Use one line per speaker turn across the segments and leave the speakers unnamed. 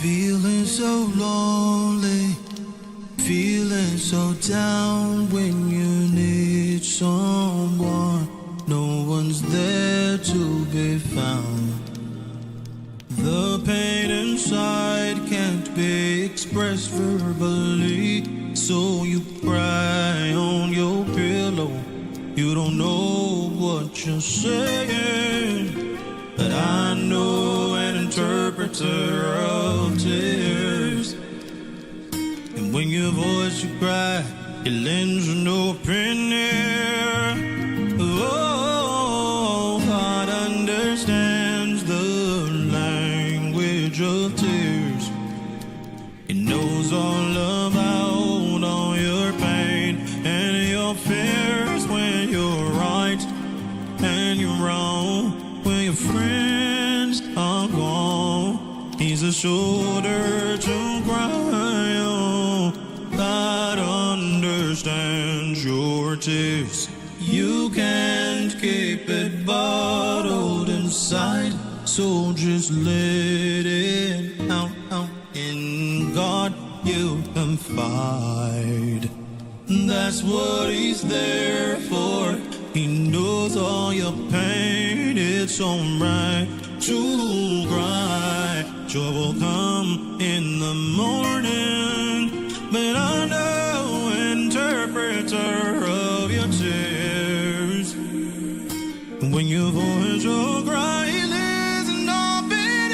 Feeling so lonely, feeling so down when you need someone. No one's there to be found. The pain inside can't be expressed verbally, so you cry on your pillow. You don't know what you're saying, but I know an interpreter of tears. And when your voice you cry, it lends you no opinion. Oh, God understands the language of tears. It knows all about all your pain and your fears when you're right and you're wrong. When your friends are gone, he's a shoulder to cry on. God understands your tears. You can't keep it bottled inside, so just let it out. In God you confide. That's what he's there for. He knows all your pain. It's alright to cry. Joy will come in the morning, but I know interpreter of your tears. When your voice will cry, he lives in open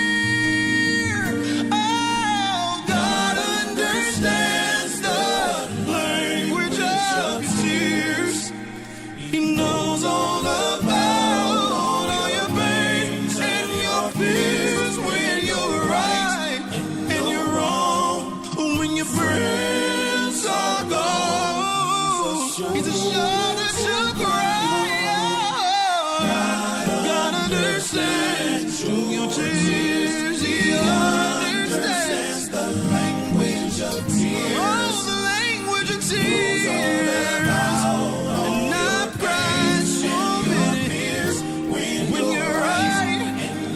ear. Oh, God understands the language of tears. He knows all about all your pains and your fears when you're right and you're wrong. When your friends are gone, he's a shoulder to cry. God understands your tears. He understands the language of tears. Oh, the language of tears. And I've cried so many tears when you're right,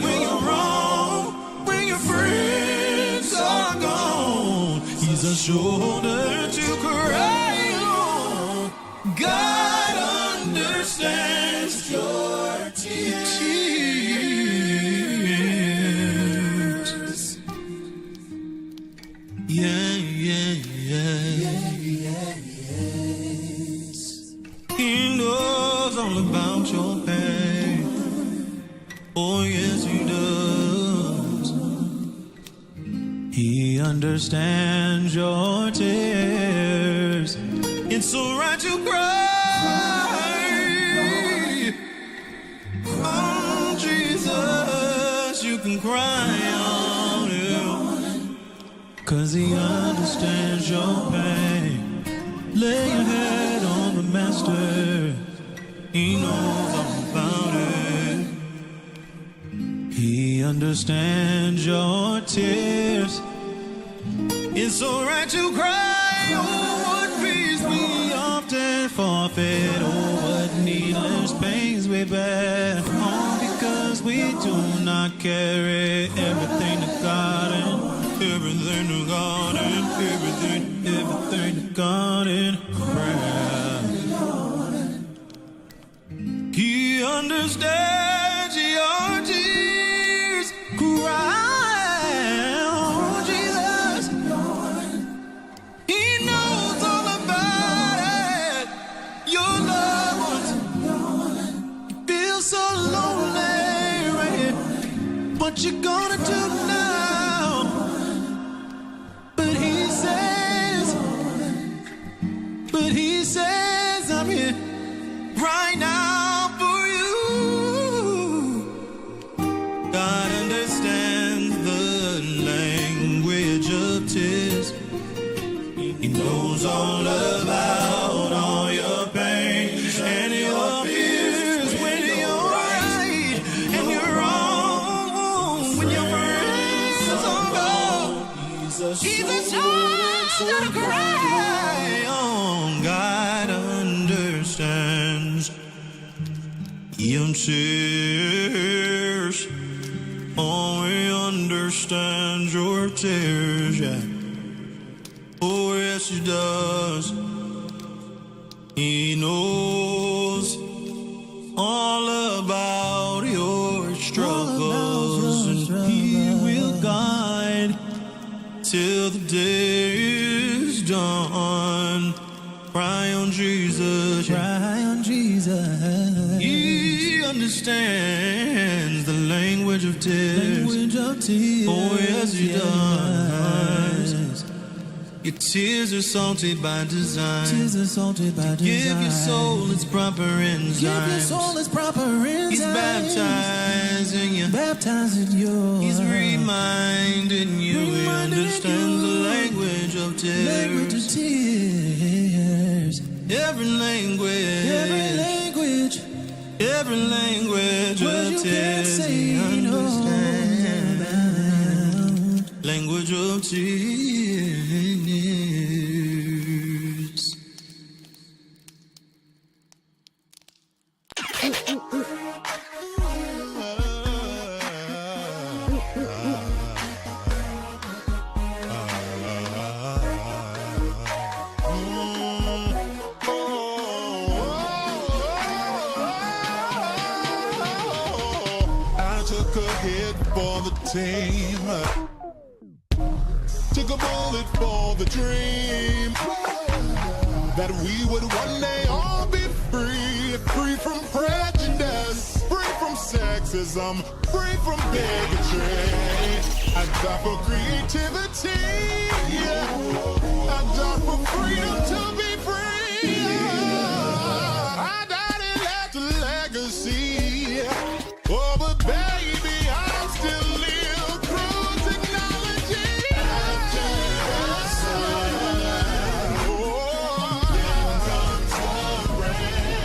when you're wrong, when your friends are gone. He's a shoulder to cry on. God understands your tears. Yeah, yeah, yeah. He knows all about your pain. Oh, yes, he does. He understands your tears. It's alright to cry. Oh, Jesus, you can cry on him, 'cause he understands your pain. Lay your head on the master. He knows all about it. He understands your tears. It's alright to cry. Oh, what peace we often forfeit. Oh, what needless pains we bear. All because we do not carry everything to God and everything to God and everything to God in prayer. He understands your tears. Cry, oh Jesus. He knows all about it. Your loved ones. You feel so lonely right here. What you gonna do now? But he says, I'm here right now for you. God understands the language of tears. He knows all about all your pain and your fears when you're right and you're wrong. When your friends are gone, he's a shoulder to cry on. God understands your tears. Oh, he understands your tears, yeah. Oh, yes, he does. He knows all about your struggles, and he will guide till the day is done. Cry on Jesus, cry on Jesus. He understands the language of tears. Oh, yes, he does. Your tears are salted by design. Tears are salted by design. Give your soul its proper enzymes. Give your soul its proper enzymes. He's baptizing you. Baptizing you. He's reminding you. He understands the language of tears. Language of tears. Every language. Every language. Every language of tears. He understands. Language of tears.
For the team, took a bullet for the dream that we would one day all be free, free from prejudice, free from sexism, free from bigotry. I die for creativity, I die for freedom to be free. I died and left a legacy. Oh, but baby, I'm still live through technology. After the sun, comes the rain.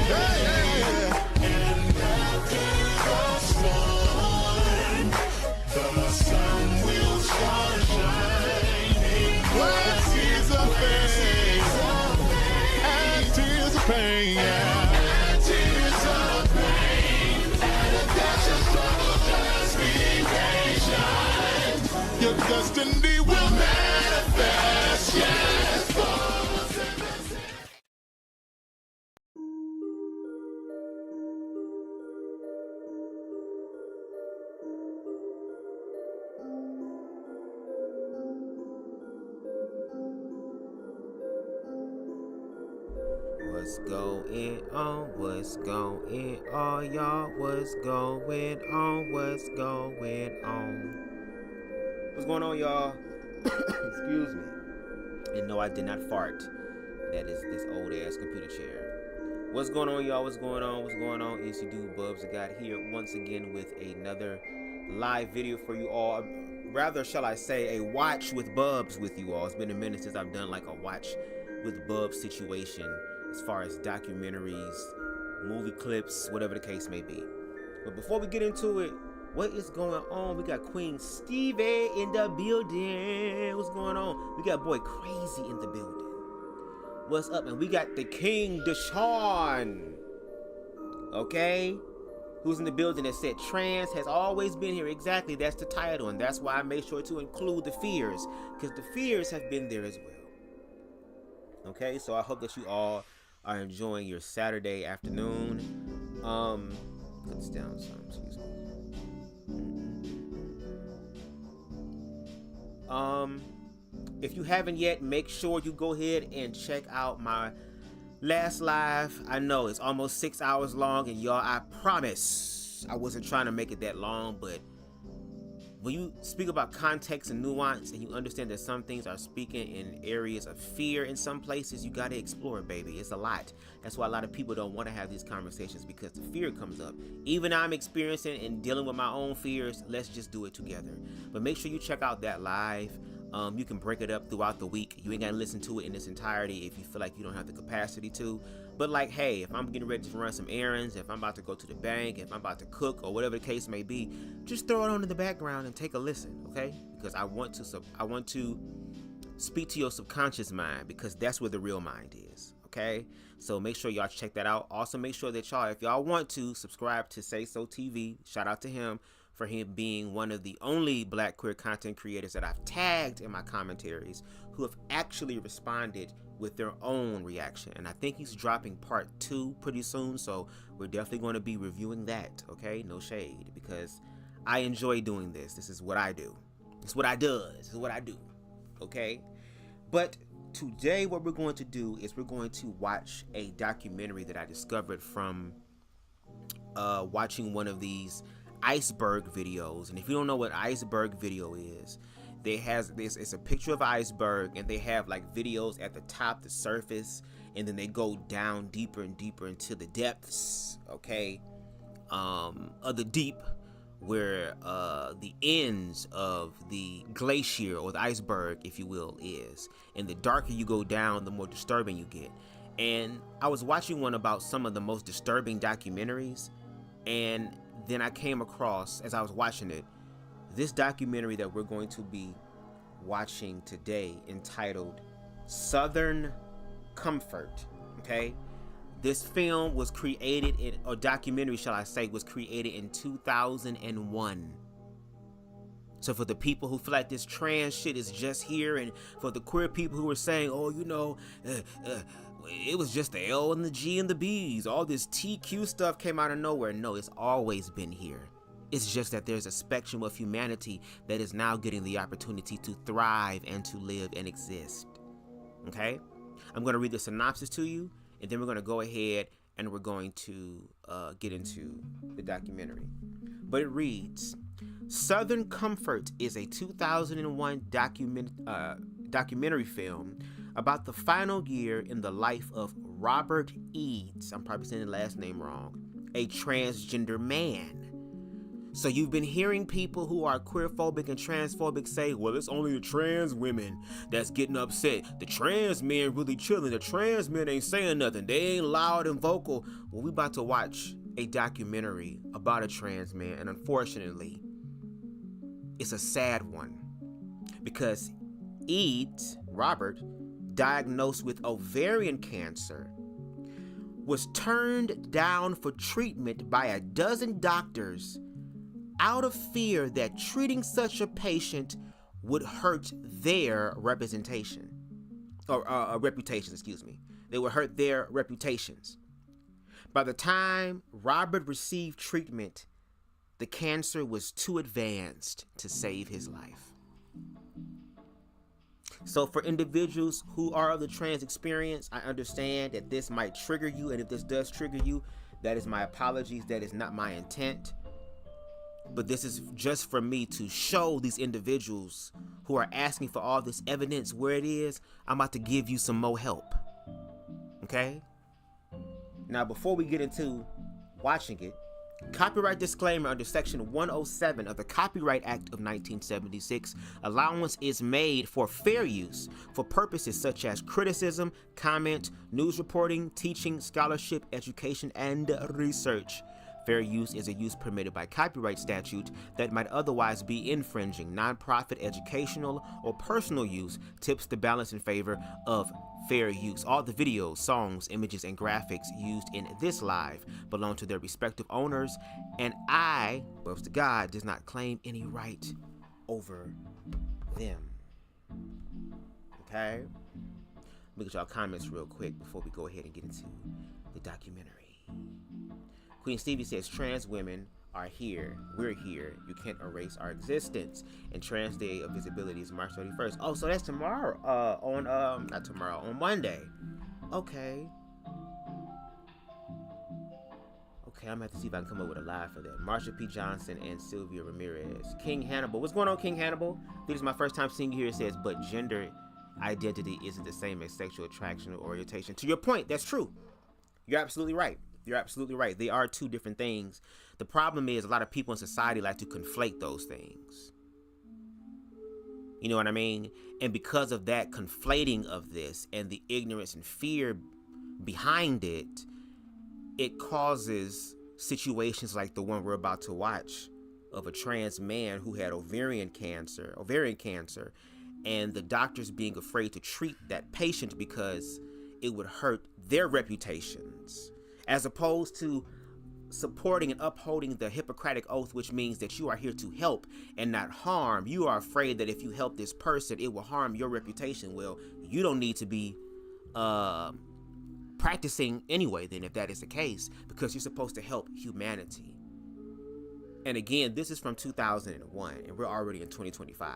And after the sun will start shining. What is a pain? And tears of pain. And tears of pain. And a dash of struggle, just be patient. Your destiny will manifest, yes.
What's going on? What's going on, y'all? What's going on? What's going on? What's going on, y'all? Excuse me. And no, I did not fart. That is this old ass computer chair. What's going on, y'all? What's going on? What's going on? It's your dude BubzDaGawd here once again with another live video for you all. Rather, shall I say, a watch with Bubz with you all. It's been a minute since I've done like a watch with Bubz situation as far as documentaries, movie clips, whatever the case may be. But before we get into it, what is going on? We got Queen Stevie in the building. What's going on? We got Boy Crazy in the building. What's up? And we got the King Deshaun. Okay? Who's in the building that said trans has always been here. Exactly, that's the title. And that's why I made sure to include the fears. Because the fears have been there as well. Okay, so I hope that you all are enjoying your Saturday afternoon. Put this down some, excuse me. If you haven't yet, make sure you go ahead and check out my last live. I know it's almost 6 hours long, and y'all, I promise I wasn't trying to make it that long, but when you speak about context and nuance and you understand that some things are speaking in areas of fear in some places, you got to explore it, baby. It's a lot. That's why a lot of people don't want to have these conversations, because the fear comes up. Even I'm experiencing and dealing with my own fears. Let's just do it together. But make sure you check out that live. You can break it up throughout the week. You ain't got to listen to it in its entirety if you feel like you don't have the capacity to. But like, hey, if I'm getting ready to run some errands, if I'm about to go to the bank, if I'm about to cook, or whatever the case may be, just throw it on in the background and take a listen, okay? Because I want to speak to your subconscious mind, because that's where the real mind is, okay? So make sure y'all check that out. Also, make sure that y'all, if y'all want to, subscribe to Say So TV. Shout out to him for him being one of the only black queer content creators that I've tagged in my commentaries who have actually responded with their own reaction. And I think he's dropping part 2 pretty soon, so we're definitely going to be reviewing that, okay? No shade, because I enjoy doing this. This is what I do. It's what I do. This is what I do, okay? But today what we're going to do is we're going to watch a documentary that I discovered from watching one of these iceberg videos. And if you don't know what iceberg video is, it's a picture of iceberg, and they have like videos at the top, the surface, and then they go down deeper and deeper into the depths, okay, of the deep, where the ends of the glacier or the iceberg, if you will, is. And the darker you go down, the more disturbing you get. And I was watching one about some of the most disturbing documentaries, and then I came across, as I was watching it, this documentary that we're going to be watching today, entitled Southern Comfort, okay? This film was created or documentary, shall I say, was created in 2001. So for the people who feel like this trans shit is just here, and for the queer people who are saying, oh, you know, it was just the L and the G and the B's, all this TQ stuff came out of nowhere. No, it's always been here. It's just that there's a spectrum of humanity that is now getting the opportunity to thrive and to live and exist. Okay? I'm going to read the synopsis to you, and then we're going to go ahead and we're going to get into the documentary. But it reads, Southern Comfort is a 2001 documentary film about the final year in the life of Robert Eads, I'm probably saying the last name wrong, a transgender man. So you've been hearing people who are queerphobic and transphobic say, well, it's only the trans women that's getting upset. The trans men really chilling. The trans men ain't saying nothing. They ain't loud and vocal. Well, we about to watch a documentary about a trans man, and unfortunately, it's a sad one, because Eads, Robert, diagnosed with ovarian cancer, was turned down for treatment by a dozen doctors out of fear that treating such a patient would hurt their reputation. They would hurt their reputations. By the time Robert received treatment, the cancer was too advanced to save his life. So for individuals who are of the trans experience, I understand that this might trigger you, and if this does trigger you, that is my apologies. That is not my intent. But this is just for me to show these individuals who are asking for all this evidence where it is. I'm about to give you some more help. Okay? Now, before we get into watching it, copyright disclaimer under Section 107 of the Copyright Act of 1976, allowance is made for fair use for purposes such as criticism, comment, news reporting, teaching, scholarship, education, and research. Fair use is a use permitted by copyright statute that might otherwise be infringing. Nonprofit, educational, or personal use tips the balance in favor of fair use. All the videos, songs, images, and graphics used in this live belong to their respective owners, and I, BubzDaGawd, does not claim any right over them. Okay? Look at y'all comments real quick before we go ahead and get into the documentary. Queen Stevie says, trans women are here. We're here. You can't erase our existence. And Trans Day of Visibility is March 31st. Oh, so that's tomorrow. On Monday. Okay. Okay, I'm gonna have to see if I can come up with a live for that. Marsha P. Johnson and Sylvia Ramirez. King Hannibal. What's going on, King Hannibal? This is my first time seeing you here. It says, but gender identity isn't the same as sexual attraction or orientation. To your point, that's true. You're absolutely right. You're absolutely right. They are two different things. The problem is a lot of people in society like to conflate those things. You know what I mean? And because of that conflating of this and the ignorance and fear behind it, it causes situations like the one we're about to watch of a trans man who had ovarian cancer, and the doctors being afraid to treat that patient because it would hurt their reputations. As opposed to supporting and upholding the Hippocratic Oath, which means that you are here to help and not harm. You are afraid that if you help this person, it will harm your reputation. Well, you don't need to be practicing anyway then, if that is the case, because you're supposed to help humanity. And again, this is from 2001 and we're already in 2025.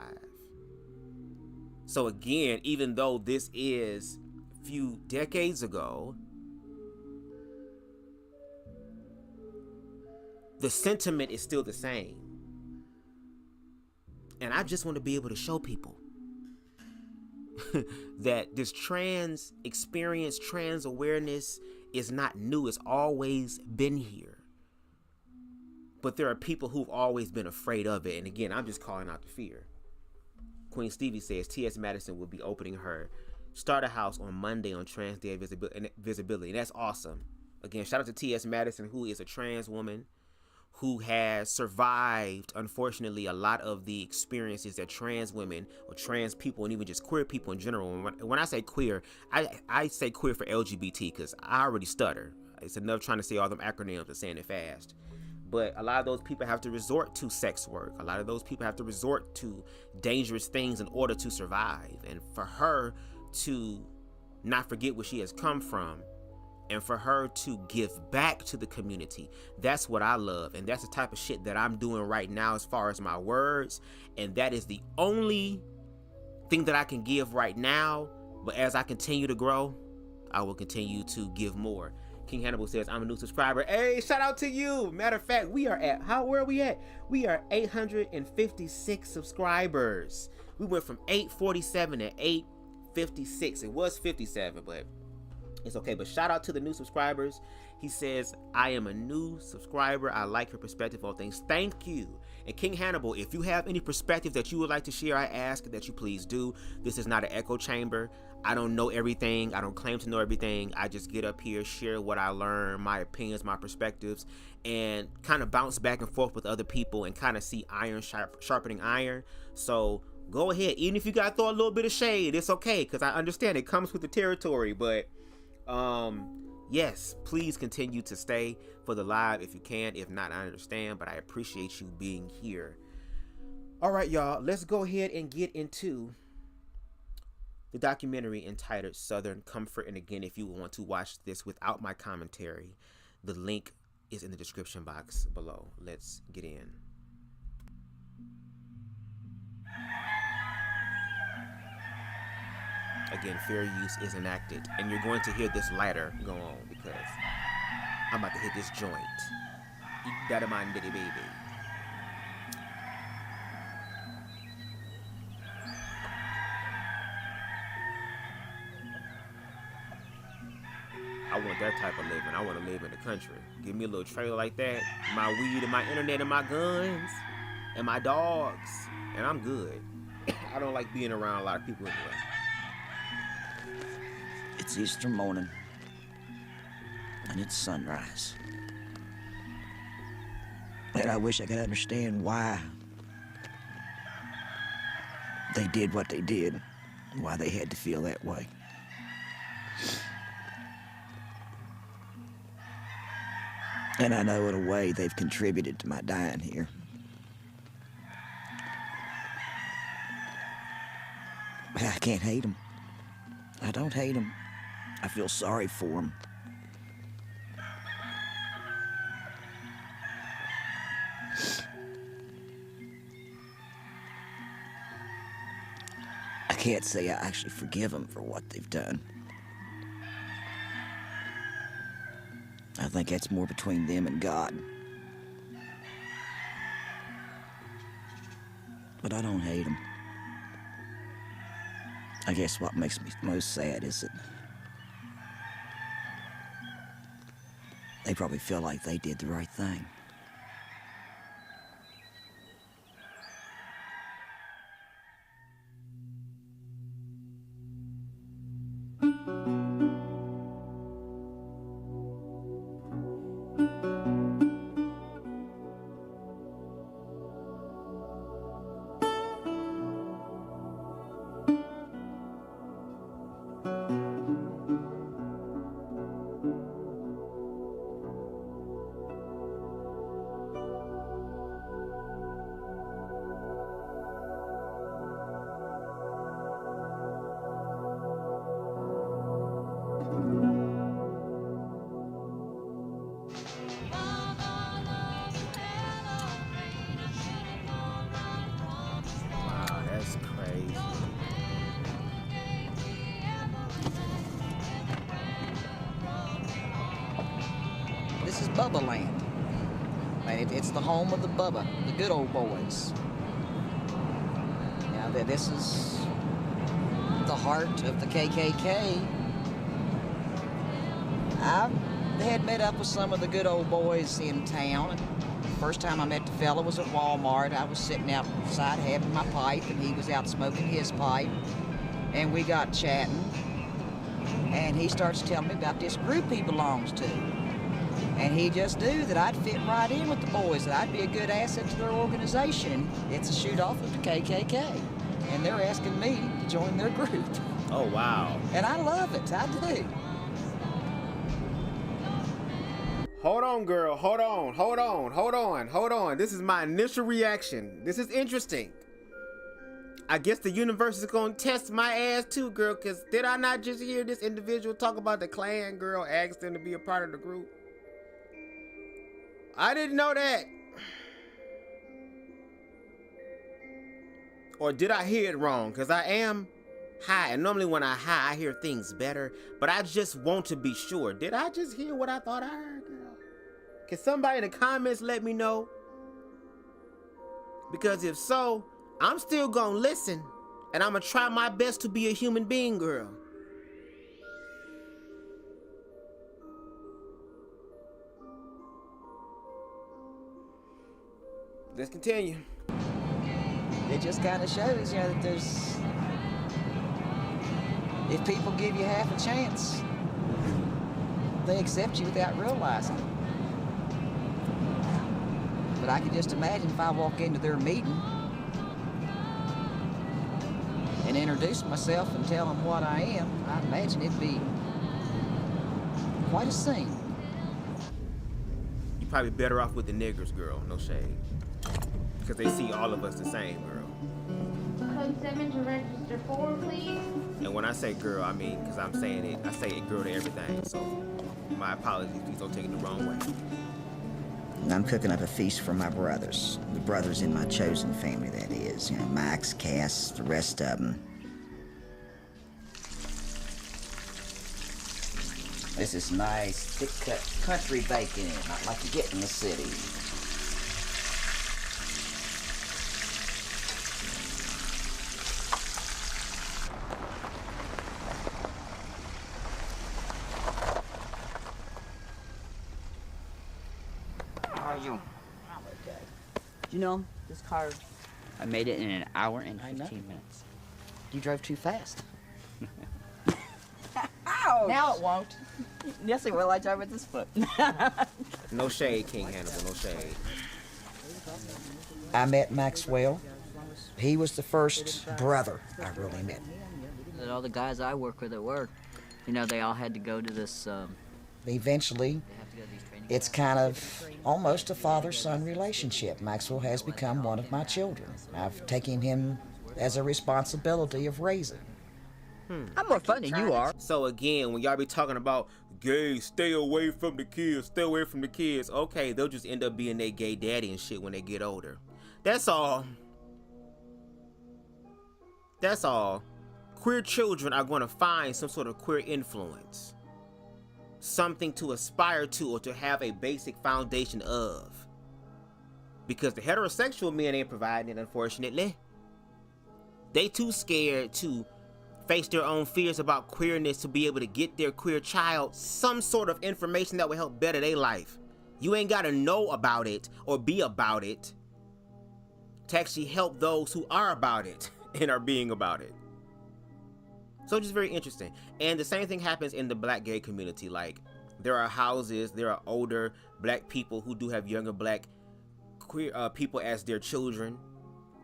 So again, even though this is a few decades ago, the sentiment is still the same. And I just want to be able to show people that this trans experience, trans awareness is not new. It's always been here. But there are people who've always been afraid of it. And again, I'm just calling out the fear. Queen Stevie says T.S. Madison will be opening her starter house on Monday on Trans Day Visibility. And that's awesome. Again, shout out to T.S. Madison, who is a trans woman who has survived, unfortunately, a lot of the experiences that trans women or trans people and even just queer people in general. When I say queer, I say queer for LGBT because I already stutter. It's enough trying to say all them acronyms and saying it fast. But a lot of those people have to resort to sex work. A lot of those people have to resort to dangerous things in order to survive. And for her to not forget where she has come from, and for her to give back to the community, that's what I love. And that's the type of shit that I'm doing right now as far as my words. And that is the only thing that I can give right now. But as I continue to grow, I will continue to give more. King Hannibal says, I'm a new subscriber. Hey, shout out to you. Matter of fact, we are at, where are we at? We are 856 subscribers. We went from 847 to 856. It was 57, but it's okay. But shout out to the new subscribers. He says, I am a new subscriber. I like your perspective on things. Thank you. And King Hannibal, if you have any perspective that you would like to share, I ask that you please do. This is not an echo chamber. I don't know everything. I don't claim to know everything. I just get up here, share what I learn, my opinions, my perspectives, and kind of bounce back and forth with other people and kind of see iron sharpening iron. So go ahead. Even if you got to throw a little bit of shade, it's okay, because I understand it comes with the territory. But yes, please continue to stay for the live if you can. If not, I understand, but I appreciate you being here. All right, y'all, let's go ahead and get into the documentary entitled Southern Comfort. And again, if you want to watch this without my commentary, the link is in the description box below. Let's get in. Again, fair use is enacted. And you're going to hear this lighter go on because I'm about to hit this joint. Eat that man, diddy baby. I want that type of living. I want to live in the country. Give me a little trailer like that, my weed and my internet and my guns and my dogs, and I'm good. I don't like being around a lot of people anyway.
It's Easter morning, and it's sunrise. And I wish I could understand why they did what they did, why they had to feel that way. And I know in a way they've contributed to my dying here. But I can't hate them. I don't hate them. I feel sorry for them. I can't say I actually forgive them for what they've done. I think that's more between them and God. But I don't hate them. I guess what makes me most sad is that they probably feel like they did the right thing. Bubba Land. And it's the home of the Bubba, the good old boys. Now, this is the heart of the KKK. I had met up with some of the good old boys in town. And the first time I met the fella was at Walmart. I was sitting outside having my pipe, and he was out smoking his pipe. And we got chatting. And he starts telling me about this group he belongs to. And he just knew that I'd fit right in with the boys, that I'd be a good asset to their organization. It's a shoot-off of the KKK. And they're asking me to join their group.
Oh, wow.
And I love it, I do.
Hold on, girl. Hold on. This is my initial reaction. This is interesting. I guess the universe is gonna test my ass too, girl, because did I not just hear this individual talk about the Klan girl asked them to be a part of the group? I didn't know that. Or did I hear it wrong? Because I am high, and normally when I high, I hear things better, but I just want to be sure. Did I just hear what I thought I heard, girl? Can somebody in the comments let me know? Because if so, I'm still gonna listen, and I'm gonna try my best to be a human being, girl. Let's continue.
It just kind of shows, that there's... If people give you half a chance, they accept you without realizing it. But I can just imagine if I walk into their meeting and introduce myself and tell them what I am, I imagine it'd be quite a scene.
You're probably better off with the niggers, girl. No shade. Because they see all of us the same, girl.
Code 7 to register 4, please.
And when I say girl, I mean, because I'm saying it, I say it girl to everything. So, my apologies. Please don't take it the wrong way.
I'm cooking up a feast for my brothers. The brothers in my chosen family, that is. Max, Cass, the rest of them. This is nice, thick-cut country bacon, not like you get in the city.
You know, this car, I made it in an hour and 15 minutes.
You drove too fast.
Ouch!
Now it won't.
Yes, it will. I drive with this foot.
No shade, King Hannibal. No shade.
I met Maxwell. He was the first brother I really met.
All the guys I work with at work, they all had to go to this,
Eventually, it's kind of almost a father-son relationship. Maxwell has become one of my children. I've taken him as a responsibility of raising.
I'm more fun than you are.
So again, when y'all be talking about gay, stay away from the kids, stay away from the kids, okay, they'll just end up being their gay daddy and shit when they get older. That's all. That's all. Queer children are going to find some sort of queer influence. Something to aspire to or to have a basic foundation of. Because the heterosexual men ain't providing it, unfortunately. They too scared to face their own fears about queerness to be able to get their queer child some sort of information that will help better their life. You ain't gotta know about it or be about it to actually help those who are about it and are being about it. So just very interesting. And the same thing happens in the black gay community. Like, there are houses, there are older black people who do have younger black queer people as their children,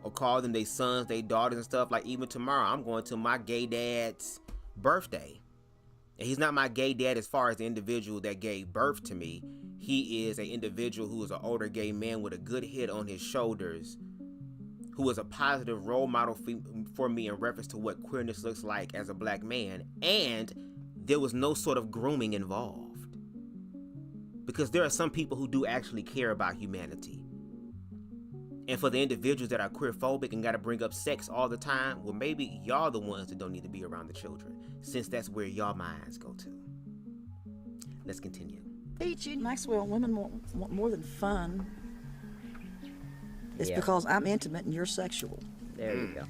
or call them their sons, their daughters and stuff. Like, even tomorrow, I'm going to my gay dad's birthday. And he's not my gay dad as far as the individual that gave birth to me. He is an individual who is an older gay man with a good head on his shoulders, who is a positive role model for me in reference to what queerness looks like as a black man. And there was no sort of grooming involved. Because there are some people who do actually care about humanity. And for the individuals that are queerphobic and got to bring up sex all the time, well, maybe y'all the ones that don't need to be around the children, since that's where y'all minds go to. Let's continue.
Peachy.
Maxwell, women want more than fun. It's
Yeah.
because I'm intimate and you're sexual.
There you go.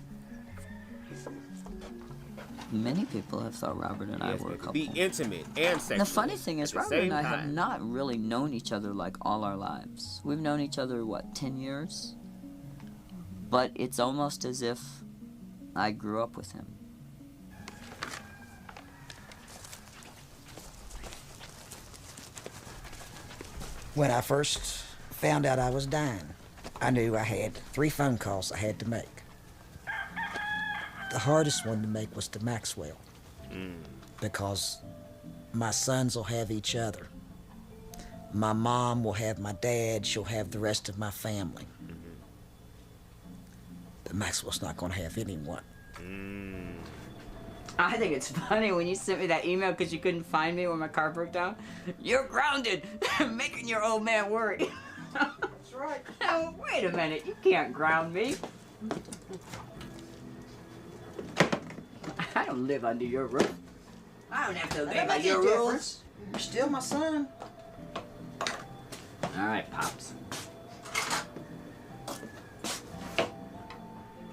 Many people have thought Robert and I were a couple.
Be intimate and sexual.
And the funny thing is,
at the
Robert and
same
I have
time.
not really known each other like all our lives. We've known each other, what, 10 years? But it's almost as if I grew up with him.
When I first found out I was dying, I knew I had 3 phone calls I had to make. The hardest one to make was to Maxwell, because my sons will have each other. My mom will have my dad, she'll have the rest of my family. But Maxwell's not gonna have anyone.
I think it's funny when you sent me that email because you couldn't find me when my car broke down. You're grounded, making your old man worry.
That's right.
Oh, wait a minute, you can't ground me. I don't live under your roof. I don't have to obey by your rules.
You're still my son.
All right, Pops.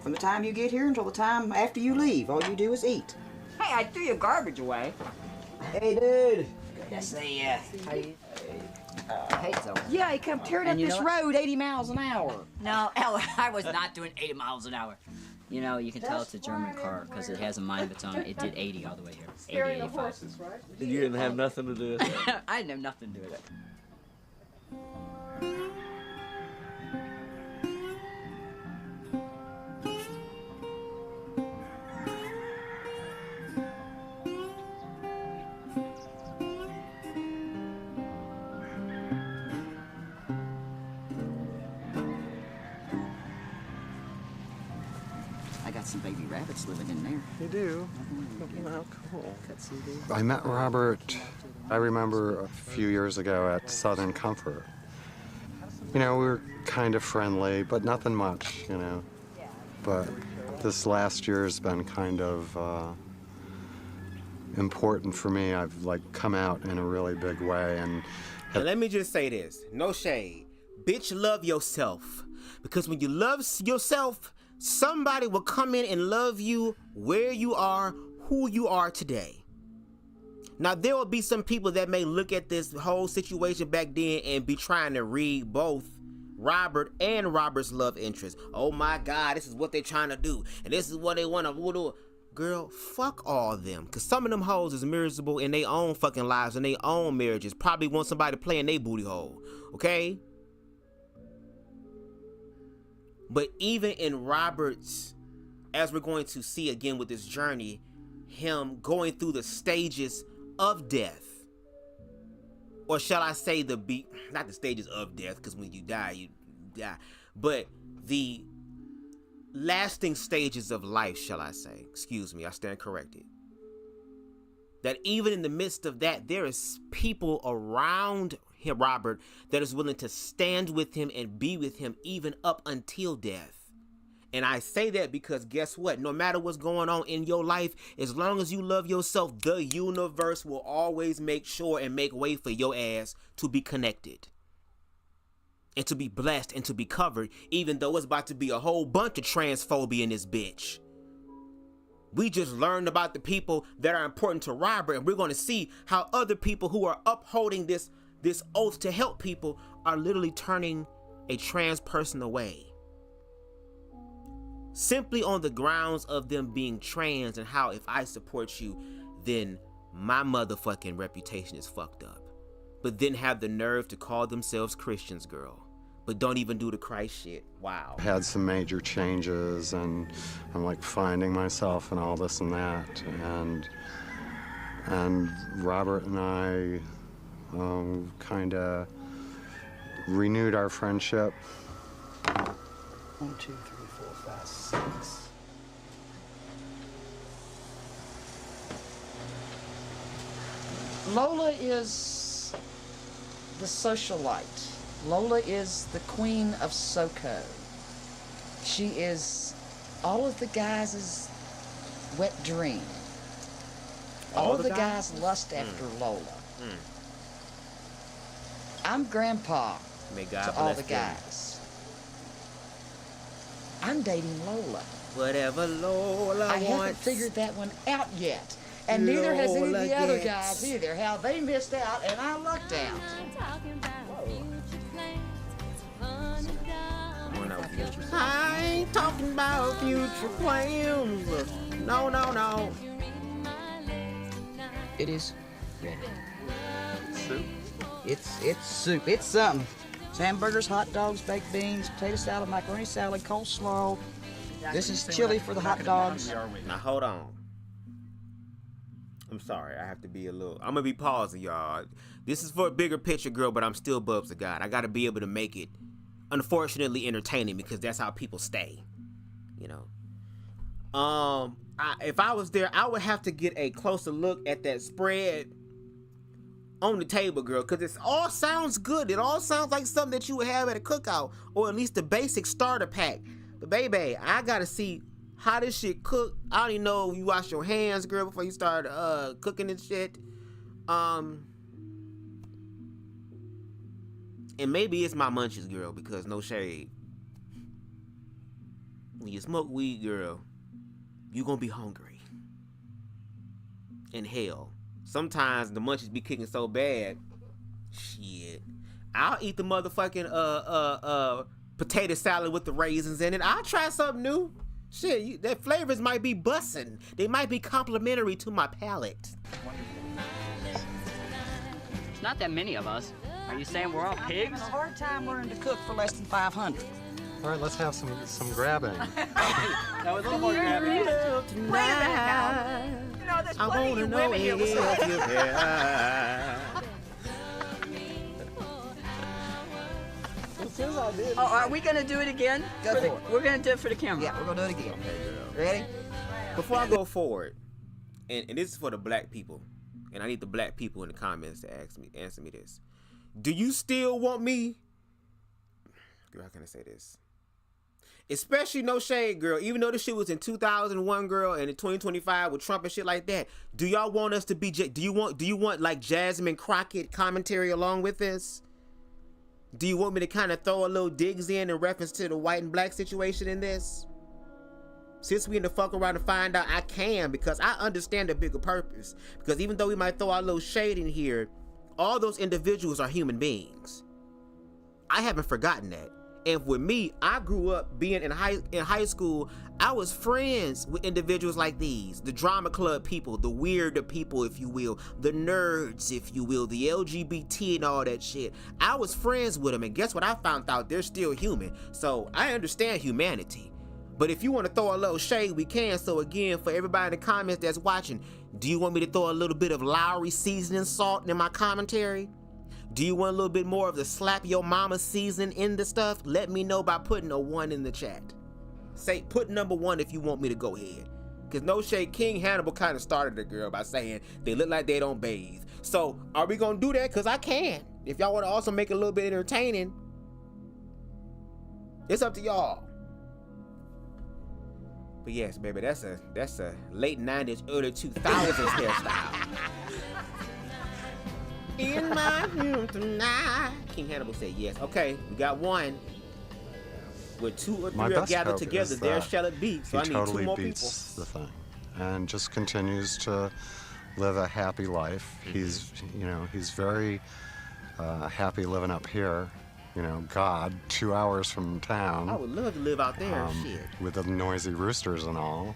From the time you get here until the time after you leave, all you do is eat.
Hey, I threw your garbage away.
Hey, dude.
Yes, they, I hate so.
Yeah, he come tearing up
And you
this
know what?
road 80 miles an hour.
No, hell, I was not doing 80 miles an hour. You know, you can tell it's a German car because it has a mind of its own. It did 80 all the way here. 80, 85.
You didn't have nothing to do with it.
I didn't have nothing to do with it.
I got some baby rabbits living in there.
You do? Wow, cool.
I met Robert, I remember a few years ago at Southern Comfort. You know, we were kind of friendly, but nothing much, you know. But this last year has been kind of important for me. I've like come out in a really big way and
Now, let me just say this, no shade. Bitch, love yourself. Because when you love yourself, somebody will come in and love you where you are, who you are today. Now, there will be some people that may look at this whole situation back then and be trying to read both Robert and Robert's love interest. Oh my God, this is what they're trying to do. And this is what they want to do. Girl, fuck all of them. Because some of them hoes is miserable in their own fucking lives and their own marriages. Probably want somebody to play in their booty hole. Okay? But even in Robert's, as we're going to see again with this journey, him going through the stages of death, or shall I say not the stages of death, because when you die, but the lasting stages of life, shall I say, excuse me, I stand corrected. That even in the midst of that, there is people around him, Robert, that is willing to stand with him and be with him even up until death. And I say that because guess what? No matter what's going on in your life, as long as you love yourself, the universe will always make sure and make way for your ass to be connected. And to be blessed and to be covered, even though it's about to be a whole bunch of transphobia in this bitch. We just learned about the people that are important to Robert, and we're going to see how other people who are upholding this oath to help people are literally turning a trans person away. Simply on the grounds of them being trans and how if I support you, then my motherfucking reputation is fucked up. But then have the nerve to call themselves Christians, girl. But don't even do the Christ shit. Wow.
had some major changes, and I'm like finding myself and all this and that. And Robert and I kind of renewed our friendship.
1, 2, 3, 4, 5, 6.
Lola is the socialite. Lola is the queen of SoCo. She is all of the guys' wet dream. All of the guys lust after Lola. I'm grandpa
May God
to all
bless
the
them.
guys. I'm dating Lola.
Whatever Lola
I haven't
wants.
figured that one out yet. And neither has any of
Lola
the other
gets.
guys either. How they missed out and I lucked out.
I ain't talking about future plans. No, no, no.
It is ready.
Soup?
It's soup. It's something. It's hamburgers, hot dogs, baked beans, potato salad, macaroni salad, coleslaw. This is chili for the hot dogs.
Now hold on. I'm sorry, I have to be a little. I'm gonna be pausing, y'all. This is for a bigger picture, girl, but I'm still BubzDaGawd. I gotta be able to make it, unfortunately, entertaining because that's how people stay. You know. If I was there, I would have to get a closer look at that spread on the table, girl, because it all sounds good. It all sounds like something that you would have at a cookout, or at least the basic starter pack. But baby, I gotta see how this shit cook. I don't even know if you wash your hands, girl, before you start cooking and shit. And maybe it's my munchies, girl, because no shade. When you smoke weed, girl, you gonna be hungry. And hell, sometimes the munchies be kicking so bad. Shit, I'll eat the motherfucking potato salad with the raisins in it. I'll try something new. Shit, their flavors might be bussin'. They might be complimentary to my palate.
It's not that many of us. Are you saying we're all
I'm
pigs?
having a hard time learning to cook for less than 500.
All right, let's have some grabbing.
That was a little more grabbing.
Wait a minute now. You know, there's plenty of women here with
Oh, are we gonna do it again?
Go for it.
We're gonna do it for the camera.
Yeah, we're gonna do it again. Ready?
Before I go forward, and this is for the black people, and I need the black people in the comments to answer me this. Do you still want me? Girl, how can I say this? Especially no shade, girl. Even though this shit was in 2001, girl, and in 2025 with Trump and shit like that, do y'all want us to be? Do you want like Jasmine Crockett commentary along with this? Do you want me to kind of throw a little digs in reference to the white and black situation in this? Since we in the fuck around and find out, I can, because I understand the bigger purpose. Because even though we might throw our little shade in here, all those individuals are human beings. I haven't forgotten that. And with me, I grew up being in high school. I was friends with individuals like these, the drama club people, the weirder people, if you will, the nerds, if you will, the LGBT and all that shit. I was friends with them, and guess what? I found out they're still human. So I understand humanity. But if you want to throw a little shade, we can. So again, for everybody in the comments that's watching, do you want me to throw a little bit of Lowry seasoning salt in my commentary? Do you want a little bit more of the slap your mama season in the stuff? Let me know by putting a 1 in the chat. Say, put number 1 if you want me to go ahead. Because no shade, King Hannibal kind of started the girl by saying they look like they don't bathe. So are we going to do that? Because I can. If y'all want to also make it a little bit entertaining, it's up to y'all. But yes, baby, that's a late 90s, early 2000s hairstyle. In my room tonight. King Hannibal said yes. Okay, we got 1. Where 2 or 3 are gathered together, there shall it be. So I need
totally
2 more
beats
people.
the thing, and just continues to live a happy life. He's very happy living up here. You know, God, 2 hours from town.
I would love to live out there. Shit.
With the noisy roosters and all.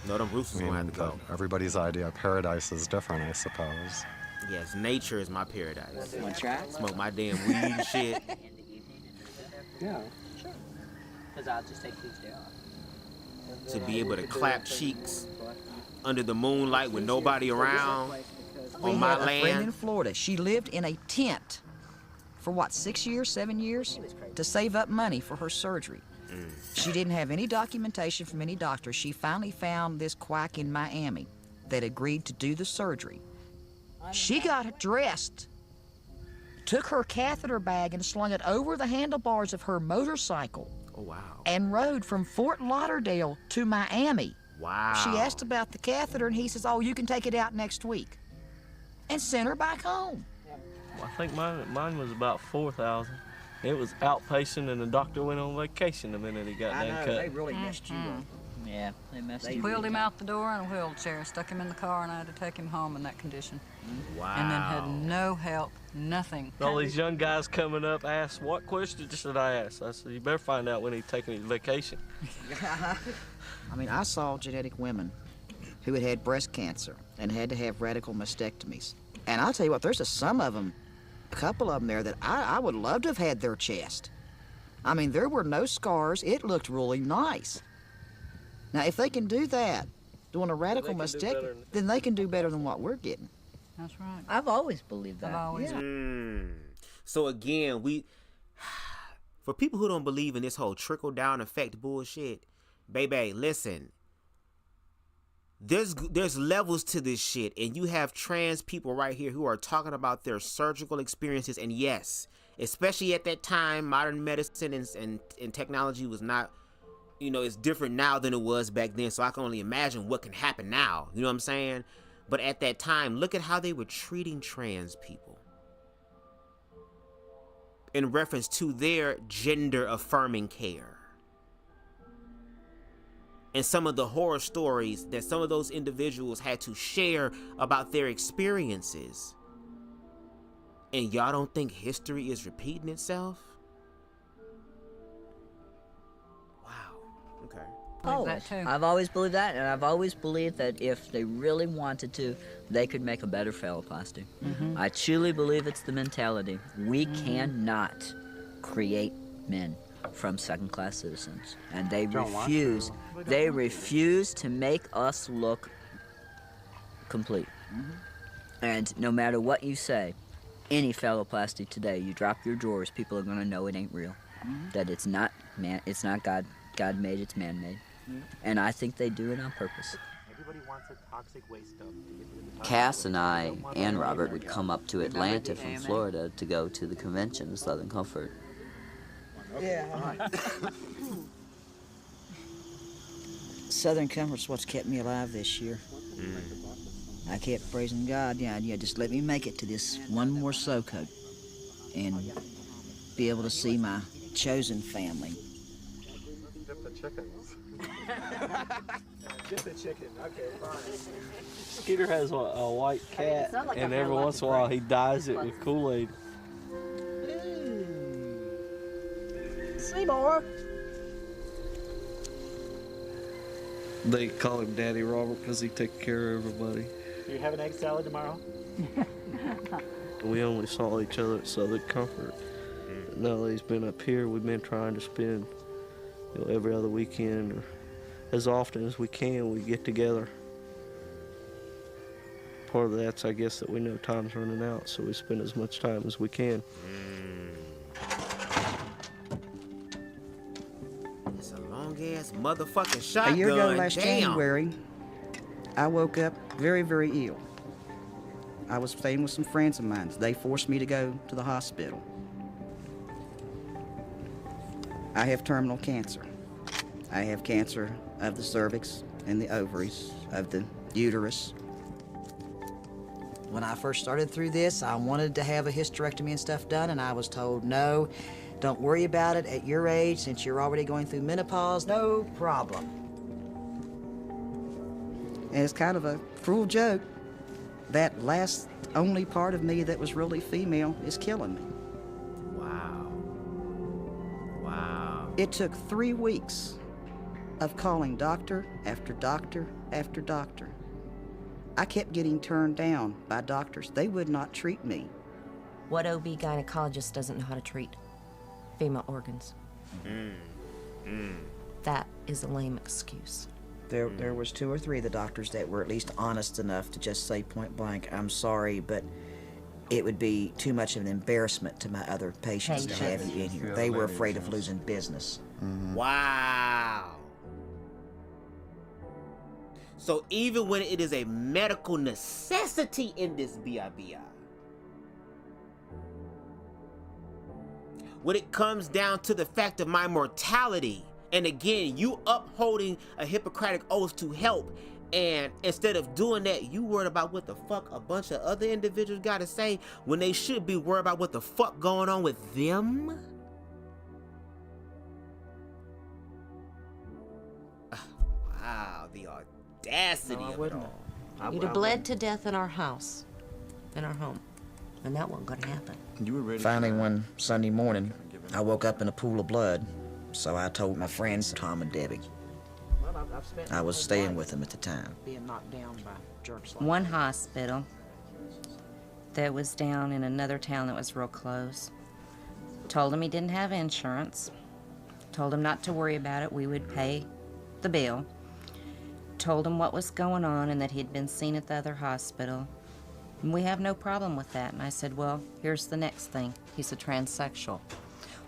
No, them roosters gonna have to go.
Everybody's idea of paradise is different, I suppose.
Yes, nature is my paradise.
Want to try?
Smoke my damn weed and shit.
Yeah, sure. Because I'll just take these down.
To be able to clap cheeks under the moonlight with nobody around
We
on my
had a friend in
land.
Florida. She lived in a tent for what, 6 years, 7 years, to save up money for her surgery. She didn't have any documentation from any doctor. She finally found this quack in Miami that agreed to do the surgery. She got dressed, took her catheter bag and slung it over the handlebars of her motorcycle.
Oh, wow.
And rode from Fort Lauderdale to Miami.
Wow.
She asked about the catheter, and he says, oh, you can take it out next week. And sent her back home.
I think mine was about 4,000. It was outpatient, and the doctor went on vacation the minute he got done cut.
They really messed you up.
Yeah, they messed
They
you
wheeled
up.
him out the door in a wheelchair, stuck him in the car, and I had to take him home in that condition.
Wow.
And then had no help, nothing.
All these young guys coming up asked, what questions should I ask? I said, you better find out when he's taking his vacation.
I mean, I saw genetic women who had had breast cancer and had to have radical mastectomies. And I'll tell you what, there's some of them, a couple of them there that I would love to have had their chest. I mean, there were no scars. It looked really nice. Now, if they can do that, doing a radical mastectomy, then they can do better than what we're getting.
That's right.
I've always believed that.
I've always.
So again, for people who don't believe in this whole trickle-down effect bullshit, baby, listen. There's levels to this shit, and you have trans people right here who are talking about their surgical experiences, and yes, especially at that time, modern medicine and technology was not, it's different now than it was back then, so I can only imagine what can happen now, you know what I'm saying? But at that time, look at how they were treating trans people in reference to their gender-affirming care. And some of the horror stories that some of those individuals had to share about their experiences. And y'all don't think history is repeating itself? Wow. Okay.
Always. I've always believed that, and I've always believed that if they really wanted to, they could make a better phalloplasty. I truly believe it's the mentality. We cannot create men from second-class citizens, and they refuse. They refuse to make us look complete. And no matter what you say, any phalloplasty today, you drop your drawers, people are gonna know it ain't real. That it's not man. It's not God. God made. It's man-made. And I think they do it on purpose.
Everybody wants a toxic waste dump to get rid of the
Cass and I and Robert would come up to Atlanta from Florida to go to the convention, Southern Comfort.
Yeah. Southern Comfort's what's kept me alive this year. I kept praising God, just let me make it to this one more SoCo and be able to see my chosen family.
Dip the chickens.
Dip the chicken, okay, fine. Skeeter has a white cat, and every once in a while he dyes it with Kool-Aid.
Seymour.
They call him Daddy Robert because he takes care of everybody.
You have an egg salad tomorrow?
We only saw each other at Southern Comfort. Now that he's been up here, we've been trying to spend every other weekend or as often as we can, we get together. Part of that's, I guess, that we know time's running out, so we spend as much time as we can.
It's a long-ass motherfucking shotgun.
A year ago last
Damn.
January, I woke up very, very ill. I was staying with some friends of mine. They forced me to go to the hospital. I have terminal cancer. I have cancer of the cervix and the ovaries, of the uterus. When I first started through this, I wanted to have a hysterectomy and stuff done, and I was told, no, don't worry about it at your age, since you're already going through menopause, no problem. And it's kind of a cruel joke. That last only part of me that was really female is killing me.
Wow. Wow.
It took 3 weeks of calling doctor after doctor after doctor. I kept getting turned down by doctors. They would not treat me.
What OB gynecologist doesn't know how to treat female organs? That is a lame excuse.
There was 2 or 3 of the doctors that were at least honest enough to just say point blank, I'm sorry, but it would be too much of an embarrassment to my other patients to have you in here. They were afraid of losing business.
Wow. So even when it is a medical necessity in this BIBI, when it comes down to the fact of my mortality, and again, you upholding a Hippocratic oath to help And instead of doing that, you worried about what the fuck a bunch of other individuals gotta say when they should be worried about what the fuck going on with them? Wow, the audacity of it all.
You'd have bled to death in our house, in our home, and that wasn't gonna happen.
Finally, one Sunday morning, I woke up in a pool of blood, so I told my friends Tom and Debbie. I was staying with them at the time.
Being knocked down by jerks like
One hospital that was down in another town that was real close. Told him he didn't have insurance. Told him not to worry about it. We would pay the bill. Told him what was going on and that he'd been seen at the other hospital. And we have no problem with that. And I said, well, here's the next thing. He's a transsexual.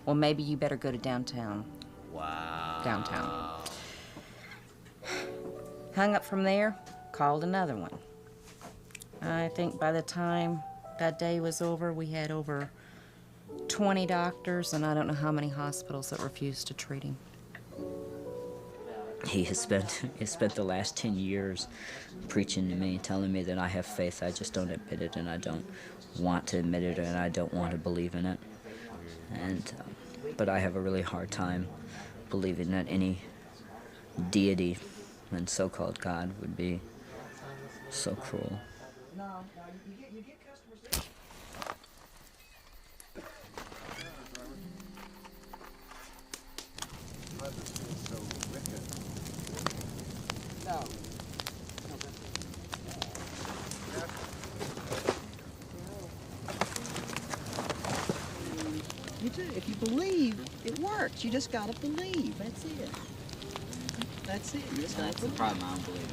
Well, maybe you better go to downtown.
Wow.
Downtown. Hung up from there, called another one. I think by the time that day was over, we had over 20 doctors, and I don't know how many hospitals that refused to treat him.
He has spent the last 10 years preaching to me, telling me that I have faith. I just don't admit it, and I don't want to admit it, and I don't want to believe in it. And but I have a really hard time believing that any deity and so-called God would be so cruel.
you get customers. No. You do. If you believe, it works. You just gotta believe. That's it. That's it. You just gotta
That's the
believe.
problem, I don't believe in.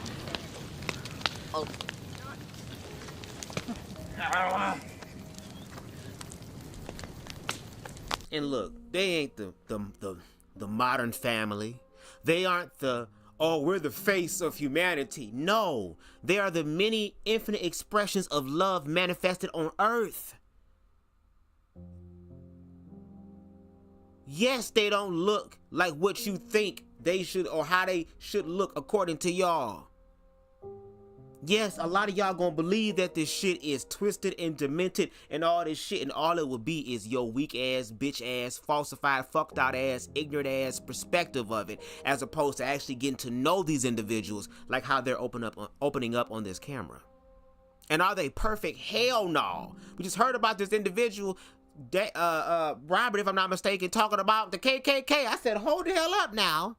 And look, they ain't the modern family. They aren't the, oh, we're the face of humanity. No, they are the many infinite expressions of love manifested on earth. Yes, they don't look like what you think they should or how they should look according to y'all. Yes, a lot of y'all gonna believe that this shit is twisted and demented and all this shit, and all it will be is your weak ass, bitch ass, falsified, fucked out ass, ignorant ass perspective of it, as opposed to actually getting to know these individuals like how they're opening up on this camera. And are they perfect? Hell no. We just heard about this individual, Robert, if I'm not mistaken, talking about the KKK. I said, hold the hell up now.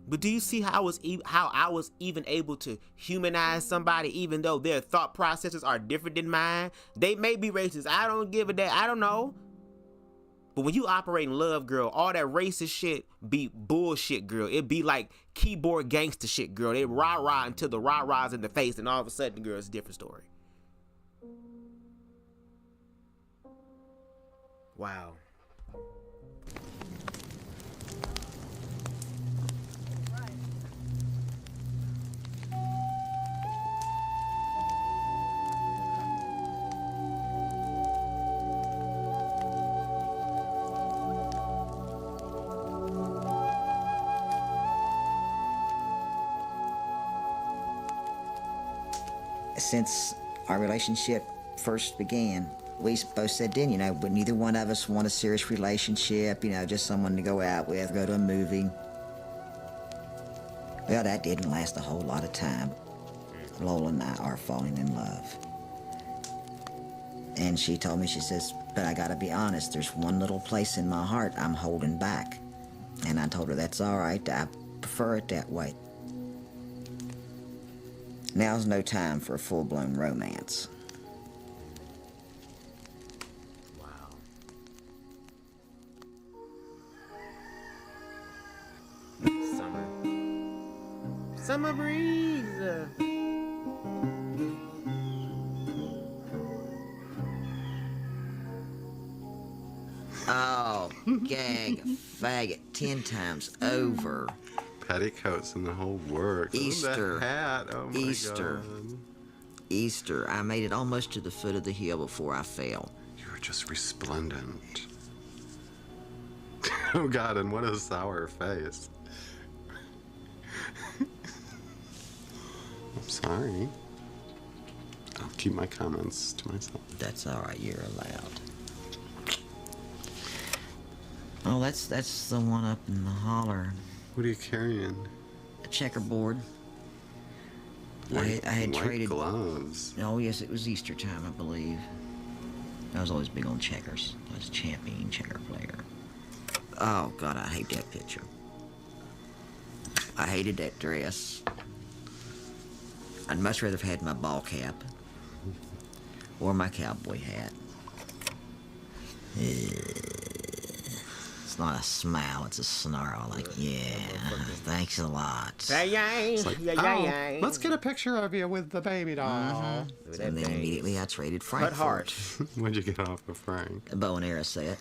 But do you see how I was even able to humanize somebody even though their thought processes are different than mine? They may be racist. I don't give a damn. I don't know. But when you operate in love, girl, all that racist shit be bullshit, girl. It be like keyboard gangster shit, girl. They rah-rah until the rah-rah's in the face, and all of a sudden, girl, it's a different story. Wow.
Since our relationship first began, we both said then, you know, but neither one of us want a serious relationship, you know, just someone to go out with, go to a movie. Well, that didn't last a whole lot of time. Lola and I are falling in love. And she told me, she says, but I gotta be honest, there's one little place in my heart I'm holding back. And I told her that's all right, I prefer it that way. Now's no time for a full-blown romance.
Wow. Summer breeze.
Oh, gag, faggot, 10 times over.
Petticoats and the whole works.
Easter.
That hat. Oh my
Easter.
God.
Easter. I made it almost to the foot of the hill before I fell.
You were just resplendent. Oh God, and what a sour face. Sorry. I'll keep my comments to myself.
That's all right. You're allowed. Oh, that's the one up in the holler.
What are you carrying?
A checkerboard.
White,
I had
white
traded
gloves.
Oh yes, it was Easter time, I believe. I was always big on checkers. I was a champion checker player. Oh God, I hate that picture. I hated that dress. I'd much rather have had my ball cap or my cowboy hat. It's not a smile, it's a snarl. Like, yeah, thanks a lot.
It's like, oh, let's get a picture of you with the baby doll.
And then immediately I traded Frank for it.
What'd you get off of Frank?
A bow and arrow set.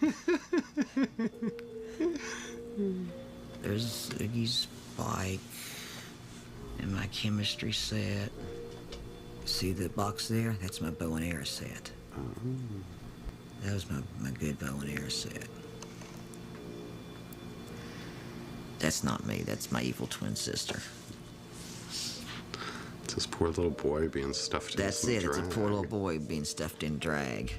There's Iggy's bike and my chemistry set. See the box there? That's my bow and arrow set. That was my good bow and arrow set. That's not me. That's my evil twin sister.
It's this poor little boy being stuffed in
That's
some
it. It's a
drag.
poor little boy being stuffed in drag.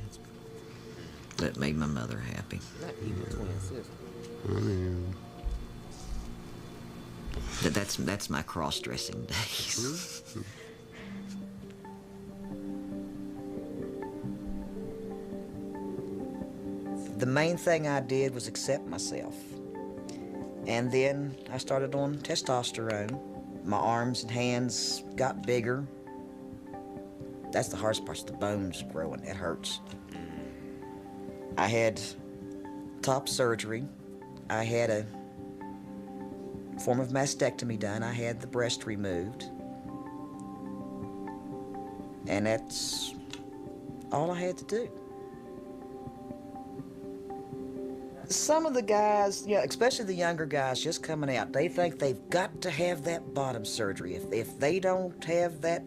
That made my mother happy.
Not evil twin sister.
That's my cross-dressing days. The main thing I did was accept myself. And then I started on testosterone. My arms and hands got bigger. That's the hardest part, the bones growing. It hurts. I had top surgery. I had a form of mastectomy done. I had the breast removed. And that's all I had to do. Some of the guys, especially the younger guys just coming out, they think they've got to have that bottom surgery. If they don't have that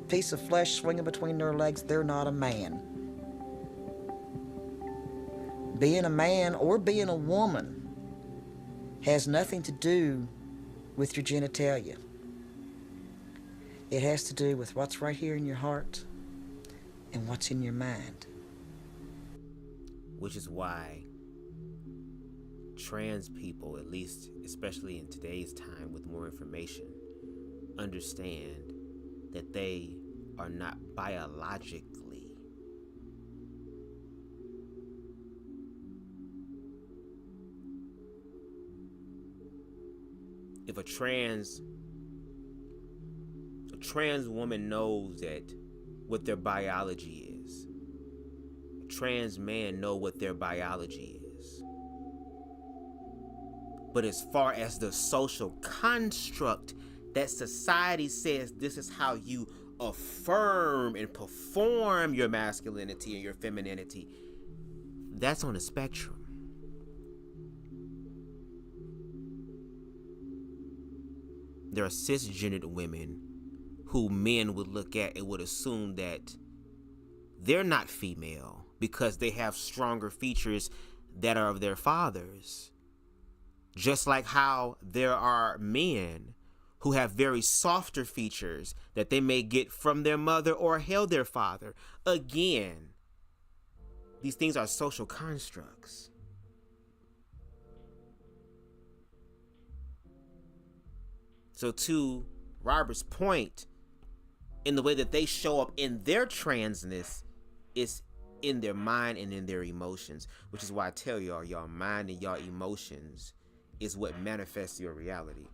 piece of flesh swinging between their legs, they're not a man. Being a man or being a woman has nothing to do with your genitalia. It has to do with what's right here in your heart and what's in your mind.
Which is why trans people, at least especially in today's time with more information, understand that they are not biologically if a trans woman knows that what their biology is, a trans man know what their biology is. But as far as the social construct that society says this is how you affirm and perform your masculinity and your femininity, that's on a spectrum. There are cisgendered women who men would look at and would assume that they're not female because they have stronger features that are of their fathers. Just like how there are men who have very softer features that they may get from their mother or held their father. Again, these things are social constructs. So to Robert's point, in the way that they show up in their transness is in their mind and in their emotions, which is why I tell y'all mind and y'all emotions is what manifests your reality.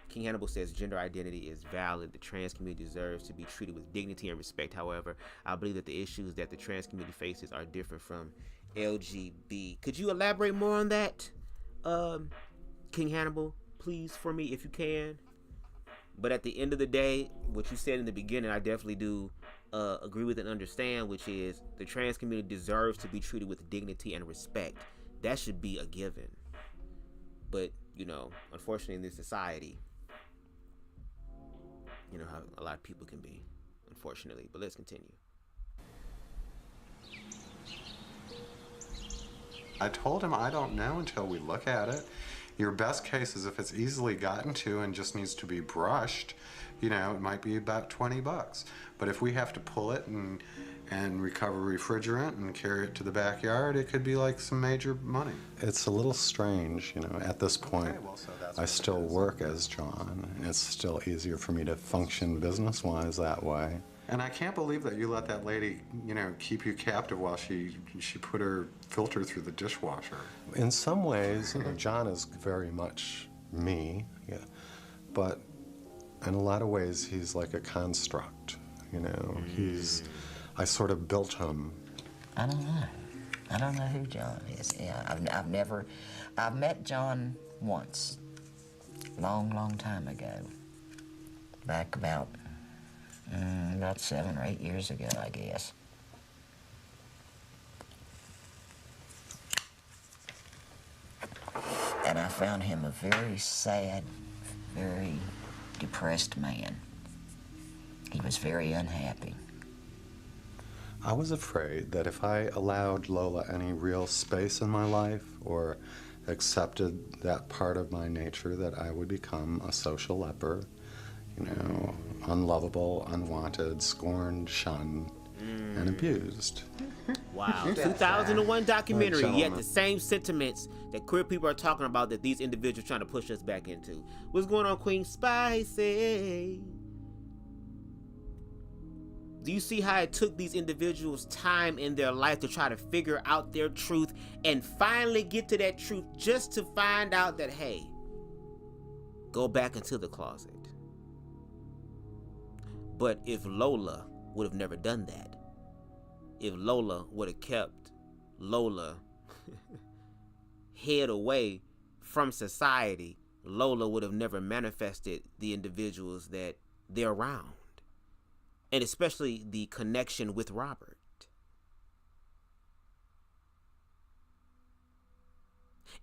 King Hannibal says gender identity is valid. The trans community deserves to be treated with dignity and respect. However, I believe that the issues that the trans community faces are different from LGB. Could you elaborate more on that, King Hannibal, please, for me, if you can? But at the end of the day, what you said in the beginning, I definitely do agree with and understand, which is the trans community deserves to be treated with dignity and respect. That should be a given. But, unfortunately in this society, how a lot of people can be, unfortunately. But let's continue.
I told him I don't know until we look at it. Your best case is if it's easily gotten to and just needs to be brushed, you know, it might be about 20 bucks. But if we have to pull it and recover refrigerant and carry it to the backyard, it could be like some major money. It's a little strange, you know, at this point. Okay, well, so I still work as John. It's still easier for me to function business-wise that way. And I can't believe that you let that lady, you know, keep you captive while she put her filter through the dishwasher. In some ways, you know, John is very much me, yeah. But in a lot of ways, he's like a construct, you know. I sort of built him.
I don't know. I don't know who John is. Yeah, I've met John once, long time ago. Back about 7 or 8 years ago, I guess. And I found him a very sad, very depressed man. He was very unhappy. I was afraid that if I allowed Lola any real space in my life or accepted that part of my nature, that I would become a social leper, you know, unlovable, unwanted, scorned, shunned, and abused.
Wow. 2001 documentary, yet the same sentiments that queer people are talking about that these individuals trying to push us back into. What's going on, Queen Spicy? Do you see how it took these individuals time in their life to try to figure out their truth and finally get to that truth just to find out that, hey, go back into the closet? But if Lola would have never done that, if Lola would have kept Lola head away from society, Lola would have never manifested the individuals that they're around. And especially the connection with Robert.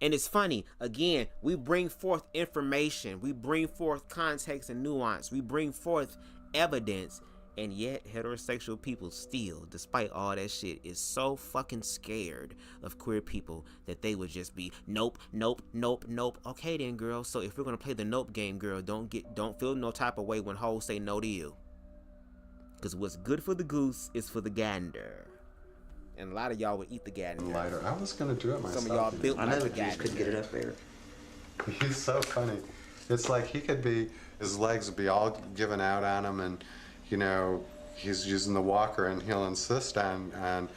And it's funny, again, we bring forth information, we bring forth context and nuance, we bring forth evidence, and yet heterosexual people still, despite all that shit, is so fucking scared of queer people that they would just be nope, nope, nope, nope. Okay then, girl, so if we're gonna play the nope game, girl, don't feel no type of way when hoes say no to you. Because what's good for the goose is for the gander. And a lot of y'all would eat the gander.
Lighter. I was going to do it myself.
Some of y'all built
I know
like
the goose couldn't get it up there.
He's so funny. It's like he could be, his legs would be all given out on him, and, you know, he's using the walker, and he'll insist on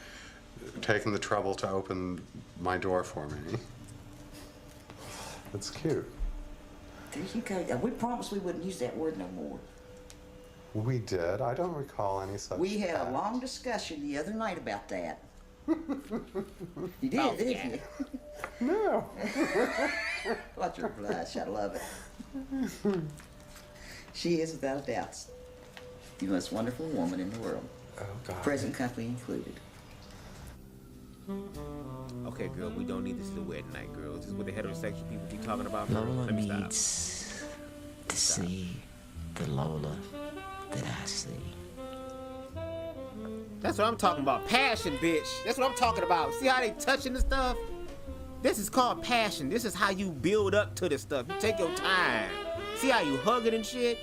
taking the trouble to open my door for me. It's cute.
There you go. We promised we wouldn't use that word no more.
We did. I don't recall any such.
We had a long discussion the other night about that. You did, didn't you?
No.
Watch her blush. I love it. She is, without a doubt, the most wonderful woman in the world.
Oh, God.
Present company included.
Okay, girl, we don't need this to wedding night, girl. This is what the heterosexual people be talking about.
Lola
Let me stop.
needs to see the Lola that I see.
That's what I'm talking about. Passion, bitch. That's what I'm talking about. See how they touching the stuff? This is called passion. This is how you build up to this stuff. You take your time. See how you hug it and shit?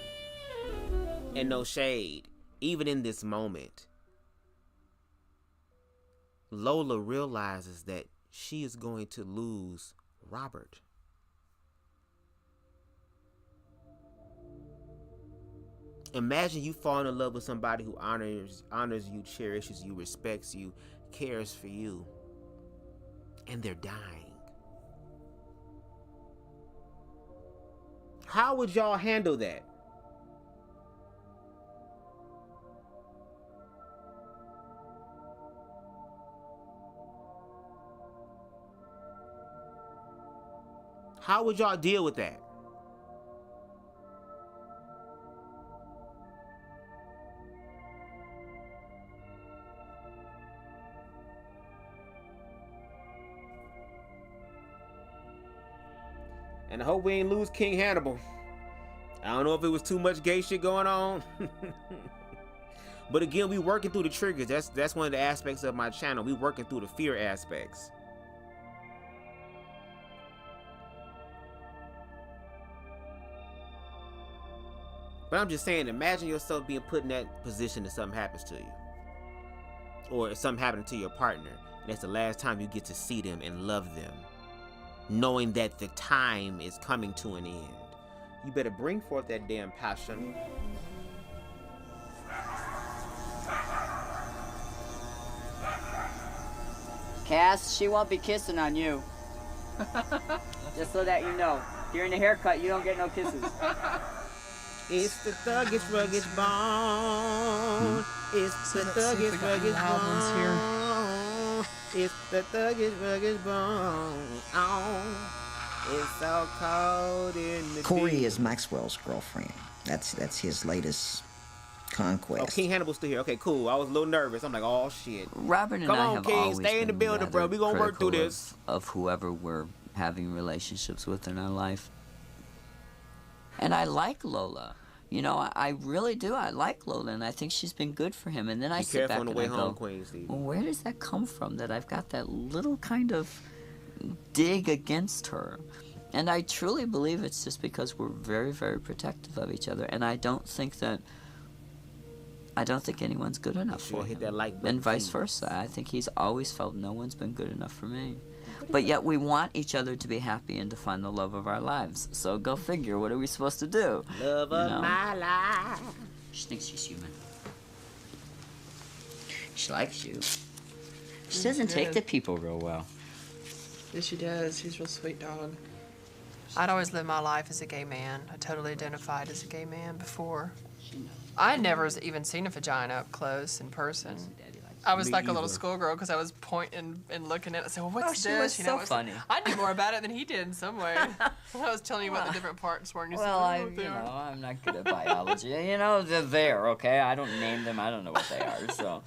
And no shade. Even in this moment, Lola realizes that she is going to lose Robert. Imagine you falling in love with somebody who honors you, cherishes you, respects you, cares for you, and they're dying. How would y'all handle that? How would y'all deal with that? And I hope we ain't lose King Hannibal. I don't know if it was too much gay shit going on. But again, we working through the triggers. That's one of the aspects of my channel. We working through the fear aspects. But I'm just saying, imagine yourself being put in that position if something happens to you. Or if something happened to your partner, and that's the last time you get to see them and love them. Knowing that the time is coming to an end. You better bring forth that damn passion.
Cass, she won't be kissing on you. Just so that you know. During the haircut, you don't get no kisses.
It's the thuggish, ruggish bone. It's the thuggish, ruggish bone. It's the thuggish, ruggish bone. Oh, it's so cold in the
Corey
deep.
is Maxwell's girlfriend. That's his latest conquest.
Oh, King Hannibal's still here. Okay, cool. I was a little nervous. I'm like, oh shit.
Robert and
Come
I
on,
have
King.
always
Stay in the
been
building, bro.
rather
We gonna work through
critical
this.
Of whoever we're having relationships with in our life. And I like Lola. You know, I really do. I like Lola, and I think she's been good for him. And then I sit back
on the
and
way
I go,
home, Queen Steve.
well, where does that come from that I've got that little kind of dig against her? And I truly believe it's just because we're very, very protective of each other. And I don't think anyone's good enough for him.
Hit that like button,
And vice
please.
versa. I think he's always felt no one's been good enough for me. But yet we want each other to be happy and to find the love of our lives. So go figure, what are we supposed to do?
Love
You
of
know?
my life.
She thinks she's human. She likes you. She doesn't take to people real well.
Yes, she does. She's a real sweet dog. I'd always lived my life as a gay man. I totally identified as a gay man before. I had never even seen a vagina up close in person. I was
Me
like a little
either.
schoolgirl because I was pointing and looking at it. I said, well, what's
she
this?
was so funny.
I knew more about it than he did in some way. I was telling you what the different parts were. And you
Well,
said,
I'm not good at biology. You know, they're there, okay? I don't name them. I don't know what they are, so.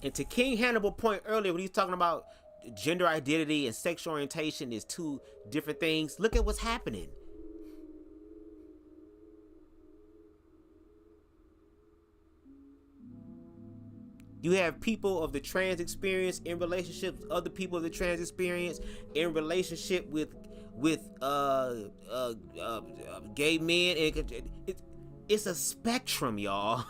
And to King Hannibal point earlier when he was talking about gender identity and sexual orientation is two different things, look at what's happening. You have people of the trans experience in relationships with other people of the trans experience in relationship with gay men, and it's a spectrum, y'all.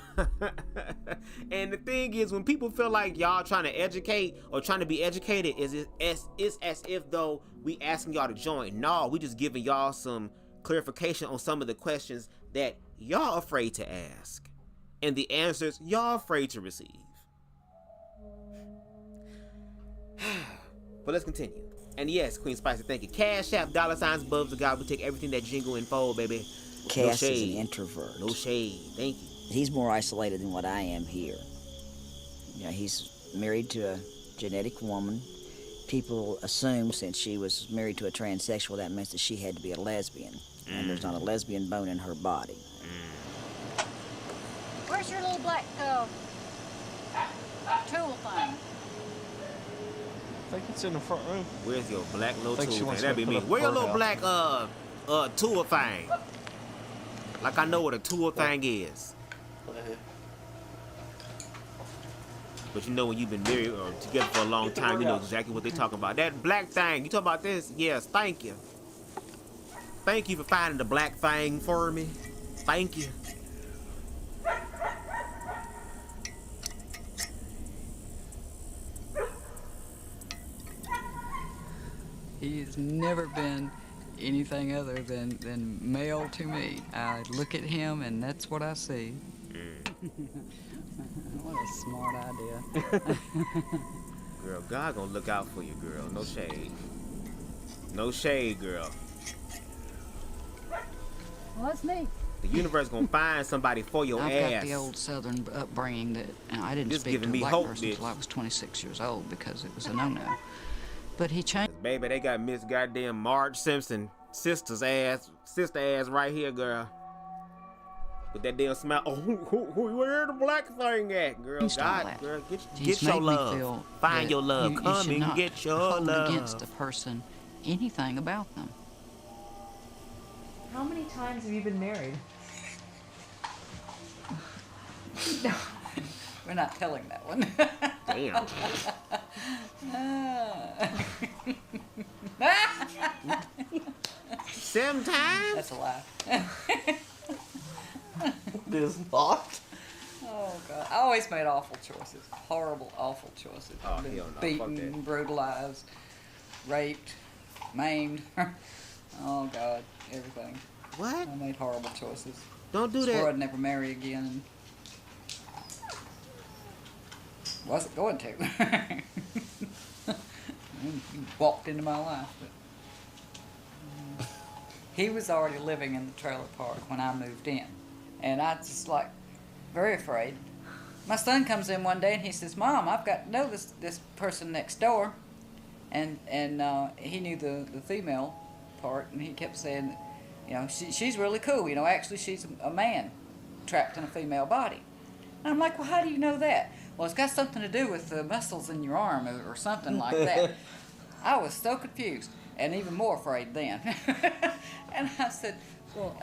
And the thing is, when people feel like y'all trying to educate or trying to be educated, it's as if though we asking y'all to join. No, we just giving y'all some clarification on some of the questions that y'all afraid to ask, and the answers y'all afraid to receive. But let's continue. And yes, Queen Spicy, thank you. CashApp, $, BubzDaGawd. We take everything that jingle and fold, baby.
Cass
no
is
shade.
an introvert.
No shade. Thank you.
He's more isolated than what I am here. You know, he's married to a genetic woman. People assume since she was married to a transsexual, that means that she had to be a lesbian. And there's not a lesbian bone in her body.
Where's your little black tool thing?
I think it's in the front room.
Where's your black little
Think she
tool
wants
thing?
me
That'd be
to
me.
put
Where your
a
little
bird
black tool thing? Like I know what a tool thing is. But you know when you've been married or together for a long time, you know exactly what they're talking about. That black thing, you talking about this? Yes, thank you. Thank you for finding the black thing for me. Thank you.
He's never been anything other than male to me. I look at him and that's what I see. What a smart idea.
Girl, God gonna look out for you, girl. No shade. No shade, girl.
Well, that's me.
The universe gonna find somebody for your
I've
ass.
got the old Southern upbringing that I didn't
Just
speak
giving
to a
me
black
hope,
person
bitch.
until I was 26 years old because it was a no-no. But he changed.
Baby, they got Miss Goddamn Marge Simpson, sister ass right here, girl. With that damn smile. Oh, where the black thing at, girl?
Changed all
God,
that.
girl,
He's
get your
made me
love.
feel
Find
that
your love.
you
Come
should
and
not
get your
hold
love.
against a person anything about them.
How many times have you been married?
No, we're not telling that one.
Damn. 7 times?
That's a lie.
It is not.
Oh, God. I always made awful choices. Horrible, awful choices.
Oh,
Been
hell no. Fuck
beaten,
that.
brutalized, raped, maimed. Oh, God. Everything.
What?
I made horrible choices.
Don't do
Swore
that.
I'd never marry again. Wasn't going to. He walked into my life. But, he was already living in the trailer park when I moved in. And I just like, very afraid. My son comes in one day and he says, Mom, I've got to know this person next door. And he knew the female part, and he kept saying, you know, she's really cool. You know, actually she's a man trapped in a female body. And I'm like, well, how do you know that? Well, it's got something to do with the muscles in your arm or something like that. I was so confused and even more afraid then. And I said, well,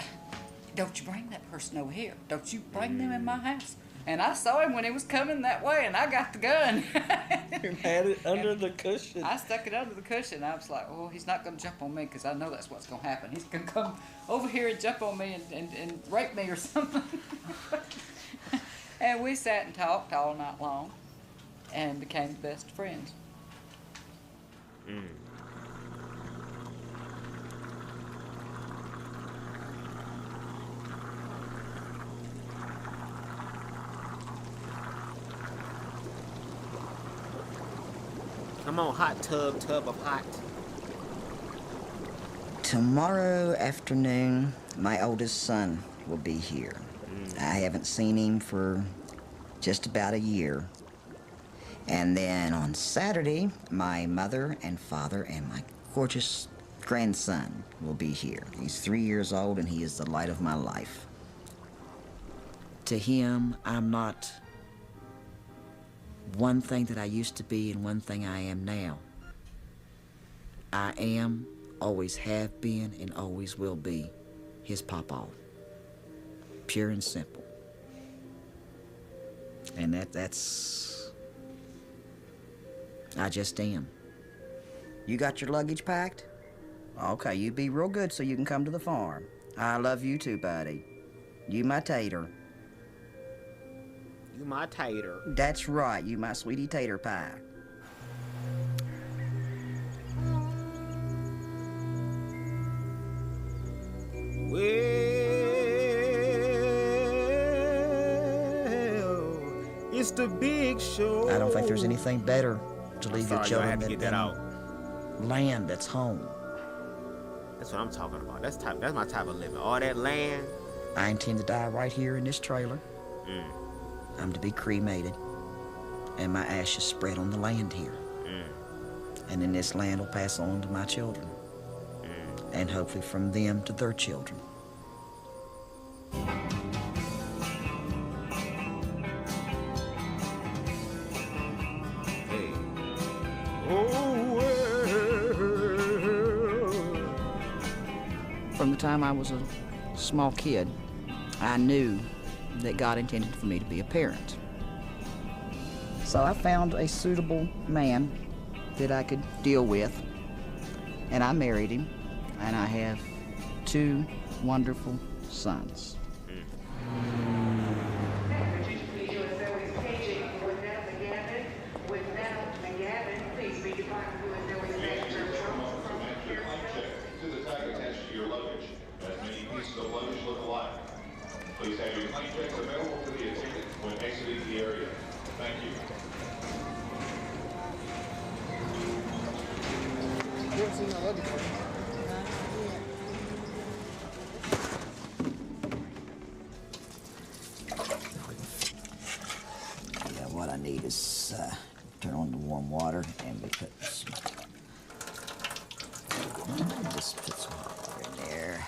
don't you bring that person over here. Don't you bring them in my house. And I saw him when he was coming that way, and I got the gun.
You had it under the cushion.
I stuck it under the cushion. I was like, oh, he's not going to jump on me because I know that's what's going to happen. He's going to come over here and jump on me and rape me or something. And we sat and talked all night long and became best friends.
Come on, hot tub of hot.
Tomorrow afternoon, my oldest son will be here. I haven't seen him for just about a year. And then on Saturday, my mother and father and my gorgeous grandson will be here. He's 3 years old and he is the light of my life. To him, I'm not one thing that I used to be and one thing I am now. I am, always have been, and always will be his pawpaw. Pure and simple. And that's... I just am. You got your luggage packed? Okay, you be real good so you can come to the farm. I love you too, buddy. You my tater.
You my tater.
That's right, you my sweetie tater pie.
Well, it's the big show.
I don't think there's anything better to leave your
Sorry,
children
I had to get that out.
Land that's home.
That's what I'm talking about. That's my type of living. All that land.
I intend to die right here in this trailer. I'm to be cremated, and my ashes spread on the land here. And then this land will pass on to my children, and hopefully from them to their children.
Hey.
From the time I was a small kid, I knew that God intended for me to be a parent. So I found a suitable man that I could deal with, and I married him, and I have 2 wonderful sons.
Please have your claim checks available to the attendant when exiting the area. Thank you.
Yeah, what I need is turn on the warm water and we put some, just put some water in there.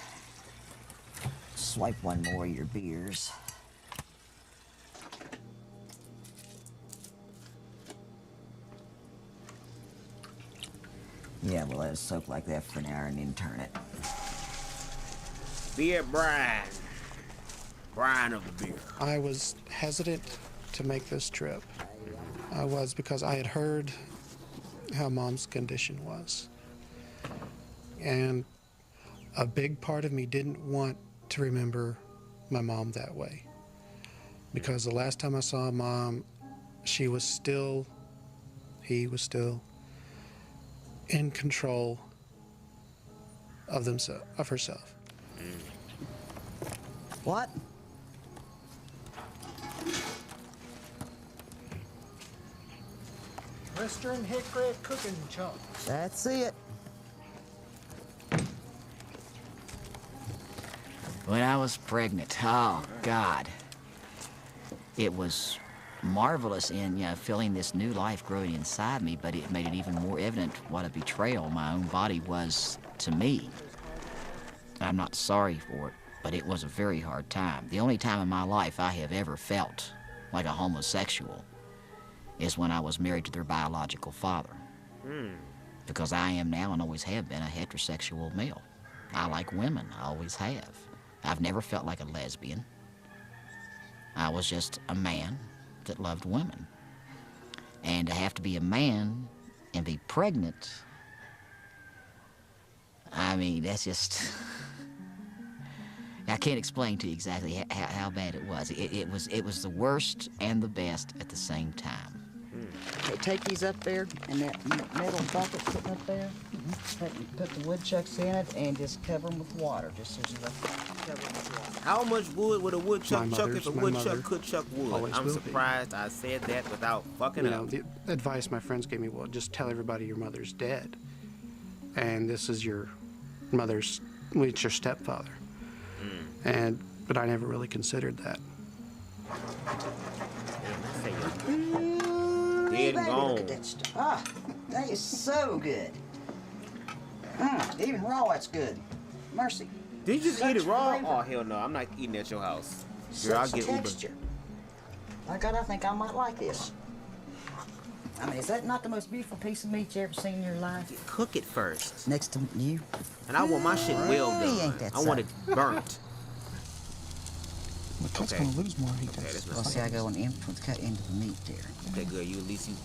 Swipe one more of your beers. Yeah, we'll let it soak like that for an hour and then turn it.
Beer brine. Brine of the beer.
I was hesitant to make this trip. I was because I had heard how Mom's condition was. And a big part of me didn't want to remember my mom that way. Because the last time I saw Mom, he was still in control of herself.
What?
Western hickory cooking chunk.
That's it.
When I was pregnant, oh God, it was marvelous in feeling this new life growing inside me, but it made it even more evident what a betrayal my own body was to me. I'm not sorry for it, but it was a very hard time. The only time in my life I have ever felt like a homosexual is when I was married to their biological father. Because I am now and always have been a heterosexual male. I like women, I always have. I've never felt like a lesbian. I was just a man that loved women. And to have to be a man and be pregnant, I mean, that's just... I can't explain to you exactly how bad it was. It was the worst and the best at the same time.
Okay, take these up there in that metal bucket sitting up there. Put the woodchucks in it and just cover them with water. Just as cover them with water.
How much wood would a woodchuck chuck if a
my
woodchuck
mother
could chuck wood?
always
I'm
will
surprised I said that without fucking up.
The advice my friends gave me, well, just tell everybody your mother's dead. And this is your mother's, it's your stepfather. But I never really considered that.
Dead and
Baby,
gone.
look at that stuff. Ah, that is so good. Even raw, it's good. Mercy.
Did you just
Such
eat it raw?
flavor.
Oh, hell no. I'm not eating at your house. Girl, I'll
Such
get
texture. My God, I think I might like this. I mean, is that not the most beautiful piece of meat you ever seen in your life?
Cook it first.
Next to you.
And I want my shit well
Hey,
done.
ain't that
I want it
something?
burnt.
The cut's
Okay.
gonna lose more heat.
That's
Well, see, I go and cut into the meat there.
Okay, good. You at least you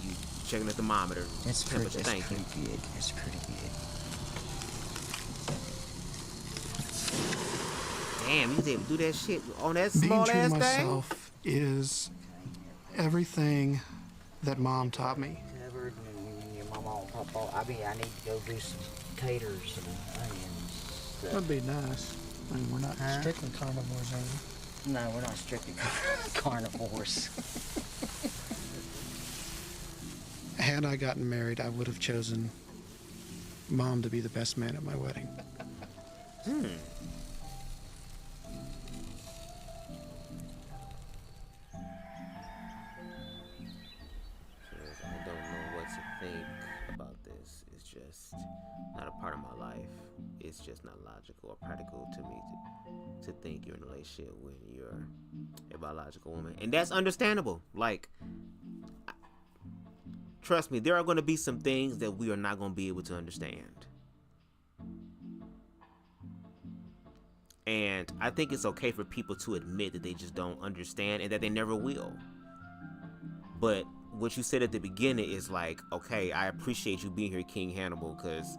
checking the thermometer.
That's pretty,
temperature.
that's
Thank you.
pretty good. That's pretty good.
Damn, you was able to do that shit on that
Being
small
true to
ass thing?
myself is everything that Mom taught me.
Never, your mama and papa. I mean, I need to go do some taters and onions.
That'd be nice. I mean, we're not strictly carnivores, are we?
No, we're not strictly carnivores.
Had I gotten married, I would have chosen Mom to be the best man at my wedding.
I don't know what to think about this. It's just not a part of my life. It's just not logical or practical to me to think you're in a relationship when you're a biological woman. And that's understandable. Like, trust me, there are going to be some things that we are not going to be able to understand. And I think it's okay for people to admit that they just don't understand and that they never will. But what you said at the beginning is like, okay, I appreciate you being here, King Hannibal, because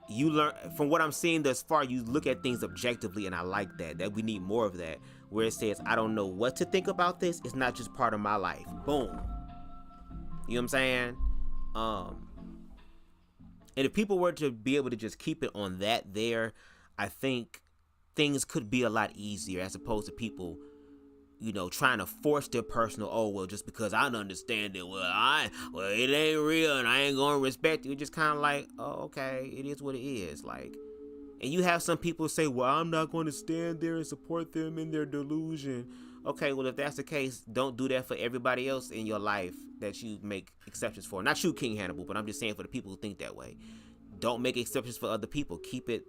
you learn from what I'm seeing thus far. You look at things objectively, and I like that we need more of that, where it says, I don't know what to think about this. It's not just part of my life. Boom. You know what I'm saying? And if people were to be able to just keep it on that there, I think things could be a lot easier, as opposed to people, trying to force their personal, just because I don't understand it, it ain't real and I ain't gonna respect you. Just kind of like, okay, it is what it is. Like, and you have some people say, well, I'm not going to stand there and support them in their delusion. Okay, well, if that's the case, don't do that for everybody else in your life that you make exceptions for. Not you, King Hannibal, but I'm just saying for the people who think that way. Don't make exceptions for other people. Keep it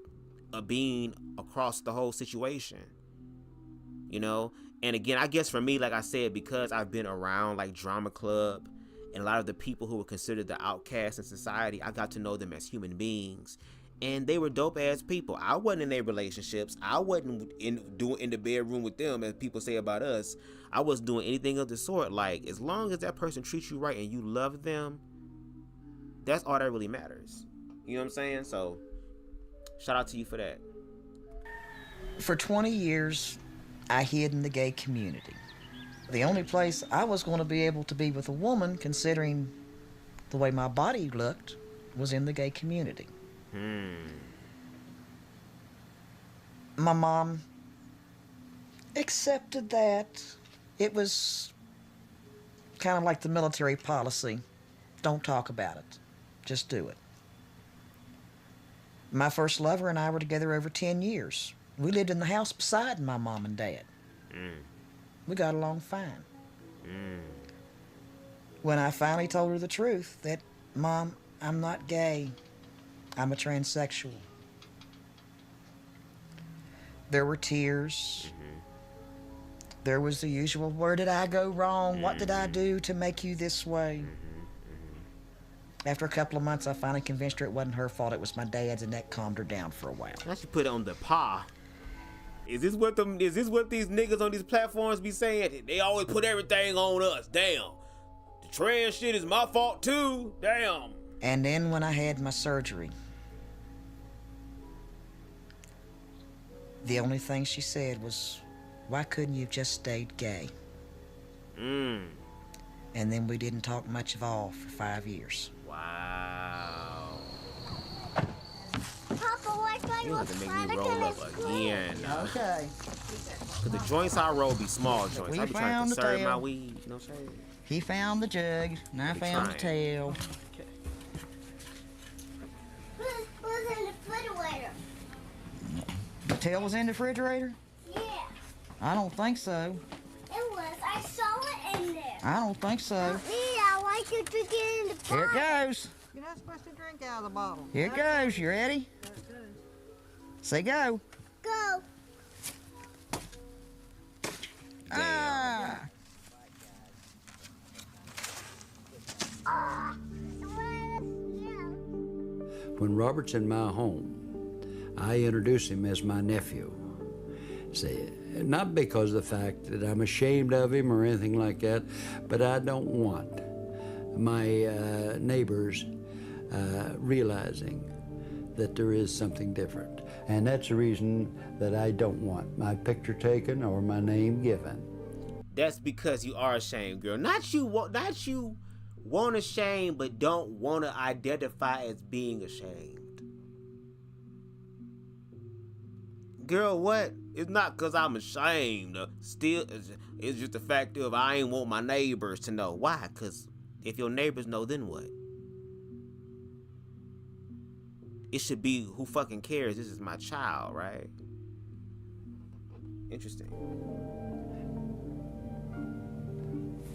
a being across the whole situation. And again, I guess for me, like I said, because I've been around like drama club and a lot of the people who were considered the outcasts in society, I got to know them as human beings, and they were dope ass people. I wasn't in their relationships. I wasn't in the bedroom with them, as people say about us. I wasn't doing anything of the sort. Like, as long as that person treats you right and you love them, that's all that really matters. You know what I'm saying? So shout out to you for that.
For 20 years, I hid in the gay community. The only place I was going to be able to be with a woman, considering the way my body looked, was in the gay community. My mom accepted that. It was kind of like the military policy. Don't talk about it. Just do it. My first lover and I were together over 10 years. We lived in the house beside my mom and dad. We got along fine. When I finally told her the truth, that, Mom, I'm not gay. I'm a transsexual. There were tears. There was the usual, where did I go wrong? What did I do to make you this way? After a couple of months, I finally convinced her it wasn't her fault, it was my dad's, and that calmed her down for a while.
I should put it on the par. Is this what these niggas on these platforms be saying? They always put everything on us. Damn. The trans shit is my fault too. Damn.
And then when I had my surgery, the only thing she said was, why couldn't you have just stayed gay? And then we didn't talk much at all for 5 years.
Wow.
Papa, why can't
You have to make me roll up again.
Okay.
Cause the joints I roll be small joints. I be trying to conserve my weed. You know what I'm saying?
He found the jug, and I found the tail.
Who's in the refrigerator?
The tail was in the refrigerator?
Yeah,
I don't think so.
it was. I saw it in there.
I don't think so.
I like you to get in the pot.
Here it goes.
You're not supposed to drink out of the bottle.
Here it goes. You ready? Say go.
Go.
Ah.
When Robert's in my home, I introduce him as my nephew. See, not because of the fact that I'm ashamed of him or anything like that, but I don't want my neighbors realizing that there is something different. And that's the reason that I don't want my picture taken or my name given.
That's because you are ashamed, girl. Not you want to shame, but don't want to identify as being ashamed. Girl, what? It's not because I'm ashamed. Still, it's just the fact of I ain't want my neighbors to know. Why? Because if your neighbors know, then what? It should be who fucking cares. This is my child, right? Interesting.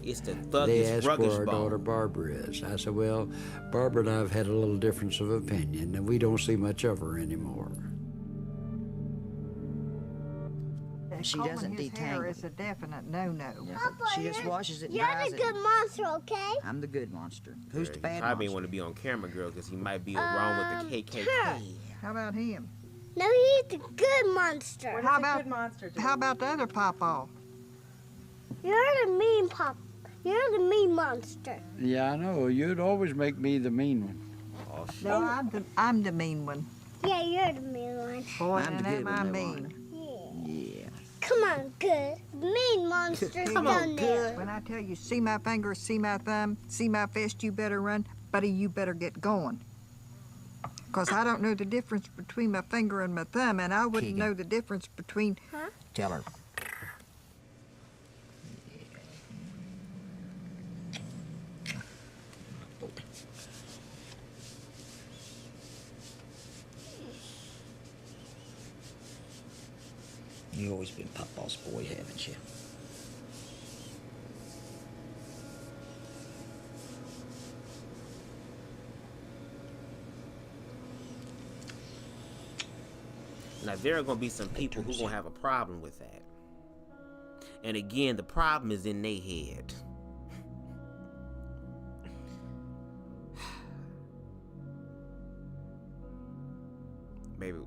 It's the thuggish,
They asked
ruggish
where our
bone.
daughter Barbara is. I said, well, Barbara and I have had a little difference of opinion, and we don't see much of her anymore.
She
Combing
doesn't
his hair
detangle.
is a definite no-no.
She just washes it and
You're
dries
the
it.
good monster, okay?
I'm the good monster. Who's the
He
bad
probably
monster?
want to be on camera, girl, because he might be wrong with the KKK.
How about him?
No, he's the good monster.
How about the other pawpaw?
You're the mean pop. You're the mean monster.
Yeah, I know. You'd always make me the mean one.
Oh, shit.
No, I'm the mean one.
Yeah, you're the mean one.
Boy,
I'm the
and
good
am I
one, though,
mean.
Yeah.
Come on, good. Mean monsters down there.
When I tell you, see my finger, see my thumb, see my fist, you better run. Buddy, you better get going. Because I don't know the difference between my finger and my thumb, and I wouldn't know the difference between...
Tell her. You've always been Papa's boy, haven't you?
Now, there are going to be some people who going to have a problem with that. And again, the problem is in their head. Baby.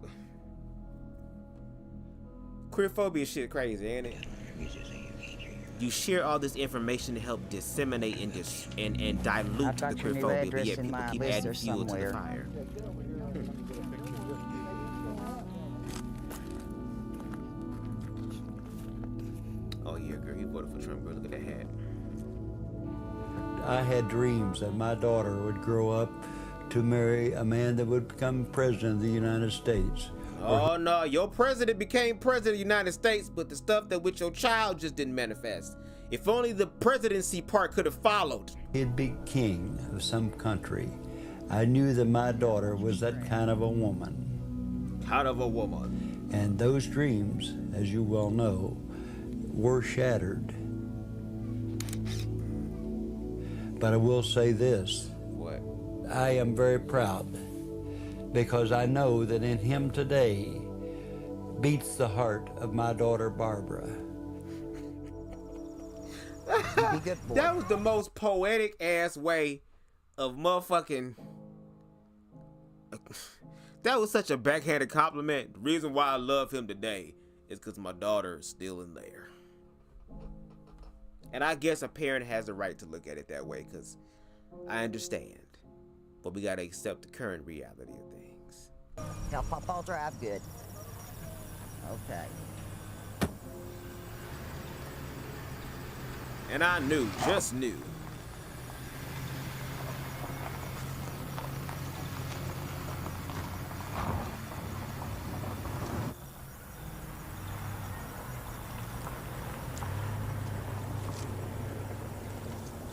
Queerphobia shit crazy, ain't it? You share all this information to help disseminate and dilute the queerphobia, but yet people keep adding fuel to the fire. voted for Trump. Look at that hat.
I had dreams that my daughter would grow up to marry a man that would become president of the United States.
Oh no, your president became president of the United States, but the stuff that with your child just didn't manifest. If only the presidency part could have followed.
He'd be king of some country. I knew that my daughter was that kind of a woman.
Kind of a woman.
And those dreams, as you well know, were shattered. But I will say this.
What?
I am very proud because I know that in him today beats the heart of my daughter Barbara.
That was the most poetic ass way of motherfucking. That was such a backhanded compliment. The reason why I love him today is because my daughter is still in there. And I guess a parent has the right to look at it that way, because I understand. But we gotta accept the current reality of things.
Now, Papa, drive good. Okay.
And I knew, just knew.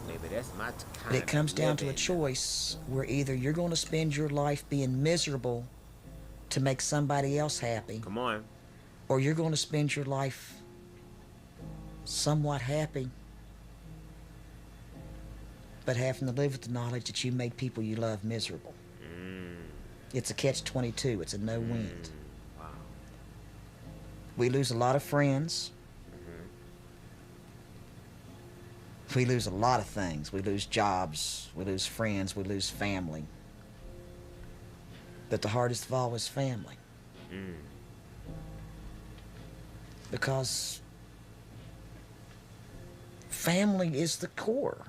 Maybe that's my kind.
But it comes down to a choice where either you're going to spend your life being miserable to make somebody else happy.
Come on.
Or you're going to spend your life somewhat happy, but having to live with the knowledge that you make people you love miserable. It's a catch-22. It's a no-win.
Wow.
We lose a lot of friends. We lose a lot of things. We lose jobs. We lose friends. We lose family. But the hardest of all is family. Because family is the core.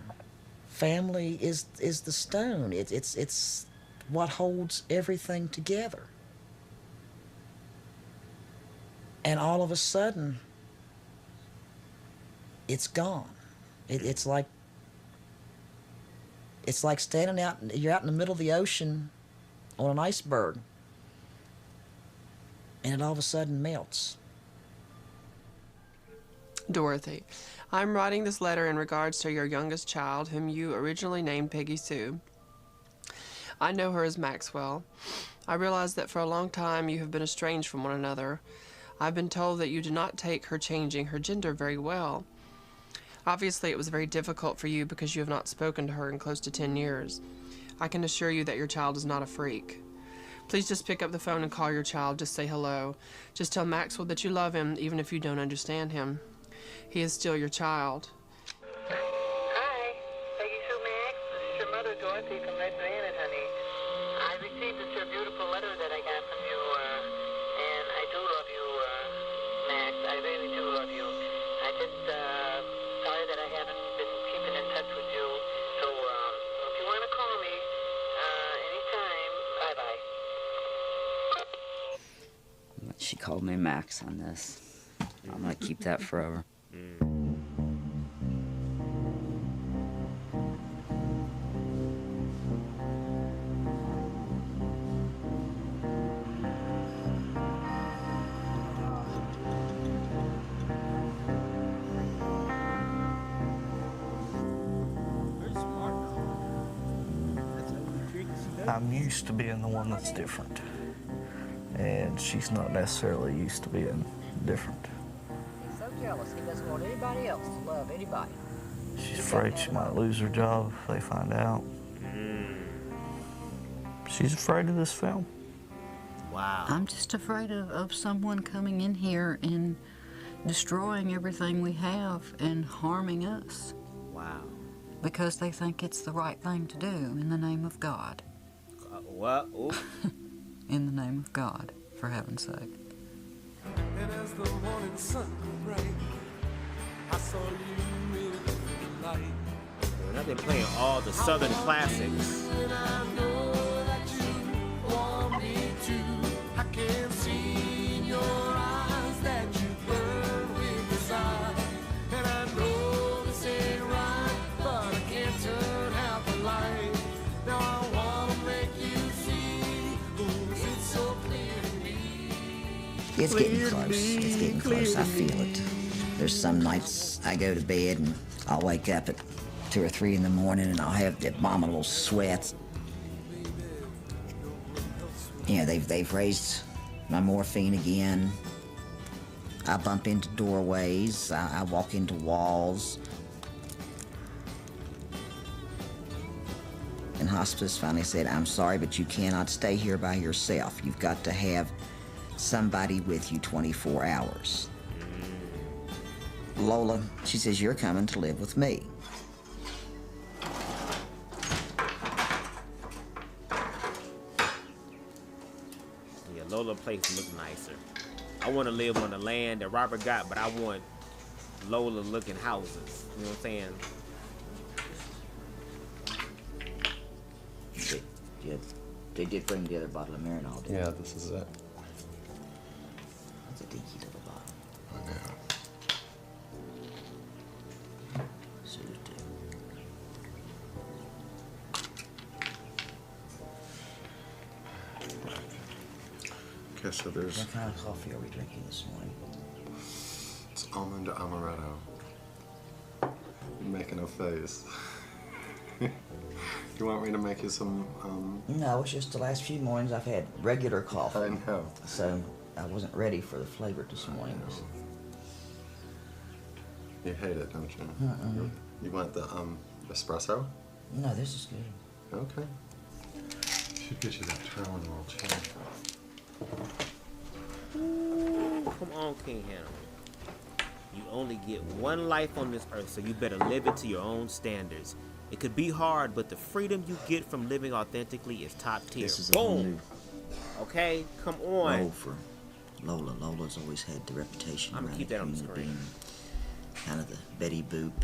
Family is the stone. It's what holds everything together. And all of a sudden, it's gone. It's like standing out. You're out in the middle of the ocean on an iceberg, and it all of a sudden melts.
Dorothy, I'm writing this letter in regards to your youngest child, whom you originally named Peggy Sue. I know her as Maxwell. I realize that for a long time you have been estranged from one another. I've been told that you do not take her changing her gender very well. Obviously, it was very difficult for you because you have not spoken to her in close to 10 years. I can assure you that your child is not a freak. Please just pick up the phone and call your child. Just say hello. Just tell Maxwell that you love him, even if you don't understand him. He is still your child.
Hi, Peggy Sue Max. This is your mother, Dorothy, from Red Granite, honey. I received this your beautiful letter that I got from you, and I do love you, Max. I really do love you. I just, sorry that I haven't been keeping in touch with you. So, if you want to call me, anytime, bye-bye.
She called me Max on this. I'm gonna keep that forever.
I'm used to being the one that's different, and she's not necessarily used to being different.
He's so jealous. He doesn't want anybody else to love anybody.
She's afraid she might lose her job if they find out. She's afraid of this film.
Wow.
I'm just afraid of someone coming in here and destroying everything we have and harming us.
Wow.
Because they think it's the right thing to do in the name of God.
What?
In the name of God, for heaven's sake.
And as the morning sun grew bright, I saw you in the light.
And I've been playing all the Southern classics.
And I know that you want me to. I can see in your eyes that you burn with desire. And I know
It's getting close. It's getting close. I feel it. There's some nights I go to bed and I'll wake up at 2 or 3 in the morning and I'll have the abominable sweats. You know, they've raised my morphine again. I bump into doorways. I walk into walls. And hospice finally said, I'm sorry, but you cannot stay here by yourself. You've got to have somebody with you 24 hours. Lola, she says, you're coming to live with me.
Yeah, Lola place look nicer. I want to live on the land that Robert got, but I want Lola looking houses. You know what I'm saying?
They did bring the other bottle of Marinol, didn't
Yeah, this is it.
That's a dinky little bottle.
I know. Okay, so there's...
What kind of coffee are we drinking this morning?
It's almond amaretto. You're making a face. You want me to make you some,
No, it's just the last few mornings I've had regular coffee.
I know.
So I wasn't ready for the flavor this morning.
You hate it, don't you? You want the, espresso?
No, this is good.
Okay. Should get you that Tylenol chair.
Come on, King Hannah. You only get one life on this earth, so you better live it to your own standards. It could be hard, but the freedom you get from living authentically is top tier.
This is
Boom. Okay, come on.
Role for Lola. Lola's always had the reputation
I'm
around
gonna keep
the
that on the
community
screen.
being kind of the Betty Boop.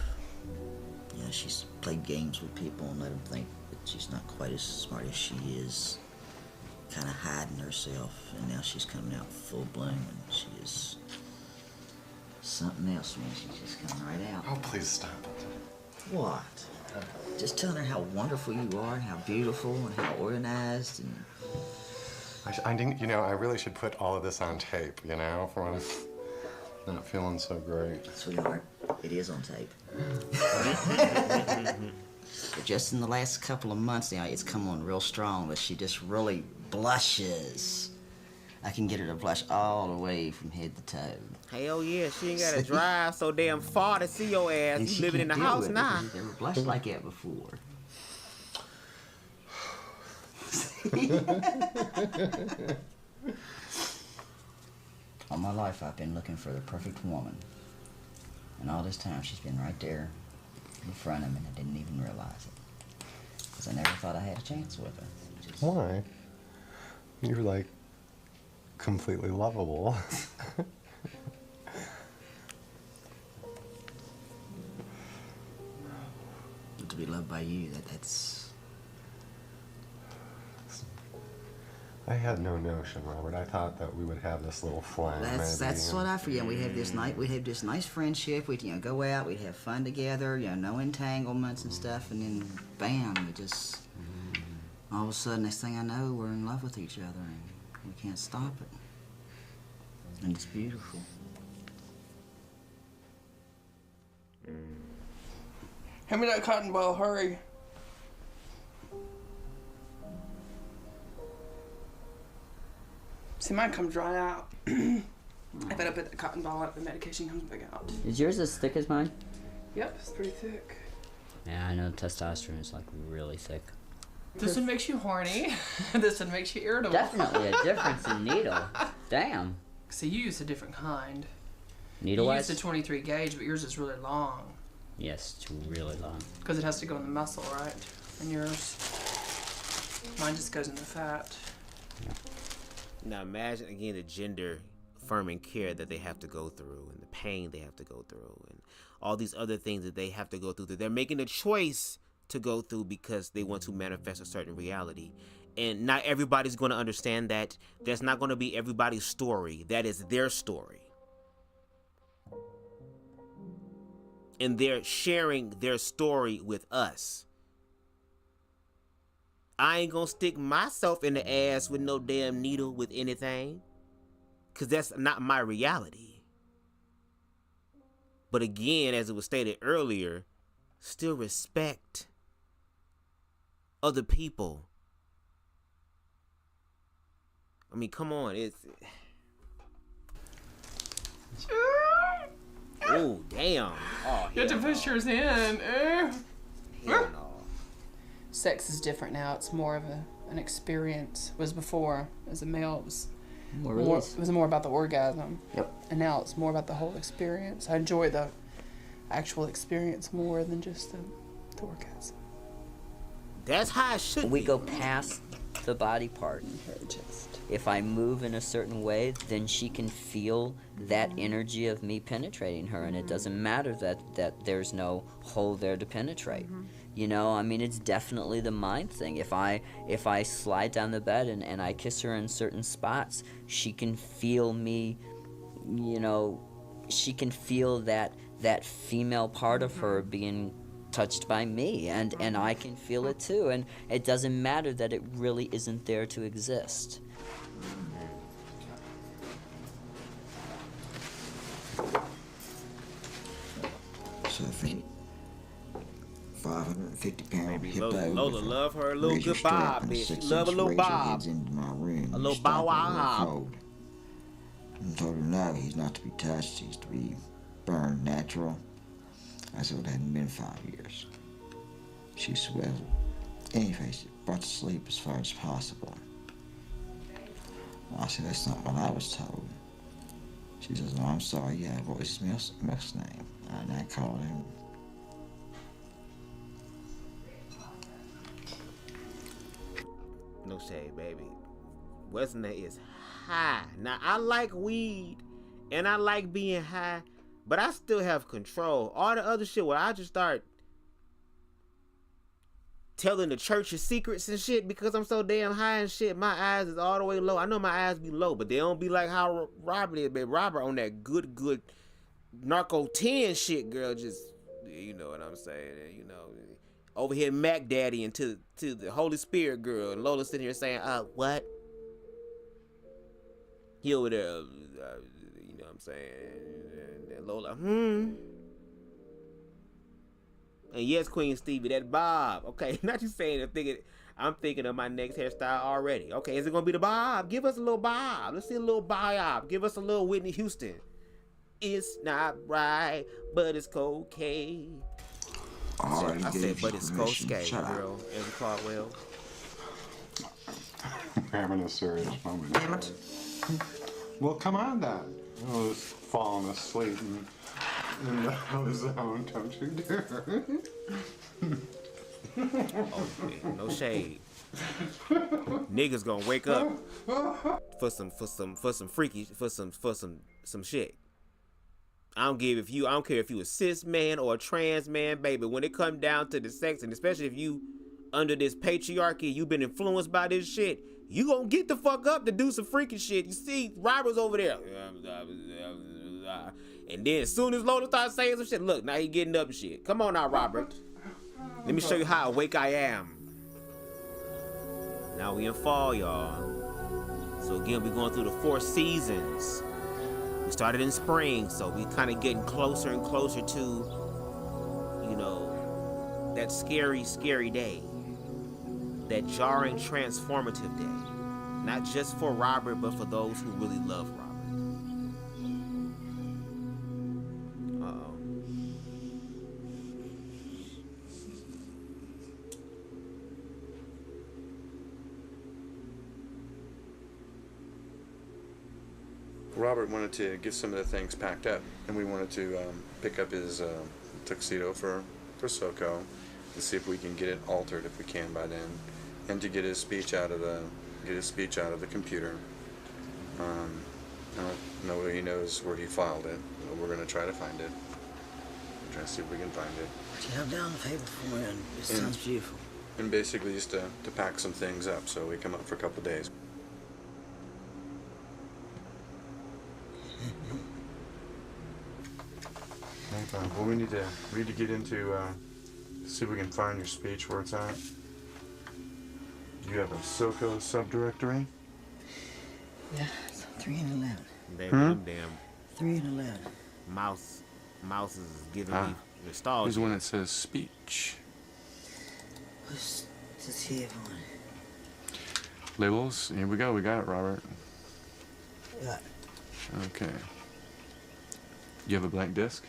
You know, she's played games with people and let them think that she's not quite as smart as she is. Kind of hiding herself, and now she's coming out full bloom, and she is something else, man. She's just coming right out.
Oh, please stop it.
What? Just telling her how wonderful you are, and how beautiful, and how organized, and...
I think, you know, I really should put all of this on tape, you know, for when I'm not feeling so great.
Sweetheart, it is on tape. But just in the last couple of months now, it's come on real strong, but she just really blushes. I can get her to blush all the way from head to toe.
Hell yeah, she ain't gotta drive so damn far to see your ass.
And
You
she
living in the
can't deal
house
with it.
now.
She never blushed like that before. All my life I've been looking for the perfect woman. And all this time she's been right there in front of me and I didn't even realize it. Because I never thought I had a chance with her.
Why? You're like completely lovable.
To be loved by you, that's...
I had no notion, Robert. I thought that we would have this little flame.
That's what I forget. We have this nice friendship. We'd go out, we'd have fun together, no entanglements and stuff, and then bam, we just all of a sudden, next thing I know, we're in love with each other and we can't stop it. And it's beautiful.
Hand me that cotton ball, hurry. See, mine comes right out. If I don't put the cotton ball out, the medication comes back out.
Is yours as thick as mine?
Yep, it's pretty thick.
Yeah, I know testosterone is like really thick.
This one makes you horny. This one makes you irritable.
Definitely a difference in needle. Damn.
See, you use a different kind.
Needle-wise?
You use the 23 gauge, but yours is really long.
Yes, it's really long.
Because it has to go in the muscle, right? And yours, mine just goes in the fat.
Now imagine again the gender affirming care that they have to go through and the pain they have to go through and all these other things that they have to go through that they're making a choice to go through because they want to manifest a certain reality. And not everybody's going to understand that. That's not going to be everybody's story. That is their story. And they're sharing their story with us. I ain't gonna stick myself in the ass with no damn needle with anything. because that's not my reality. But again, as it was stated earlier, still respect other people. I mean, come on, it's... Oh, damn. Oh,
You have to push yours in.
Hell no.
Sex is different now. It's more of an experience. It was before, as a male, it was more about the orgasm.
Yep.
And now it's more about the whole experience. I enjoy the actual experience more than just the orgasm.
That's how it should
We go past the body part. If I move in a certain way, then she can feel that energy of me penetrating her, and it doesn't matter that there's no hole there to penetrate. You know, I mean, it's definitely the mind thing. If I slide down the bed and I kiss her in certain spots, she can feel me, you know, she can feel that female part of her being touched by me, and I can feel it too, and it doesn't matter that it really isn't there to exist.
So I think 550-pound
Maybe
hippo.
Lola love her a little
razor
good
strap
bob,
and
bitch. She
6-inch
love a little
razor
bob.
heads into my room.
A little
Stop
bow
it,
wow.
cold. And told her no, he's not to be touched. He's to be burned natural. I said it hadn't been 5 years. She said, well, anyways, it brought to sleep as far as possible. I said, that's not what I was told. She says, oh, I'm sorry, yeah, what was his milk's name? And I called him.
No shade, baby. Westerner is high. Now, I like weed, and I like being high, but I still have control. All the other shit where I just start telling the church's secrets and shit because I'm so damn high and shit, my eyes is all the way low. I know my eyes be low, but they don't be like how Robert is, baby. Robert on that good Narco 10 shit, girl. Just, you know what I'm saying, you know. Over here, Mac Daddy and to the Holy Spirit girl, and Lola sitting here saying, what? He over there, you know what I'm saying, and Lola, And yes, Queen Stevie, that bob. Okay, not you saying I'm thinking of my next hairstyle already. Okay, is it gonna be the bob? Give us a little bob. Let's see a little bob. Give us a little Whitney Houston. It's not right, but it's cocaine. I said, but it's cocaine, girl. Evan Caldwell.
We're having a serious moment. Damn it. Well, come on, then. I was falling asleep in the zone, don't you dare.
Oh, man, no shade. Niggas gonna wake up for some shit. I don't care if you a cis man or a trans man, baby. When it come down to the sex, and especially if you under this patriarchy, you been influenced by this shit, you gonna get the fuck up to do some freaky shit. You see, Robert's over there. And then as soon as Lola starts saying some shit, look, now he getting up and shit. Come on now, Robert. Let me show you how awake I am. Now we in fall, y'all. So again, we going through the 4 seasons. We started in spring, so we kind of getting closer and closer to, you know, that scary, scary day. That jarring, transformative day. Not just for Robert, but for those who really love Robert.
Robert wanted to get some of the things packed up, and we wanted to pick up his tuxedo for Soko and see if we can get it altered if we can by then, and to get his speech out of the computer. I don't know whether he knows where he filed it, but we're gonna try to find it. We're trying to see if we can find it.
You have down the paper for me, and it sounds beautiful.
And basically just to pack some things up so we come up for a couple of days. Well, we need to get into, see if we can find your speech where it's at. Do you have a SOCO subdirectory?
Yeah, it's 3 and 11.
They them damn
3 and 11.
mouses is giving me
Here's
nostalgia.
the one that says speech.
What's this here one?
Labels. Here we go. We got it, Robert.
Got
Okay. You have a blank disc?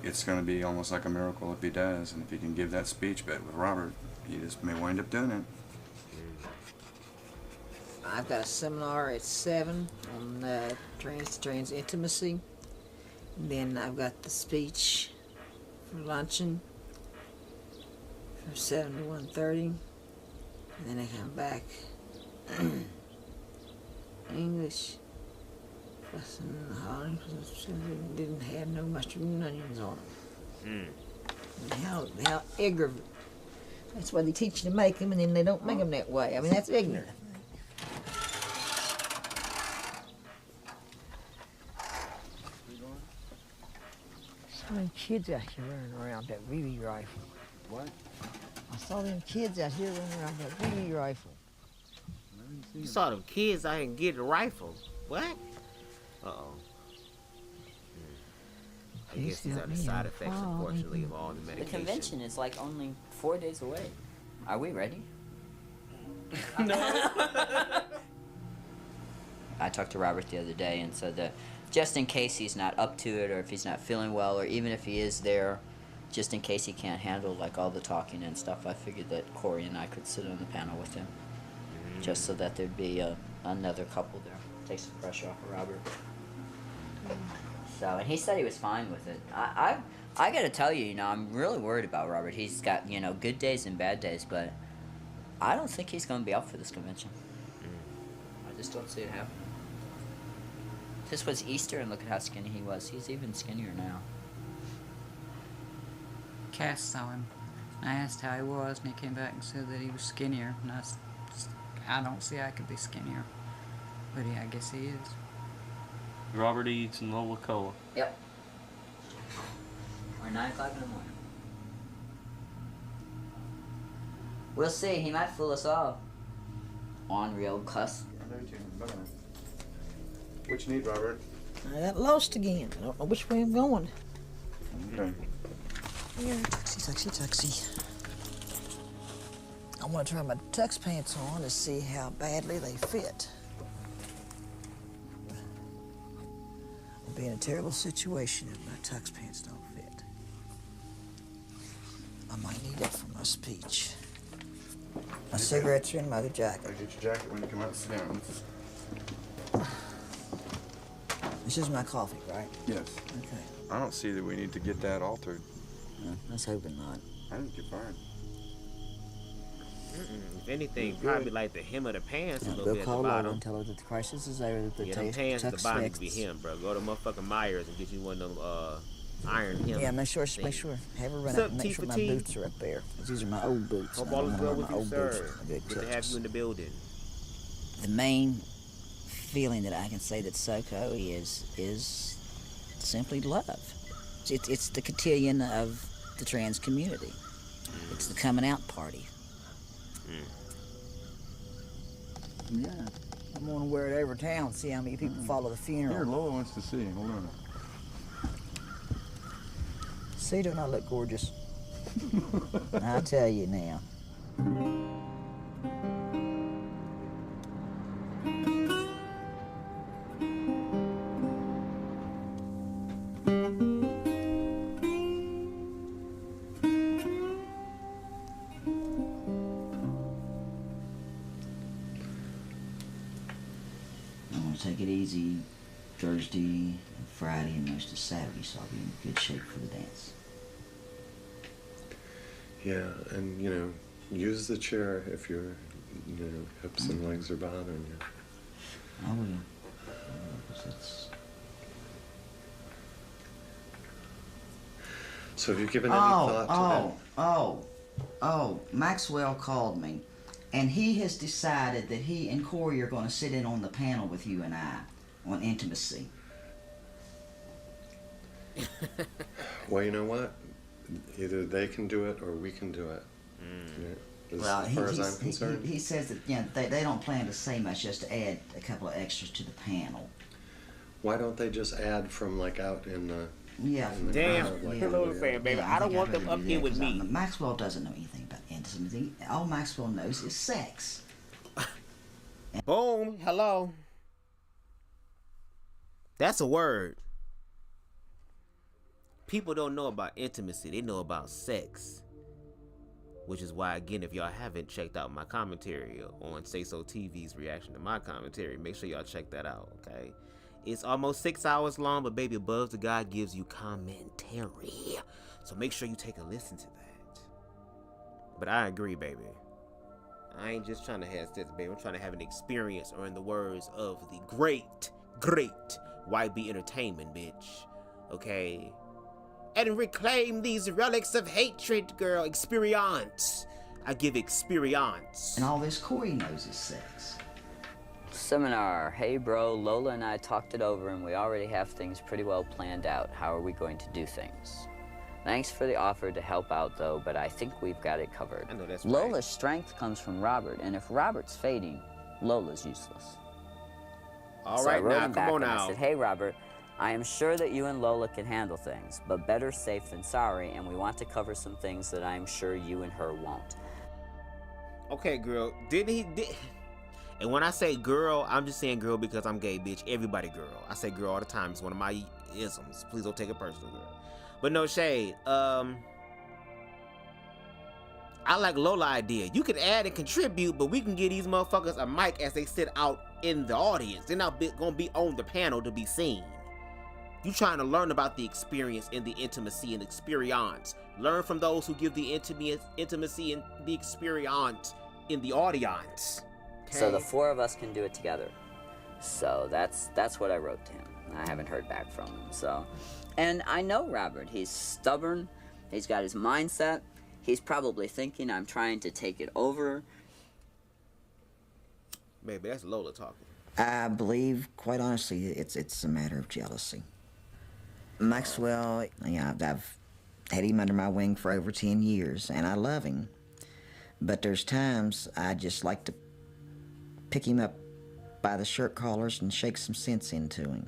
It's going to be almost like a miracle if he does, and if he can give that speech, but with Robert, he just may wind up doing it.
I've got a seminar at 7 on trans intimacy. Then I've got the speech for luncheon from 7 to 1:30. And then I come back. English. Didn't have no mustard and onions on them. How ignorant. That's why they teach you to make them, and then they don't make them that way. I mean, that's ignorant. So many kids out here running around that BB rifle.
What?
I saw them kids out here running around that BB rifle.
You saw them kids out here and get a rifle. What? Uh-oh. I guess these are the side effects, unfortunately, of all the
The
medication.
convention is like only 4 days away. Are we ready?
No.
I talked to Robert the other day and said that just in case he's not up to it, or if he's not feeling well, or even if he is there, just in case he can't handle like all the talking and stuff, I figured that Corey and I could sit on the panel with him, just so that there'd be another couple there. Take some pressure off of Robert. So, and he said he was fine with it. I gotta tell you, I'm really worried about Robert. He's got, good days and bad days, but I don't think he's gonna be up for this convention. I just don't see it happening. This was Easter, and look at how skinny he was. He's even skinnier now.
Cass saw him. I asked how he was, and he came back and said that he was skinnier. And I don't see how I could be skinnier. But yeah, I guess he is.
Robert eats and Lola Cola.
Yep. Or 9 o'clock in the morning. We'll see. He might fool us all. On real cuss.
What you need, Robert?
I got lost again. I don't know which way I'm going.
Okay.
Here, tuxie. I want to try my tux pants on to see how badly they fit. I'll be in a terrible situation if my tux pants don't fit. I might need that for my speech. My cigarettes are in my other jacket.
I'll get your jacket when you come out and sit down.
This is my coffee, right?
Yes.
Okay.
I don't see that we need to get that altered.
Let's hope not.
I think you're fine.
If anything, probably like the hem of the pants a little
Go
bit at
call
the
Lola
bottom.
and tell her that the crisis is over. That the
Yeah, them pants at the
tux
bottom need to be
fixed.
hem, bro. Go to motherfucking Myers and get you one of them iron hem.
Yeah, make sure.
things.
Have her run
What's
up
up,
and make sure my
T?
boots are up there. 'Cause these are my old boots.
Hope
and I
all
don't
is
wanna
well
wear
with
my
you,
old
sir.
boots with my big
Good to have
tux.
you in the building.
The main feeling that I can say that SoCo is simply love. It's the cotillion of the trans community. It's the coming out party. Yeah, I'm gonna wear it over town. See how many people follow the funeral.
Here, Lola wants to see. Hold on.
See, don't I look gorgeous? I tell you now. I'm gonna take it easy Thursday and Friday and most of Saturday, so I'll be in good shape for the dance.
Yeah, and use the chair if your hips and legs are bothering you.
I will. 'Cause it's...
So have you given any thought to that?
Maxwell called me, and he has decided that he and Corey are going to sit in on the panel with you and I on intimacy.
Well, you know what? Either they can do it or we can do it. Yeah. as
Well,
far as I'm concerned.
he says that they don't plan to say much, just to add a couple of extras to the panel.
Why don't they just add from like out in the
Yeah.
Damn,
crowd, like,
hello fan, baby. I don't want them up here with me.
Maxwell doesn't know anything about intimacy. All Maxwell knows is sex.
Boom, hello. That's a word. People don't know about intimacy, they know about sex. Which is why, again, if y'all haven't checked out my commentary on Say So TV's reaction to my commentary, make sure y'all check that out, okay? It's almost 6 hours long, but baby, BubzDaGawd gives you commentary. So make sure you take a listen to that. But I agree, baby. I ain't just trying to have sex, baby. I'm trying to have an experience, or in the words of the great YB Entertainment, bitch. Okay? And reclaim these relics of hatred, girl. Experience. I give experience.
And all this Corey knows is sex.
Seminar. Hey bro, Lola and I talked it over and we already have things pretty well planned out. How are we going to do things? Thanks for the offer to help out though, but I think we've got it covered.
I know that's
Lola's
right.
strength comes from Robert, and if Robert's fading, Lola's useless.
All
So I
right,
wrote
now,
him
come
back
on
and I
now.
said, hey Robert, I am sure that you and Lola can handle things, but better safe than sorry, and we want to cover some things that I'm sure you and her won't.
Okay, girl. And when I say girl, I'm just saying girl because I'm gay, bitch. Everybody girl. I say girl all the time. It's one of my isms. Please don't take it personal, girl. But no shade. I like Lola idea. You can add and contribute, but we can give these motherfuckers a mic as they sit out in the audience. They're not gonna be on the panel to be seen. You trying to learn about the experience and the intimacy and experience. Learn from those who give the intimacy and the experience in the audience. Okay?
So the four of us can do it together. So that's what I wrote to him. I haven't heard back from him. So, and I know Robert. He's stubborn. He's got his mindset. He's probably thinking I'm trying to take it over.
Baby, that's Lola talking.
I believe, quite honestly, it's a matter of jealousy. Maxwell, I've had him under my wing for over 10 years, and I love him. But there's times I just like to pick him up by the shirt collars and shake some sense into him.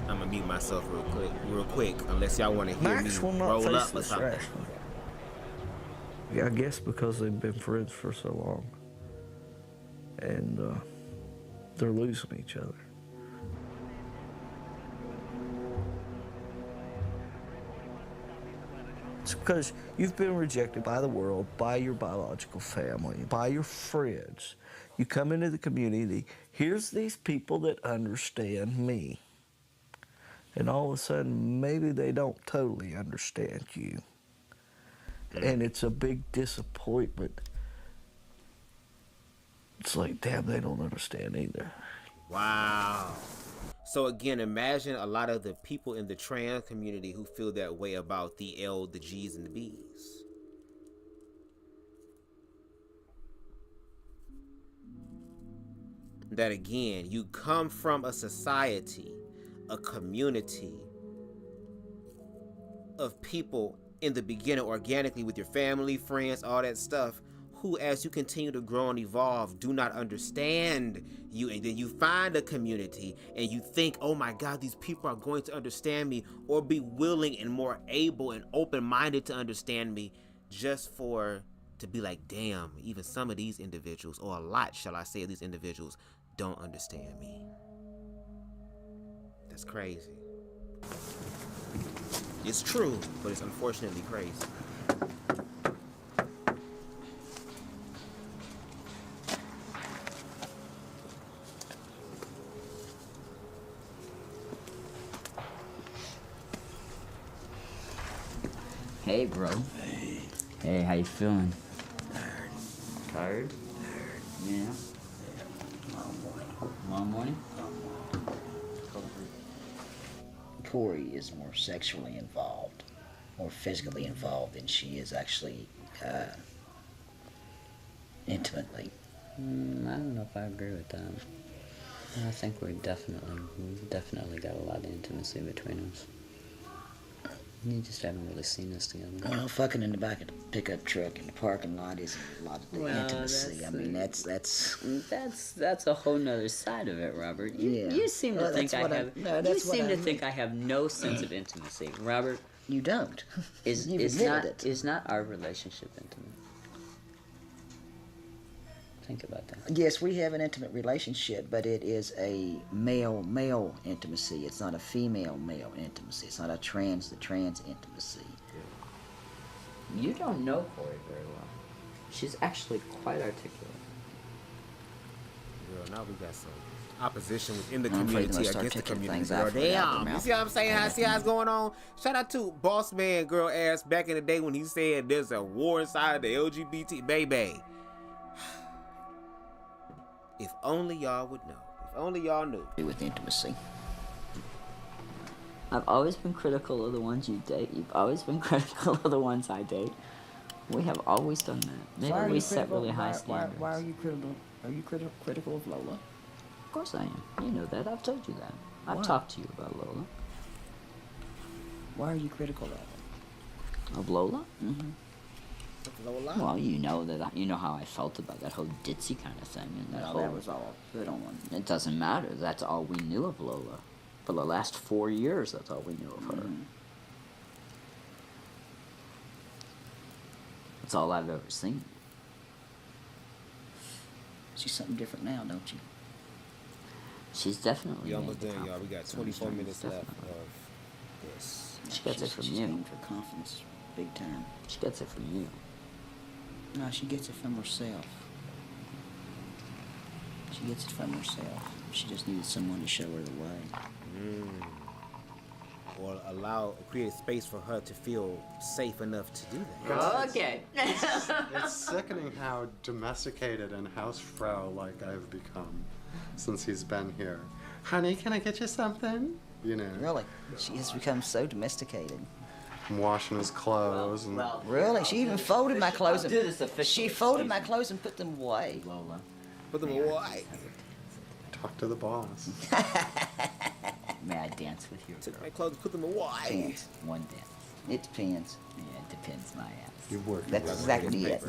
I'm gonna mute myself real quick, unless y'all want to hear
Max
me
will not
roll
face
up or
this
something.
rationally. Yeah, I guess because they've been friends for so long. And they're losing each other. It's because you've been rejected by the world, by your biological family, by your friends. You come into the community, here's these people that understand me. And all of a sudden, maybe they don't totally understand you. And it's a big disappointment. It's like, damn, they don't understand either.
Wow. So again, imagine a lot of the people in the trans community who feel that way about the L, the G's, and the B's. That again, you come from a society, a community of people in the beginning organically with your family, friends, all that stuff, who as you continue to grow and evolve do not understand you, and then you find a community and you think, oh my God, these people are going to understand me, or be willing and more able and open-minded to understand me, just to be like, damn, even some of these individuals, or a lot, shall I say, of these individuals don't understand me. That's crazy. It's true, but it's unfortunately crazy.
Hey, bro. Hey, how you feeling? Tired? Yeah. Long morning?
Corey is more sexually involved, more physically involved than she is actually
intimately.
I don't know if I agree with that. I think we've definitely got a lot of intimacy between us. You just haven't really seen us together.
Well, fucking in the back of the pickup truck in the parking lot is a lot of intimacy. I mean, that's
a whole nother side of it, Robert. You seem to think I have. You seem to think I have no sense of intimacy, Robert.
You don't.
Is not our relationship intimate? Think about that.
Yes, we have an intimate relationship, but it is a male-male intimacy. It's not a female-male intimacy. It's not the trans intimacy.
You don't know Corey very well. She's actually quite articulate.
Girl, now we got some opposition within the community against the community. Girl,
Damn.
You see what I'm saying? See how it's going on? Shout out to Boss Man Girl ass back in the day when he said there's a war inside of the LGBT baby. If only y'all would know. If only y'all knew.
With intimacy.
I've always been critical of the ones you date. You've always been critical of the ones I date. We have always done that. Maybe we set really high standards.
Why are you critical? Are you critical of Lola?
Of course I am. You know that. I've told you that. I've
Why?
talked to you about Lola.
Why are you critical of her?
Of Lola?
Mm-hmm.
Lola?
Well, you know that. You know how I felt about that whole ditzy kind of thing, and that
That was all put on.
It doesn't matter. That's all we knew of Lola. For the last 4 years, that's all we knew of her.
Mm-hmm.
That's all I've ever seen.
She's something different now, don't you?
She's definitely.
We almost done, y'all. We got 24 minutes left of this.
She gets it from
She's
you.
going for confidence, big time.
She gets it from you.
No, she gets it from herself. She gets it from herself. She just needed someone to show her the way.
Or create space for her to feel safe enough to do that.
Okay.
It's sickening how domesticated and housefrau-like I've become since he's been here. Honey, can I get you something? You know.
Really? She has become so domesticated.
I'm washing his clothes and.
Really? She even folded my clothes. She folded my clothes and put them away.
Lola.
Put them away.
Talk to the boss.
May I dance with you?
Took my clothes, put them away.
Dance.
One dance.
It depends.
Yeah, it depends my ass.
You work.
That's exactly it.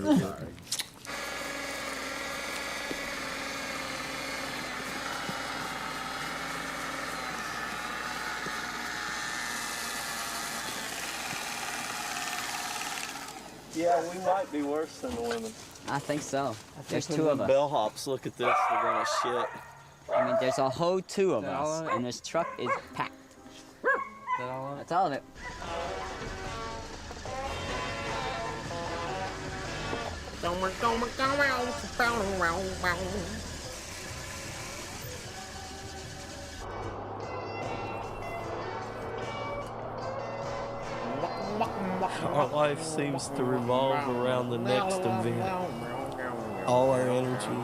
Yeah, we might be worse than the women.
I think so. There's
When
two of
the
us.
bellhops look at this, they're gonna shit.
I mean, there's a whole two of
Is that all
us,
of it?
and this truck is packed.
Is that all?
That's all of it.
Our life seems to revolve around the next event. All our energy,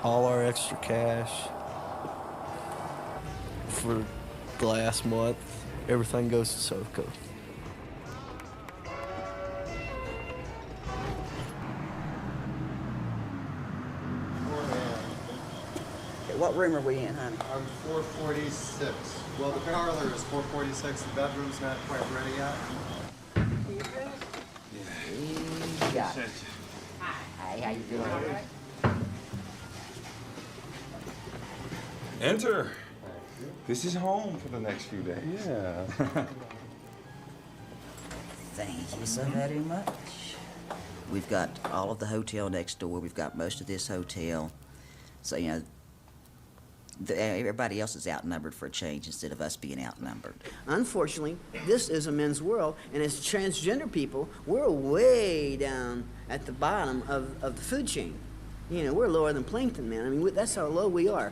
all our extra cash. For the last month, everything goes to SoCo.
What room are we in, honey?
I'm 446. Well, the parlor is 446. The bedroom's not quite ready yet.
You got it. Hi, how you doing?
Enter. This is home for the next few days.
Yeah.
Thank you so very much. We've got all of the hotel next door. We've got most of this hotel. So, you know, everybody else is outnumbered for a change instead of us being outnumbered.
Unfortunately, this is a men's world, and as transgender people, we're way down at the bottom of the food chain. You know, we're lower than plankton, man. I mean, that's how low we are.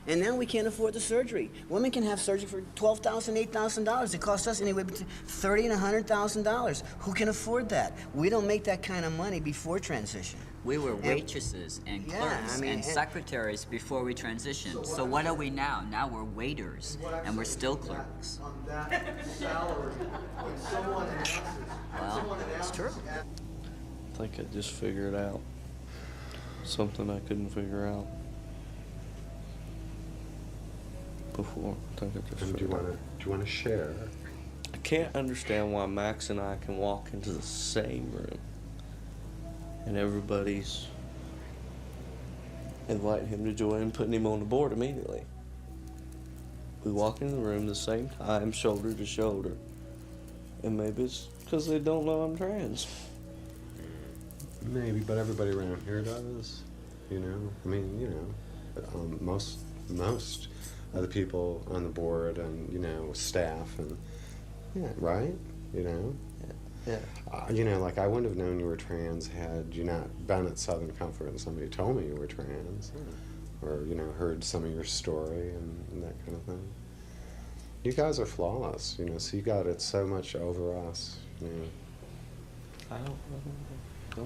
And now we can't afford the surgery. Women can have surgery for $12,000, $8,000. It costs us anywhere between $30,000 and $100,000. Who can afford that? We don't make that kind of money before transition.
We were waitresses and clerks and secretaries before we transitioned. So what are we now? Now we're waiters, and we're still clerks.
Well, it's true.
I think I just figured out. something I couldn't figure out before. I think I just
And do you want to share?
I can't understand why Max and I can walk into the same room and everybody's inviting him to join and putting him on the board immediately. We walk in the room the same time, shoulder to shoulder. And maybe it's because they don't know I'm trans.
Maybe, but everybody around here does. You know, I mean, you know, most of the people on the board and, you know, staff and, yeah, right? You know?
Yeah.
You know, like I wouldn't have known you were trans had you not been at Southern Comfort and somebody told me you were trans. Or, you know, heard some of your story and that kind of thing. You guys are flawless, you know, so you got it so much over us, you know.
I don't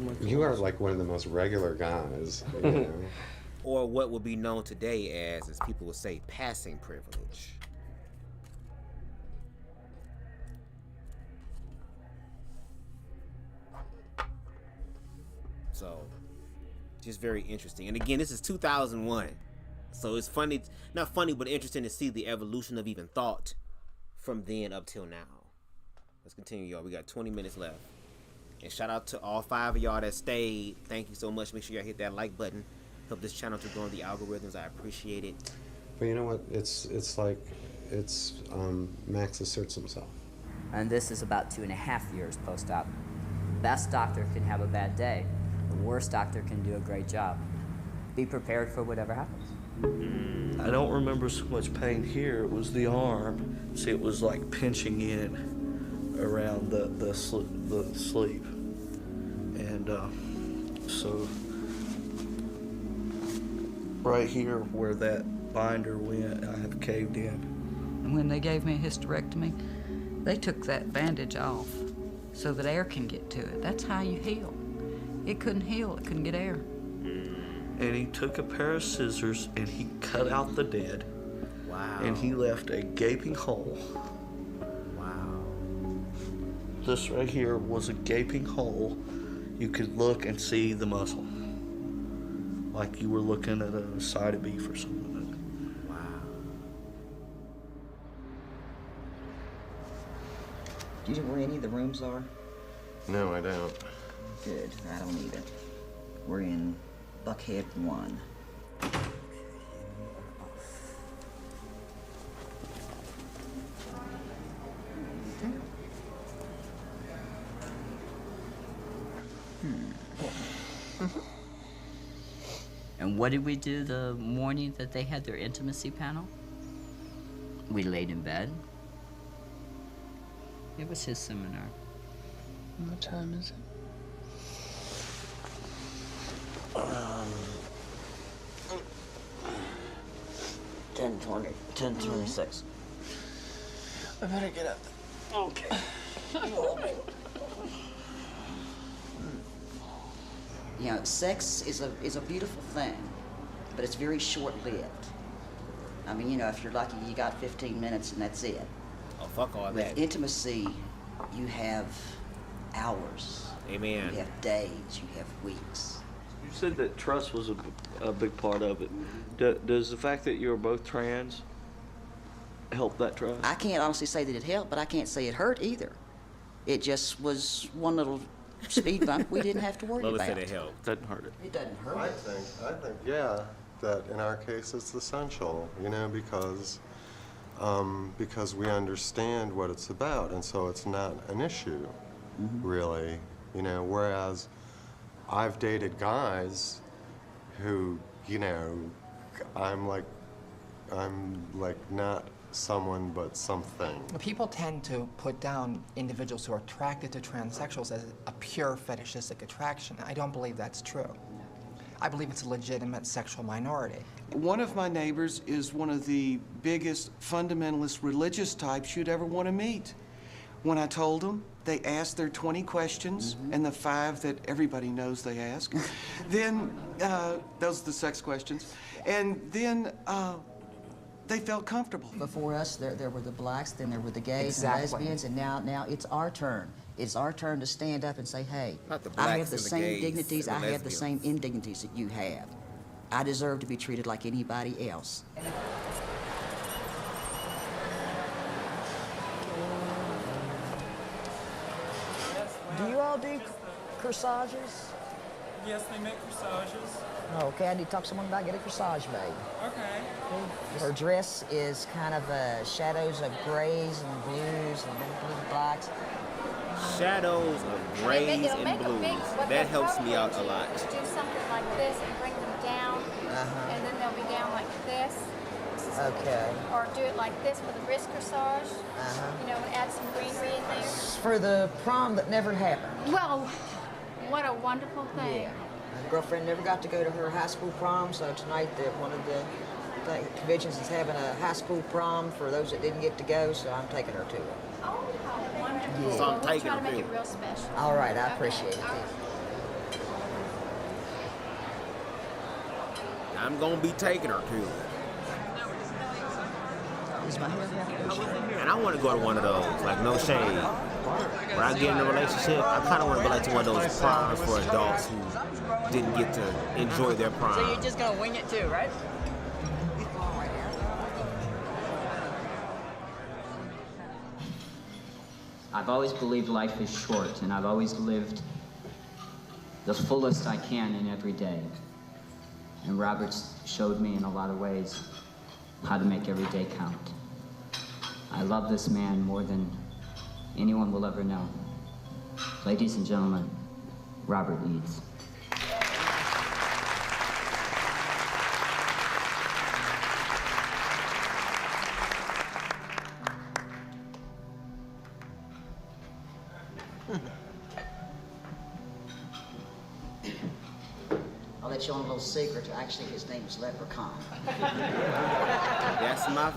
know.
You are like one of the most regular guys, you know.
Or what would be known today as people would say, passing privilege. So, just very interesting. And again, this is 2001. So it's funny, not funny, but interesting to see the evolution of even thought from then up till now. Let's continue, y'all. We got 20 minutes left. And shout out to all 5 of y'all that stayed. Thank you so much. Make sure y'all hit that like button. Help this channel to grow in the algorithms. I appreciate it.
But you know what? It's like, Max asserts himself.
And this is about 2.5 years post-op. Best doctor can have a bad day. The worst doctor can do a great job. Be prepared for whatever happens.
I don't remember so much pain here. It was the arm. See, it was like pinching in around the sleeve. And so right here where that binder went, I have caved in.
And when they gave me a hysterectomy, they took that bandage off so that air can get to it. That's how you heal. It couldn't heal. It couldn't get air.
And he took a pair of scissors and he cut out the dead.
Wow.
And he left a gaping hole.
Wow.
This right here was a gaping hole. You could look and see the muscle. Like you were looking at a side of beef or something.
Wow.
Do you know where any of the rooms are?
No, I don't.
Good. I don't either. We're in Buckhead 1.
And what did we do the morning that they had their intimacy panel? We laid in bed. It was his seminar.
What time is it?
10:26.
I better get up. Okay.
You know, sex is a beautiful thing, but it's very short-lived. I mean, you know, if you're lucky, you got 15 minutes and that's it.
Oh, fuck all that.
With intimacy, you have hours.
Amen.
You have days, you have weeks.
You said that trust was a big part of it. Does the fact that you're both trans help that trust?
I can't honestly say that it helped, but I can't say it hurt either. It just was one little speed bump we didn't have to worry
Lola
about.
said it helped.
Doesn't hurt it.
It doesn't hurt.
I think, yeah, that in our case it's essential, you know, because we understand what it's about, and so it's not an issue, really, you know, whereas I've dated guys who, you know, I'm like not someone but something.
People tend to put down individuals who are attracted to transsexuals as a pure fetishistic attraction. I don't believe that's true. I believe it's a legitimate sexual minority.
One of my neighbors is one of the biggest fundamentalist religious types you'd ever want to meet. When I told them, they asked their 20 questions and the 5 that everybody knows they ask. Then, those are the sex questions. And then, they felt comfortable.
Before us, there were the blacks, then there were the gays and
Exactly.
lesbians, and now it's our turn. It's our turn to stand up and say, hey,
Not the
I
blacks
have the
and the
same
gays
dignities,
and
I
the
have the same indignities that you have. I deserve to be treated like anybody else. Do you all do corsages?
Yes, they make corsages.
Oh, okay, I need to talk to someone about getting a corsage made.
Okay.
Her dress is kind of shadows of grays and blues and little blacks.
Shadows of grays
It'll
and
make a
blues.
big, what
That
they'll
helps me out a
probably
lot.
do is do something like this and bring them down, and then they'll be down like this.
Okay.
Or do it like this for the wrist corsage. You know, and add some greenery in there.
For the prom that never happened.
Well, what a wonderful thing.
Yeah. My girlfriend never got to go to her high school prom, so tonight one of the conventions is having a high school prom for those that didn't get to go, so I'm taking her to it.
Oh, how wonderful.
Yeah.
So I'm
We'll
taking
try to
her
make
too.
it real special.
All right, I appreciate it.
I'm gonna be taking her too.
Is my hair half
And I want to go to one of those, like no shade. When I get in a relationship, I kind of want to go like to one of those proms for adults who didn't get to enjoy their prom.
So you're just gonna wing it too, right? I've always believed life is short, and I've always lived the fullest I can in every day. And Robert showed me in a lot of ways how to make every day count. I love this man more than anyone will ever know. Ladies and gentlemen, Robert Leeds.
I'll let you on a little secret. Actually, his name is Leprechaun.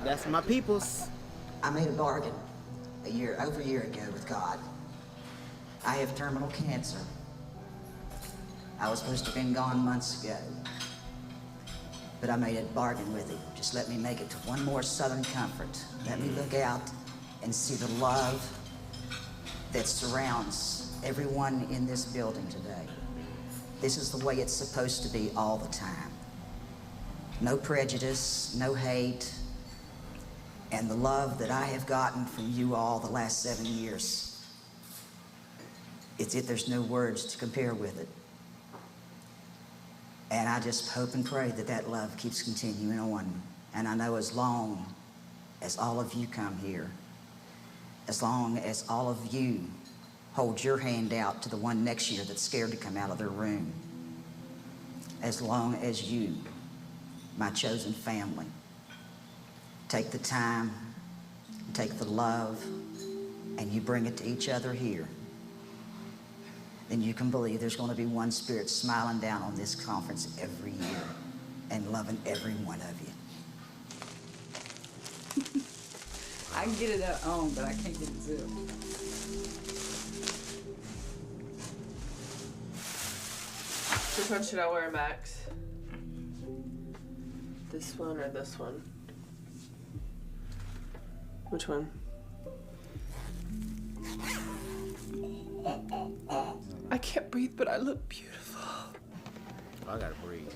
That's my peoples.
I made a bargain over a year ago with God. I have terminal cancer. I was supposed to have been gone months ago. But I made a bargain with him. Just let me make it to one more Southern Comfort. Let me look out and see the love that surrounds everyone in this building today. This is the way it's supposed to be all the time. No prejudice, no hate, and the love that I have gotten from you all the last 7 years. There's no words to compare with it. And I just hope and pray that that love keeps continuing on. And I know as long as all of you come here, as long as all of you hold your hand out to the one next year that's scared to come out of their room, as long as you, my chosen family, take the time, take the love, and you bring it to each other here, then you can believe there's going to be one spirit smiling down on this conference every year and loving every one of you.
I can get it on, but I can't get it zipped.
Which one should I wear, Max? This one or this one? Which one? I can't breathe, but I look beautiful.
I gotta breathe.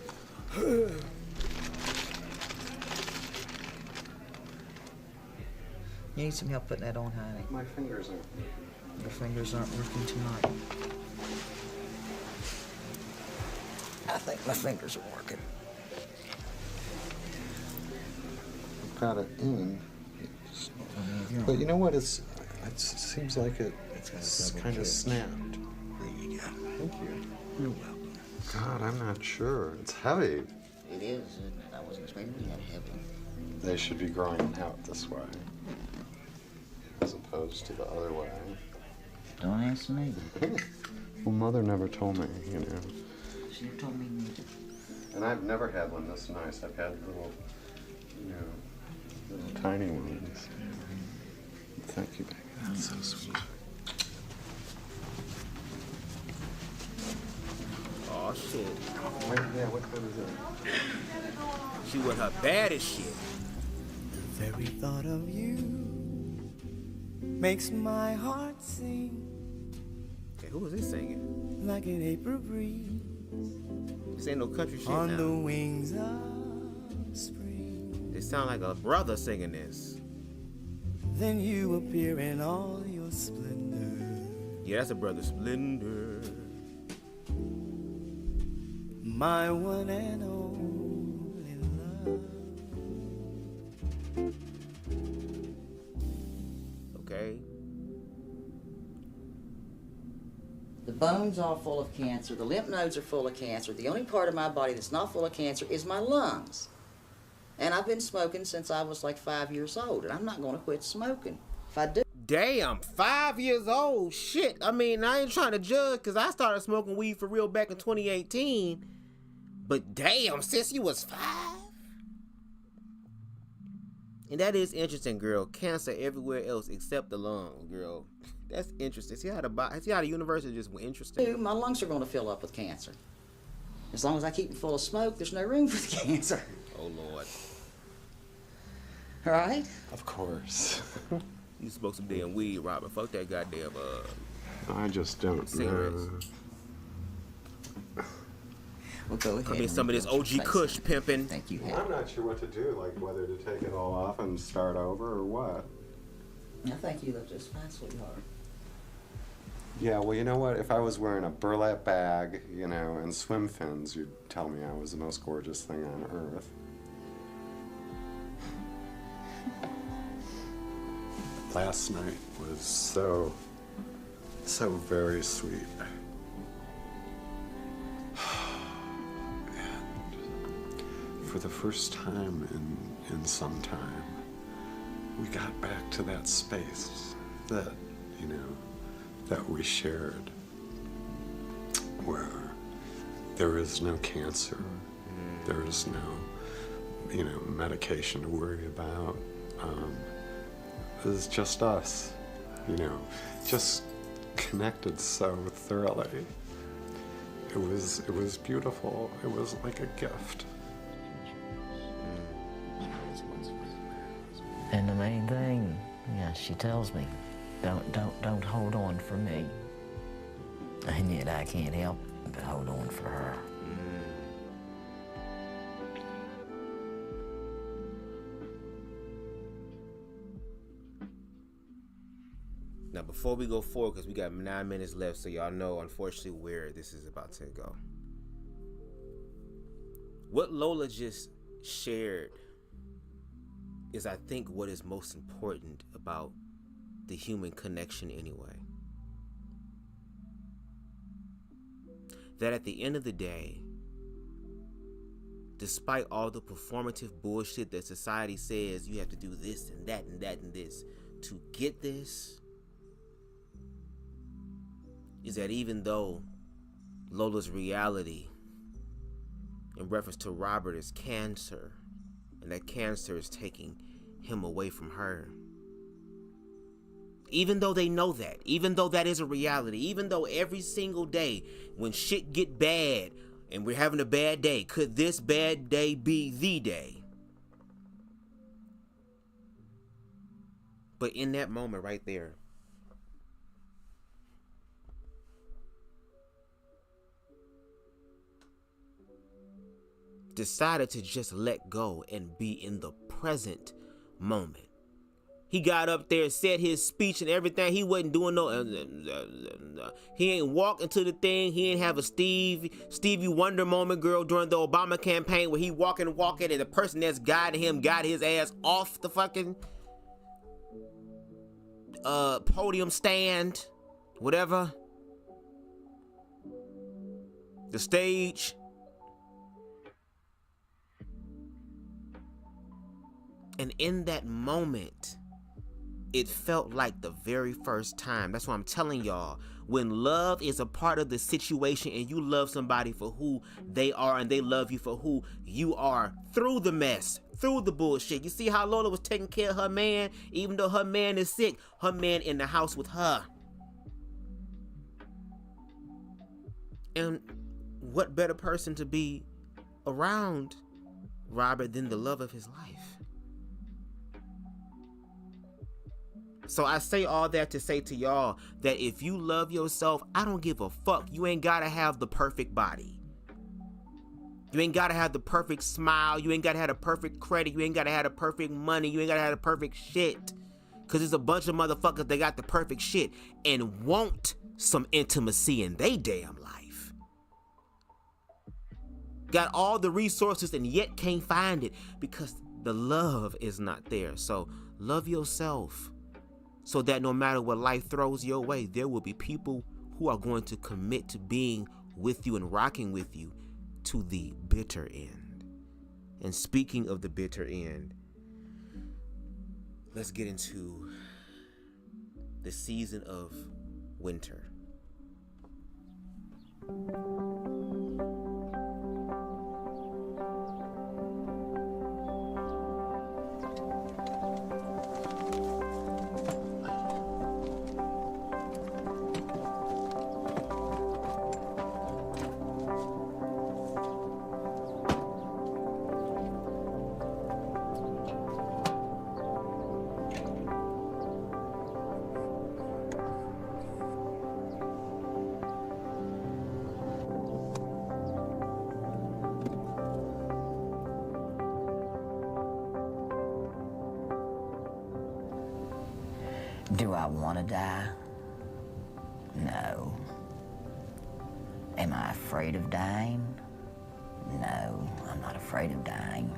You need some help putting that on, honey.
My fingers aren't.
Your fingers aren't working tonight. I think my fingers are working.
I've got it in. But you know what? It seems like it's kind of snapped.
There you go.
Thank you.
You're welcome.
God, I'm not sure. It's heavy.
It is. I wasn't expecting it that heavy.
They should be growing out this way, as opposed to the other way.
Don't ask me.
Well, Mother never told me, you know.
She never told me neither.
And I've never had one this nice. I've had little, little tiny ones. Thank you, baby. That's so sweet.
Oh shit.
Wait, yeah, what color is it?
She was her baddest shit.
The very thought of you makes my heart sing.
Who was he singing?
Like an April breeze.
This ain't no country shit
on
now.
the wings of spring.
It sound like a brother singing this.
Then you appear in all your splendor.
Yeah, that's a brother Splendor.
My one and only love.
Okay.
The bones are full of cancer. The lymph nodes are full of cancer. The only part of my body that's not full of cancer is my lungs. And I've been smoking since I was like 5 years old, and I'm not going to quit smoking. If I do.
Damn, 5 years old. Shit. I mean, I ain't trying to judge because I started smoking weed for real back in 2018. But damn, since you was 5? And that is interesting, girl. Cancer everywhere else except the lungs, girl. That's interesting. See how the universe is just interesting.
My lungs are going to fill up with cancer. As long as I keep them full of smoke, there's no room for the cancer.
Oh, Lord.
Right?
Of course.
You smoke some damn weed, Robert. Fuck that goddamn,
I just don't
cigarettes.
know.
Well, go ahead.
I mean, some of this OG Kush pimping.
Thank you.
I'm not sure what to do, like whether to take it all off and start over or what.
I think you look just fine, sweetheart.
Yeah, well, you know what? If I was wearing a burlap bag, you know, and swim fins, you'd tell me I was the most gorgeous thing on earth. Last night was so very sweet. And for the first time in some time, we got back to that space that, you know, that we shared, where there is no cancer, there is no, you know, medication to worry about. It was just us, you know, just connected so thoroughly. It was beautiful. It was like a gift.
And the main thing, yeah, she tells me, don't hold on for me. And yet I can't help but hold on for her.
Now, before we go forward, because we got 9 minutes left, so y'all know, unfortunately, where this is about to go. What Lola just shared is, I think, what is most important about the human connection anyway. That at the end of the day, despite all the performative bullshit that society says you have to do this and that and that and this to get this, is that even though Lola's reality in reference to Robert is cancer, and that cancer is taking him away from her, even though they know that, even though that is a reality, even though every single day when shit get bad and we're having a bad day, could this bad day be the day? But in that moment right there, decided to just let go and be in the present moment. He got up there, said his speech and everything. He wasn't doing no, he ain't walk into the thing. He ain't have a Stevie Wonder moment, girl, during the Obama campaign where he walking, and the person that's guiding him got his ass off the fucking podium stand, whatever, the stage. And in that moment, it felt like the very first time. That's why I'm telling y'all, when love is a part of the situation and you love somebody for who they are and they love you for who you are, through the mess, through the bullshit. You see how Lola was taking care of her man, even though her man is sick, her man in the house with her. And what better person to be around Robert than the love of his life? So I say all that to say to y'all that if you love yourself, I don't give a fuck. You ain't gotta have the perfect body. You ain't gotta have the perfect smile. You ain't gotta have the perfect credit. You ain't gotta have the perfect money. You ain't gotta have the perfect shit. Cause there's a bunch of motherfuckers that got the perfect shit and want some intimacy in they damn life. Got all the resources and yet can't find it because the love is not there. So love yourself so that no matter what life throws your way, there will be people who are going to commit to being with you and rocking with you to the bitter end. And speaking of the bitter end, let's get into the season of winter.
Do I want to die? No. Am I afraid of dying? No, I'm not afraid of dying.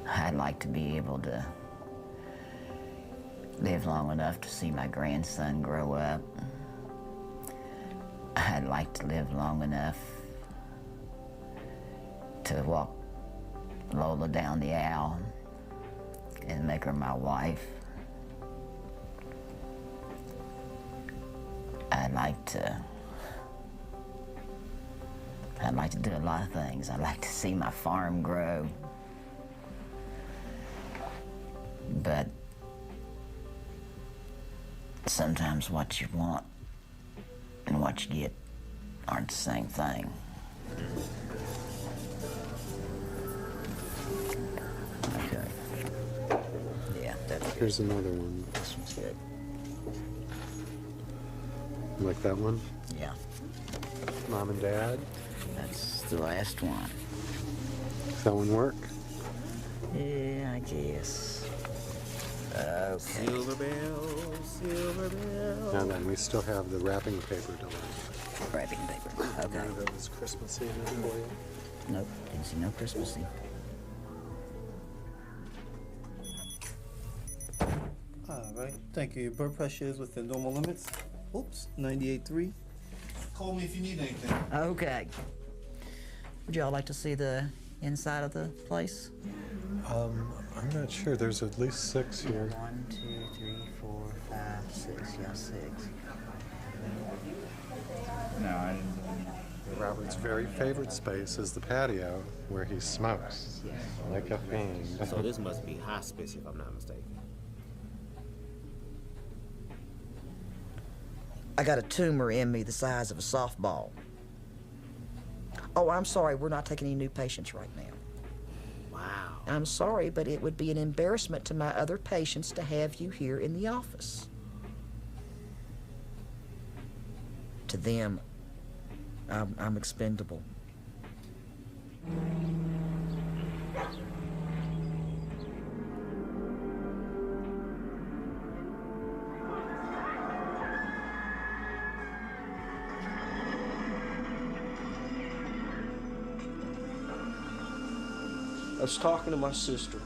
I'd like to be able to live long enough to see my grandson grow up. I'd like to live long enough to walk Lola down the aisle and make her my wife. I'd like to do a lot of things. I'd like to see my farm grow. But sometimes what you want and what you get aren't the same thing. Okay. Yeah, that's good.
Here's another one.
This one's good.
You like that one?
Yeah.
Mom and Dad?
That's the last one.
Does that one work?
Yeah, I guess. Okay.
Silver bell, silver bell.
And then we still have the wrapping paper delay.
Wrapping paper. Okay.
None of it was Christmassy enough for you?
Nope, didn't see no Christmassy.
All right, thank you. Your blood pressure is within normal limits. Oops, 98.3. Call me if you need anything.
Okay. Would y'all like to see the inside of the place?
I'm not sure. There's at least 6 here.
1, 2, 3, 4, 5, 6. Yeah, 6.
No, I didn't. Robert's very favorite space is the patio where he smokes. Like a fiend.
So this must be hospice if I'm not mistaken.
I got a tumor in me the size of a softball. Oh, I'm sorry, we're not taking any new patients right now.
Wow.
I'm sorry, but it would be an embarrassment to my other patients to have you here in the office. To them, I'm expendable.
I was talking to my sister,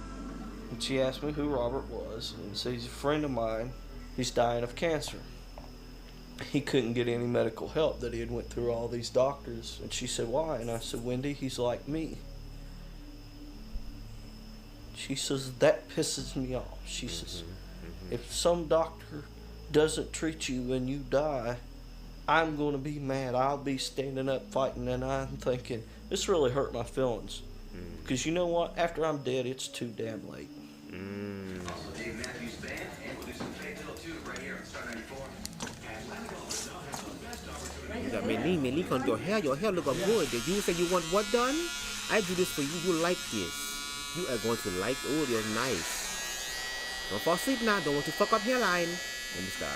and she asked me who Robert was, and said he's a friend of mine. He's dying of cancer. He couldn't get any medical help, that he had went through all these doctors. And she said, why? And I said, Wendy, he's like me. She says, that pisses me off. She says, if some doctor doesn't treat you when you die, I'm going to be mad. I'll be standing up fighting, and I'm thinking, this really hurt my feelings. Because you know what? After I'm dead, it's too damn late.
Melly, your hair look good. Did you say you want what done? I do this for you. You like this. You are going to like. Oh, you're nice. Don't fall asleep now. Don't want to fuck up your line. Let me stop.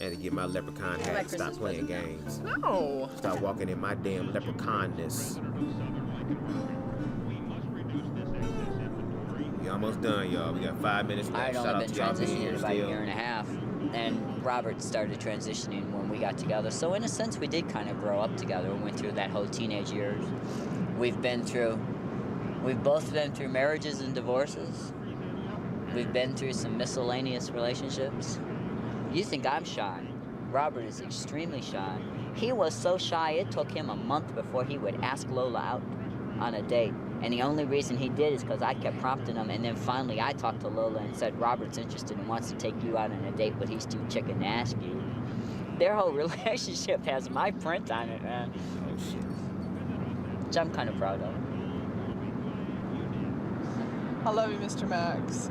I had to get my leprechaun hat and stop playing games.
No.
Stop walking in my damn leprechaunness. We almost done, y'all. We got 5 minutes left.
I'd
Shout
only
out
been
to y'all being
transitioning
here
about a
still.
year and a half, and Robert started transitioning when we got together. So in a sense, we did kind of grow up together. We went through that whole teenage years. We've both been through marriages and divorces. We've been through some miscellaneous relationships. You think I'm shy. Robert is extremely shy. He was so shy, it took him a month before he would ask Lola out on a date. And the only reason he did is because I kept prompting him. And then finally I talked to Lola and said, Robert's interested and wants to take you out on a date, but he's too chicken to ask you. Their whole relationship has my print on it, man.
Oh, shit.
Which I'm kind of proud of.
I love you, Mr. Max.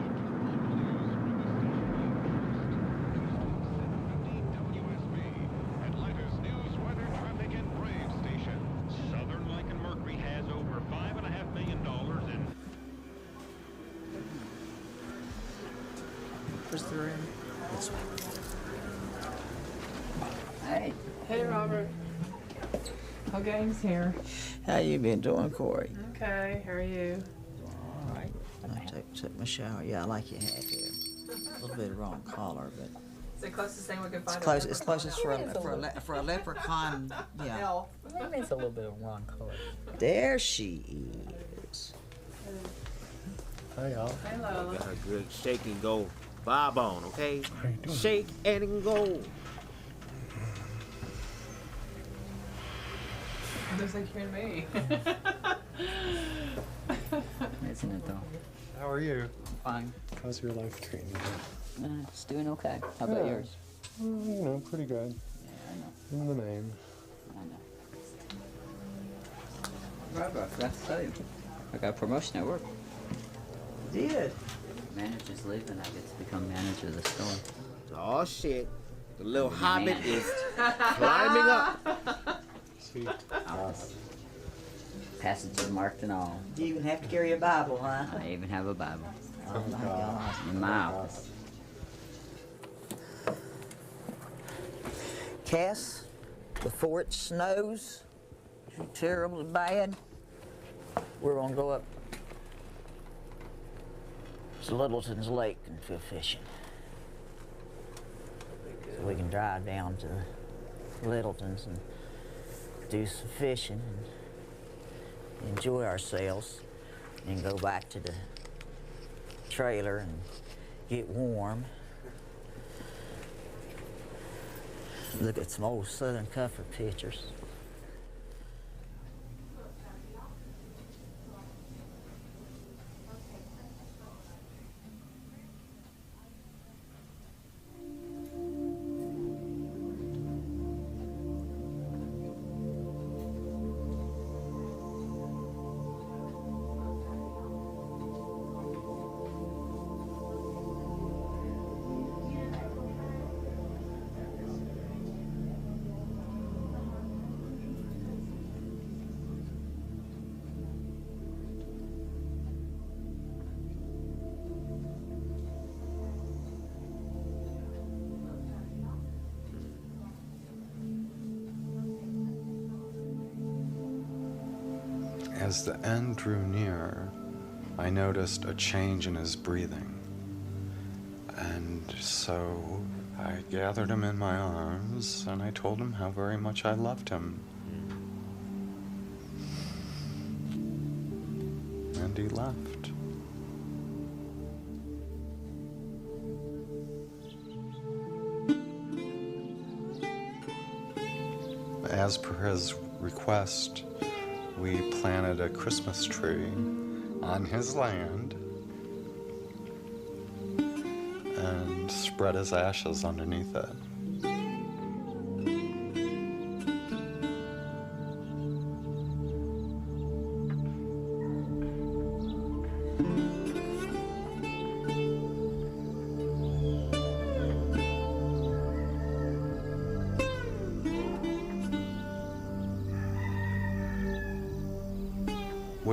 Where's the room?
This way.
Hey. Hey, Robert. How gang's here?
How you been doing, Corey?
Okay, how are you?
All right. I took my shower. Yeah, I like your hat here. A little bit of wrong collar, but
It's the closest thing we can find.
it's closest for a leprechaun. Yeah.
Maybe it's a little bit of wrong color.
There she is.
Hi, y'all.
Hello.
Got her good shake and go bob on, okay? Shake and go.
Looks like you and me.
Isn't it though?
How are you?
Fine.
How's your life treating you?
It's doing okay. How about
Yeah.
yours?
Well, you know, pretty good.
Yeah, I know.
In the name.
Robert, I forgot to tell you. I got a promotion at work.
Did.
Manager's leaving. I get to become manager of the store.
Oh, shit. The little
Man.
hobbit is climbing up.
Sweet.
Passages marked and all.
You even have to carry a Bible, huh?
I even have a Bible.
Oh my God.
In my office.
Cass, before it snows too terribly bad, we're gonna go up to Littleton's Lake and go fishing. So we can drive down to Littleton's and do some fishing and enjoy ourselves, and go back to the trailer and get warm. Look at some old Southern Comfort pictures.
As the end drew near, I noticed a change in his breathing. And so I gathered him in my arms and I told him how very much I loved him. And he left. As per his request, we planted a Christmas tree on his land and spread his ashes underneath it.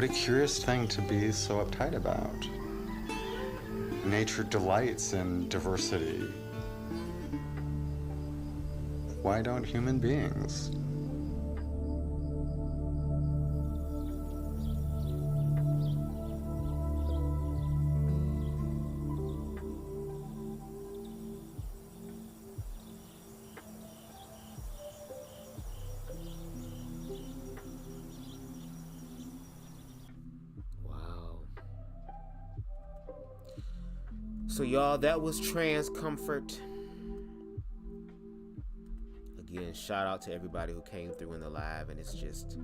What a curious thing to be so uptight about. Nature delights in diversity. Why don't human beings?
So y'all, that was Trans Comfort. Again, shout out to everybody who came through in the live, and it's just,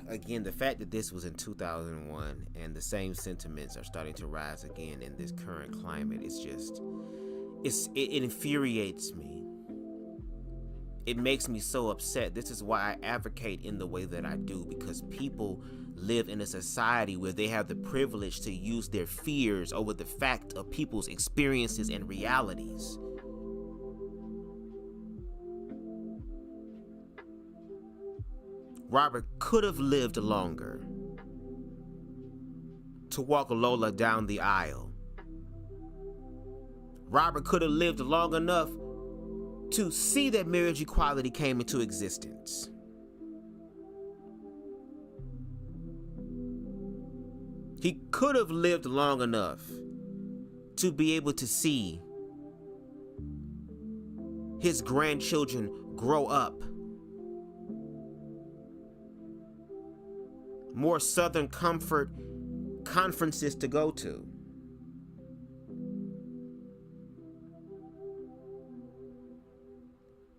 again, the fact that this was in 2001 and the same sentiments are starting to rise again in this current climate, it's just, it infuriates me. It makes me so upset. This is why I advocate in the way that I do, because people live in a society where they have the privilege to use their fears over the fact of people's experiences and realities. Robert could have lived longer to walk Lola down the aisle. Robert could have lived long enough to see that marriage equality came into existence. He could have lived long enough to be able to see his grandchildren grow up. More Southern Comfort conferences to go to.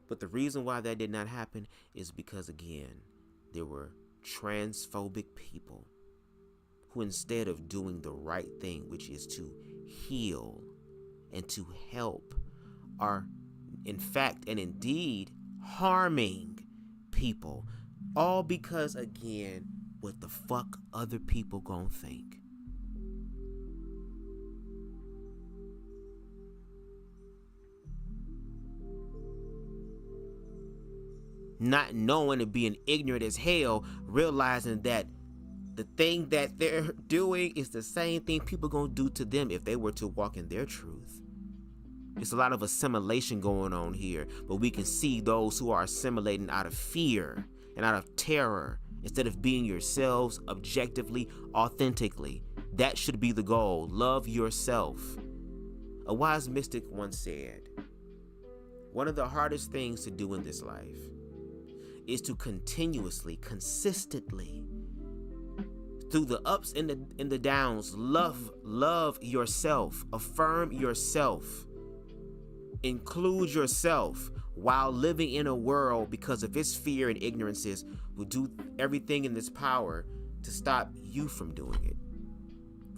But the reason why that did not happen is because, again, there were transphobic people who, instead of doing the right thing, which is to heal and to help, are in fact and indeed harming people. All because, again, what the fuck other people gonna think. Not knowing and being ignorant as hell, realizing that the thing that they're doing is the same thing people gonna do to them if they were to walk in their truth. It's a lot of assimilation going on here, but we can see those who are assimilating out of fear and out of terror instead of being yourselves objectively, authentically. That should be the goal. Love yourself. A wise mystic once said, one of the hardest things to do in this life is to continuously, consistently, through the ups and the downs, love yourself, affirm yourself, include yourself while living in a world, because of its fear and ignorances, will do everything in its power to stop you from doing it,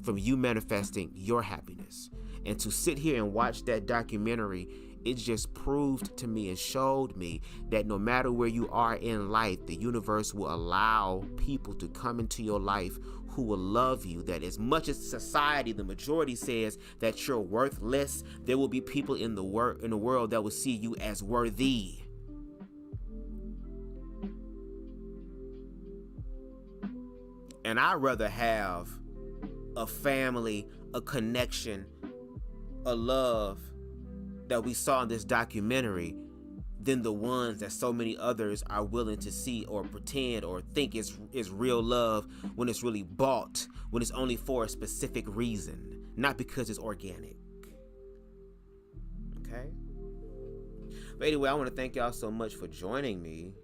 from you manifesting your happiness. And to sit here and watch that documentary, it just proved to me and showed me that no matter where you are in life, the universe will allow people to come into your life who will love you. That as much as society, the majority, says that you're worthless, there will be people in the world that will see you as worthy. And I'd rather have a family, a connection, a love that we saw in this documentary than the ones that so many others are willing to see or pretend or think is real love, when it's really bought, when it's only for a specific reason, not because it's organic. Okay? But anyway, I want to thank y'all so much for joining me,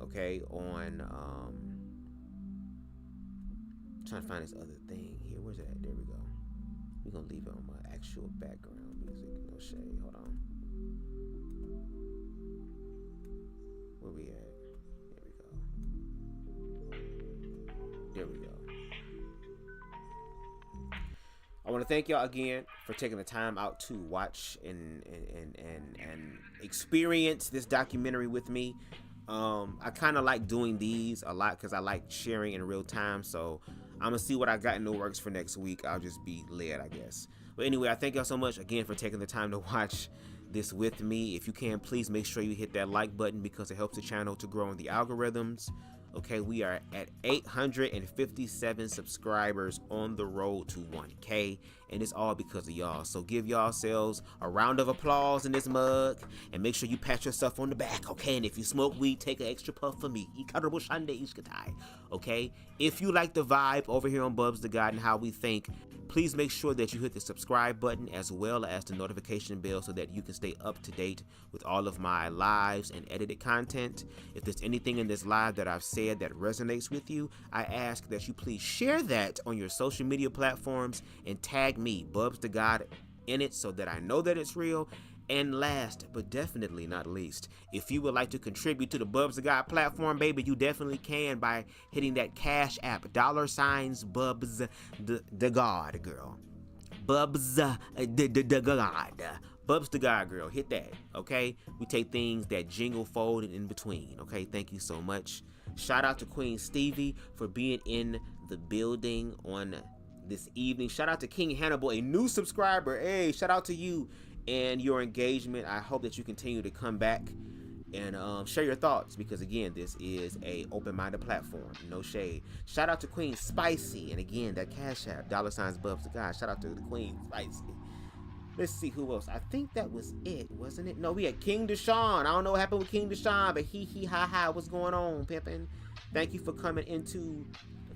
okay, on trying to find this other thing here. Where's it at? There we go. We're gonna leave it on my actual background music. No shade. Hold on. Where we at? There we go. I want to thank y'all again for taking the time out to watch and experience this documentary with me. I kind of like doing these a lot because I like sharing in real time. So I'm gonna see what I got in the works for next week. I'll just be led, I guess. But anyway, I thank y'all so much again for taking the time to watch this with me. If you can, please make sure you hit that like button because it helps the channel to grow in the algorithms. Okay, we are at 857 subscribers on the road to 1K, and it's all because of y'all. So give yourselves a round of applause in this mug, and make sure you pat yourself on the back, okay? And if you smoke weed, take an extra puff for me. Okay? If you like the vibe over here on BubzDaGawd and how we think, please make sure that you hit the subscribe button as well as the notification bell so that you can stay up to date with all of my lives and edited content. If there's anything in this live that I've said that resonates with you, I ask that you please share that on your social media platforms and tag me, BubzDaGawd, in it so that I know that it's real. And last but definitely not least, if you would like to contribute to the BubzDaGawd platform, baby, you definitely can by hitting that Cash App, $BubzDaGawd, girl. BubzDaGawd. BubzDaGawd, girl. Hit that, okay? We take things that jingle, fold, and in between, okay? Thank you so much. Shout out to Queen Stevie for being in the building on this evening. Shout out to King Hannibal, a new subscriber. Hey, shout out to you and your engagement. I hope that you continue to come back and share your thoughts, because again, this is a open-minded platform, no shade. Shout out to Queen Spicy, and again, that Cash App, $BubzDaGawd. Shout out to the Queen Spicy. Let's see who else. I think that was it, wasn't it? No, we had King Deshaun. I don't know what happened with King Deshaun, but he ha ha, what's going on, pimpin'? Thank you for coming into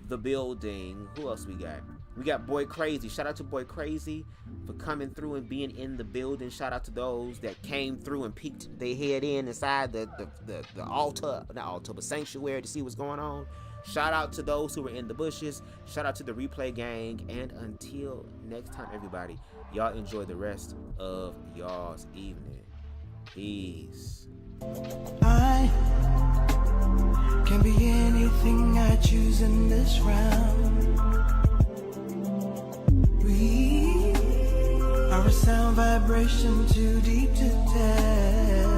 the building. Who else we got? We got Boy Crazy. Shout out to Boy Crazy for coming through and being in the building. Shout out to those that came through and peeked their head inside the altar, not altar, but sanctuary to see what's going on. Shout out to those who were in the bushes. Shout out to the replay gang. And until next time, everybody, y'all enjoy the rest of y'all's evening. Peace.
I can be anything I choose in this round. We are a sound vibration too deep to tell.